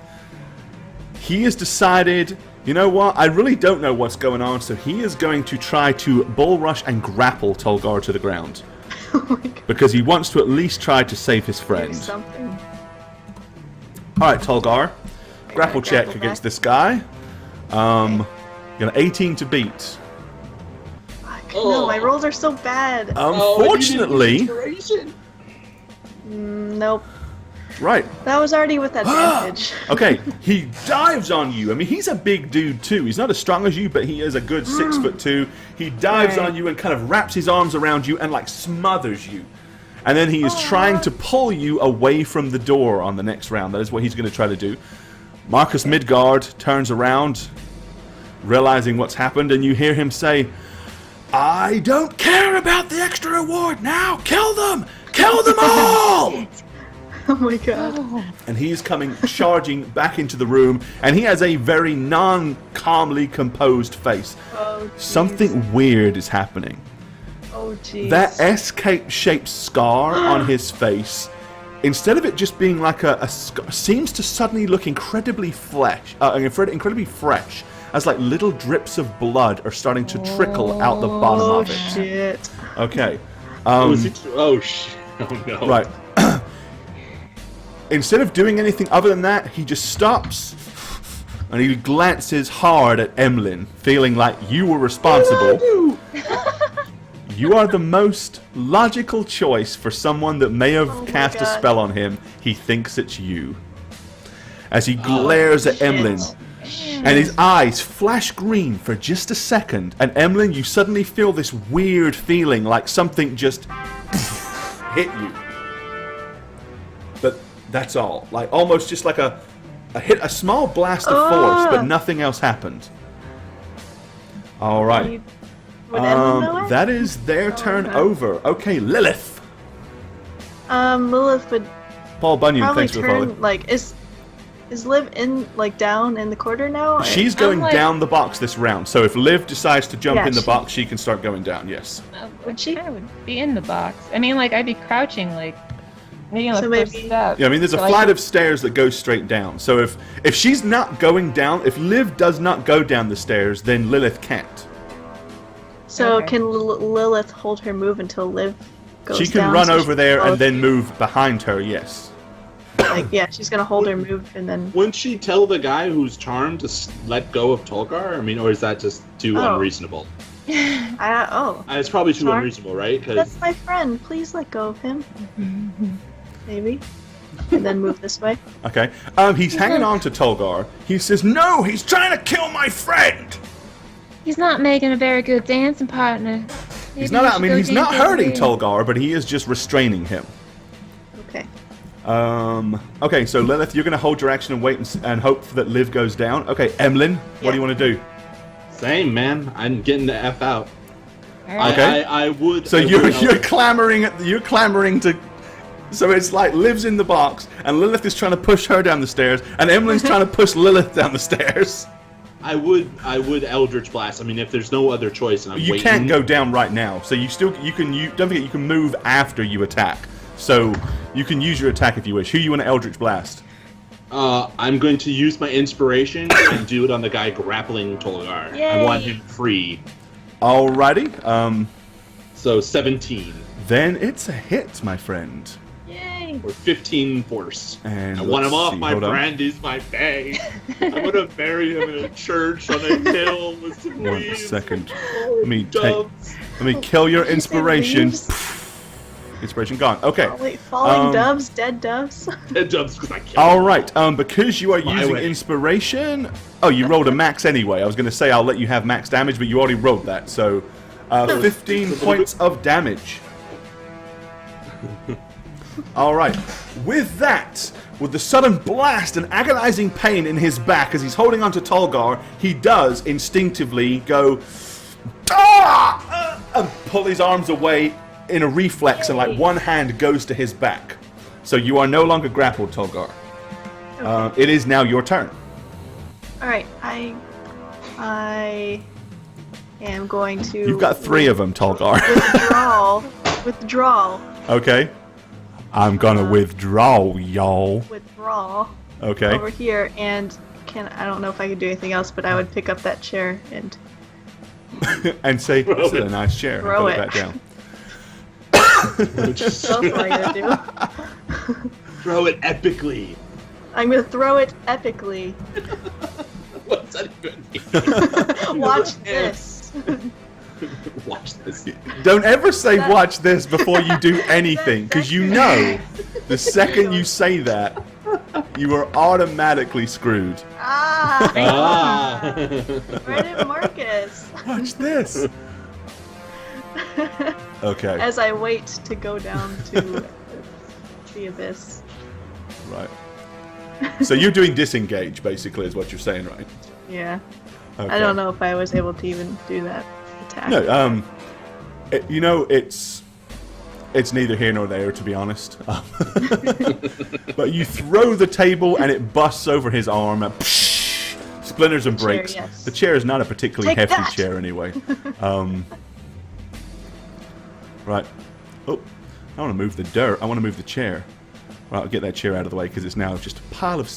He has decided, you know what, I really don't know what's going on, so he is going to try to bull rush and grapple Tolgar to the ground. Oh my God. Because he wants to at least try to save his Do friend. something. Alright, Tolgar. Grapple check grapple against back. this guy. Got an 18 to beat. Fuck. No, my rolls are so bad. Unfortunately, Nope. right. That was already with advantage. Okay, he dives on you. I mean, he's a big dude too. He's not as strong as you, but he is a good 6'2". He dives Right. on you and kind of wraps his arms around you and like smothers you. And then he is trying to pull you away from the door on the next round. That is what he's going to try to do. Marcus Midgard turns around, realizing what's happened, and you hear him say, I don't care about the extra reward now! Kill them! Kill them all! Oh my God. And he's coming charging back into the room, and he has a very non-calmly composed face. Oh, jeez. Something weird is happening. Oh, jeez. That S-shaped scar on his face, instead of it just being like a scar, seems to suddenly look incredibly incredibly fresh, as like little drips of blood are starting to trickle out the bottom Oh, of it. shit. Okay. Oh shit. Oh no. Right. Instead of doing anything other than that, he just stops and he glances hard at Emlyn, feeling like you were responsible. You are the most logical choice for someone that may have Oh my cast a God. spell on him. He thinks it's you. As he glares at Emlyn, and his eyes flash green for just a second, and Emlyn, you suddenly feel this weird feeling like something just hit you. But that's all. Like almost just like a small blast of force, but nothing else happened. All right. Would Emlyn know it? That is their turn okay. over. Okay, Lilith. Lilith would Paul Bunyan, probably thanks for the follow. turn, like, is Liv in, like, down in the corner now? or- She's going like- down the box this round, so if Liv decides to jump Yeah, in the she- box, she can start going down, yes. Would she? I would be in the box. I mean, like, I'd be crouching, like, maybe on the So first maybe- step. Yeah, I mean, there's a So, flight like, of stairs that goes straight down. So if she's not going down, if Liv does not go down the stairs, then Lilith can't. So Okay. can Lilith hold her move until Liv goes She can down, run so over she there can and both- then move behind her, yes. Like, yeah, she's gonna hold her move and then... Wouldn't she tell the guy who's charmed to let go of Tolgar? I mean, or is that just too Oh. unreasonable? Oh. It's probably too Charmed? unreasonable, right? Because That's my friend. Please let go of him. Maybe. And then move this way. Okay. He's hanging on to Tolgar. He says, no, he's trying to kill my friend! He's not making a very good dancing partner. He's Maybe not, we I should mean, go he's not dance over hurting here. Tolgar, but he is just restraining him. Okay. Okay, so Lilith, you're going to hold your action and wait and hope that Liv goes down. Okay, Emlyn, what do you want to do? same, man. I'm getting the F out. All right. Okay. I would. So I you're would- clamoring to. So it's like Liv's in the box, and Lilith is trying to push her down the stairs, and Emlyn's trying to push Lilith down the stairs. I would Eldritch Blast. I mean, if there's no other choice, and I'm You waiting. can't go down right now, so you don't forget you can move after you attack. So you can use your attack if you wish. Who you want to Eldritch Blast? I'm going to use my inspiration and do it on the guy grappling Tolgar. I want him free. Alrighty. So 17 Then it's a hit, my friend. Yay. or 15 force. And I want him let's off see, my hold on. brandy's my bay. I'm gonna bury him in a church on a hill with some 1 leaves. second. Oh, Let me doves. Let me kill your Did you say inspiration. leaves? Inspiration gone. Okay. Oh, wait, falling Um, doves, dead doves. Dead doves because I killed All him. right. Because you are My using way. inspiration. Oh, you rolled a max anyway. I was going to say I'll let you have max damage, but you already rolled that. So, 15 points of damage. All right. With that, with the sudden blast and agonizing pain in his back as he's holding onto Tolgar, he does instinctively go, and pull his arms away in a reflex, and like one hand goes to his back. So you are no longer grappled, Tolgar. Okay. It is now your turn. All right, I am going to. You've got 3 of them, Tolgar. Withdrawal. Okay. I'm gonna withdraw, y'all. Withdrawal. Okay. Over here, and I don't know if I could do anything else, but I would pick up that chair and And say, this is a nice chair. Throw Put it it. back down. that's all I gotta do. Throw it epically. I'm gonna throw it epically. What's that even mean? Watch this. Watch this. Don't ever say watch this before you do anything, because you know the second you say that, you are automatically screwed. Ah! Where did Marcus? Watch this. Okay. As I wait to go down to the abyss. Right. So you're doing disengage, basically, is what you're saying, right? Yeah. Okay. I don't know if I was able to even do that attack. No, it's neither here nor there, to be honest. But you throw the table and it busts over his arm, and splinters and Chair, breaks. yes. The chair is not a particularly Take hefty that! chair anyway. Right. Oh, I want to move the dirt. I want to move the chair. Right, I'll get that chair out of the way because it's now just a pile of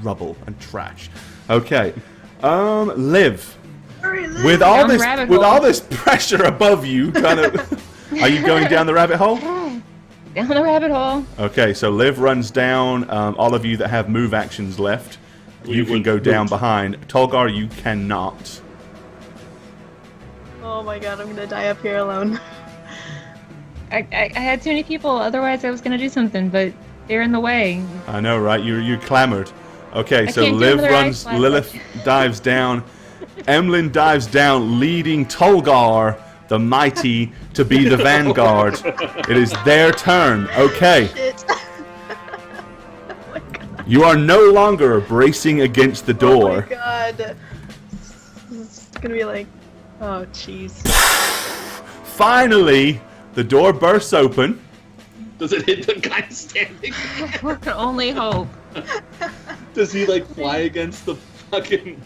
rubble and trash. Okay. Liv. Hurry, Liv! With all Down the this, rabbit with hole. all this pressure above you, kind of, are you going down the rabbit hole? Down the rabbit hole. Okay, so Liv runs down. All of you that have move actions left, you can go down behind. Tolgar, you cannot. Oh my god, I'm gonna die up here alone. I had too many people, otherwise I was going to do something, but they're in the way. I know, right? You clamored. Okay, I so can't do Liv another runs. ice Lilith dives down. Emlyn dives down, leading Tolgar, the mighty, to be the vanguard. It is their turn. Okay. Shit. Oh my god. You are no longer bracing against the Oh door. my god. It's gonna be like, oh jeez. Finally, the door bursts open. Does it hit the guy standing? We can only hope. Does he like fly against the fucking?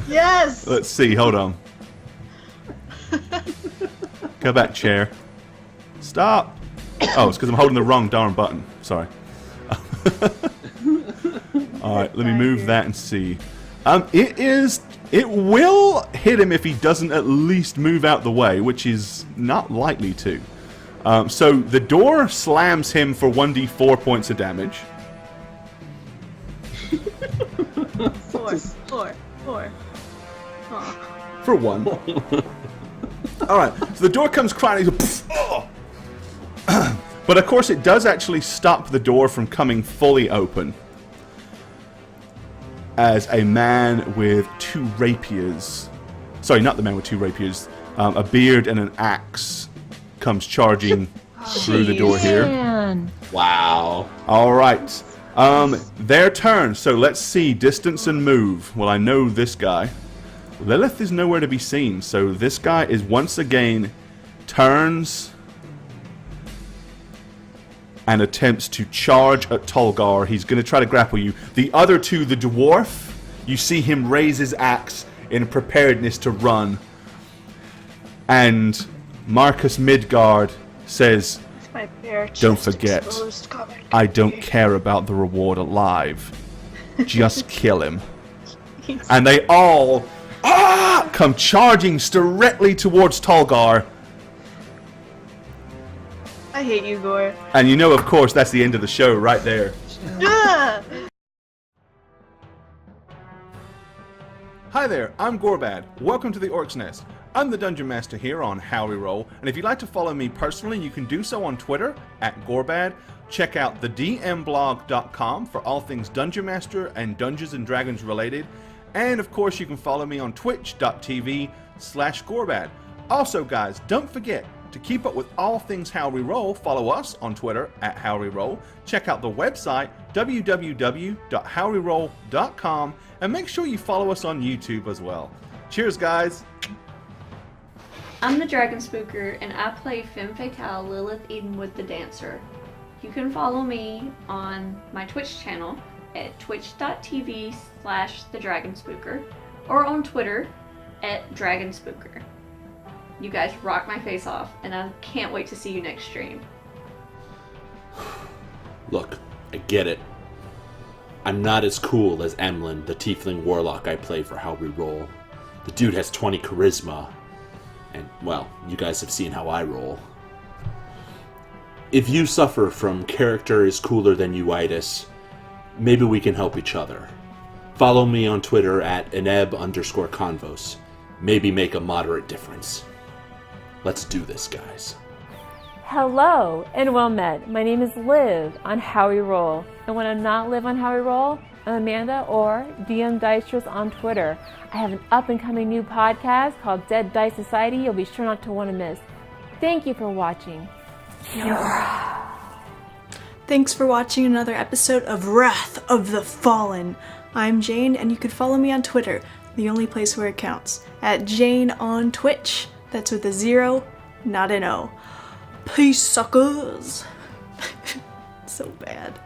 Yes! Let's see, hold on. Go back, chair. Stop! Oh, it's because I'm holding the wrong darn button. Sorry. Alright, let me move that and see. It will hit him if he doesn't at least move out the way, which is not likely to. So the door slams him for 1d4 points of damage. Four. Aw. For 1. Alright, so the door comes crying. But of course it does actually stop the door from coming fully open. As a man with 2 rapiers... Sorry, not the man with 2 rapiers. A beard and an axe comes charging through the door here. Man. Wow. Alright. Their turn. So let's see. Distance and move. Well, I know this guy. Lilith is nowhere to be seen. So this guy is once again turns and attempts to charge at Tolgar. He's going to try to grapple you. The other 2, the dwarf, you see him raise his axe in preparedness to run. And Marcus Midgard says, My bare Don't chest forget, exposed, covered in I don't beard. care about the reward alive. Just kill him. And they all come charging directly towards Tolgar. I hate you, Gore. And you know, of course, that's the end of the show right there. Ah! Hi there, I'm Gorbad. Welcome to the Orc's Nest. I'm the Dungeon Master here on Howreroll, and if you'd like to follow me personally, you can do so on Twitter @Gorbad. Check out thedmblog.com for all things Dungeon Master and Dungeons and Dragons related. And of course, you can follow me on twitch.tv/Gorbad. Also, guys, don't forget, To keep up with all things Howreroll, follow us on Twitter at Howreroll. Check out the website www.howreroll.com and make sure you follow us on YouTube as well. Cheers, guys. I'm the Dragon Spooker, and I play Femme Fatale Lilith Edenwood the Dancer. You can follow me on my Twitch channel at twitch.tv/thedragonspooker or on Twitter at dragonspooker. You guys rock my face off, and I can't wait to see you next stream. Look, I get it. I'm not as cool as Emlyn, the tiefling warlock I play for Howreroll. The dude has 20 charisma. And, well, you guys have seen how I roll. If you suffer from character is cooler than you-itis, maybe we can help each other. Follow me on Twitter at ineb_convos. Maybe make a moderate difference. Let's do this, guys. Hello and well met. My name is Liv on Howreroll. And when I'm not Liv on Howreroll, I'm Amanda or DM Dicerous on Twitter. I have an up-and-coming new podcast called Dead Dice Society you'll be sure not to want to miss. Thank you for watching. Thanks for watching another episode of Wrath of the Fallen. I'm Jane, and you can follow me on Twitter, the only place where it counts, at Jane on Twitch. That's with a 0, not an O. Peace, suckers. So bad.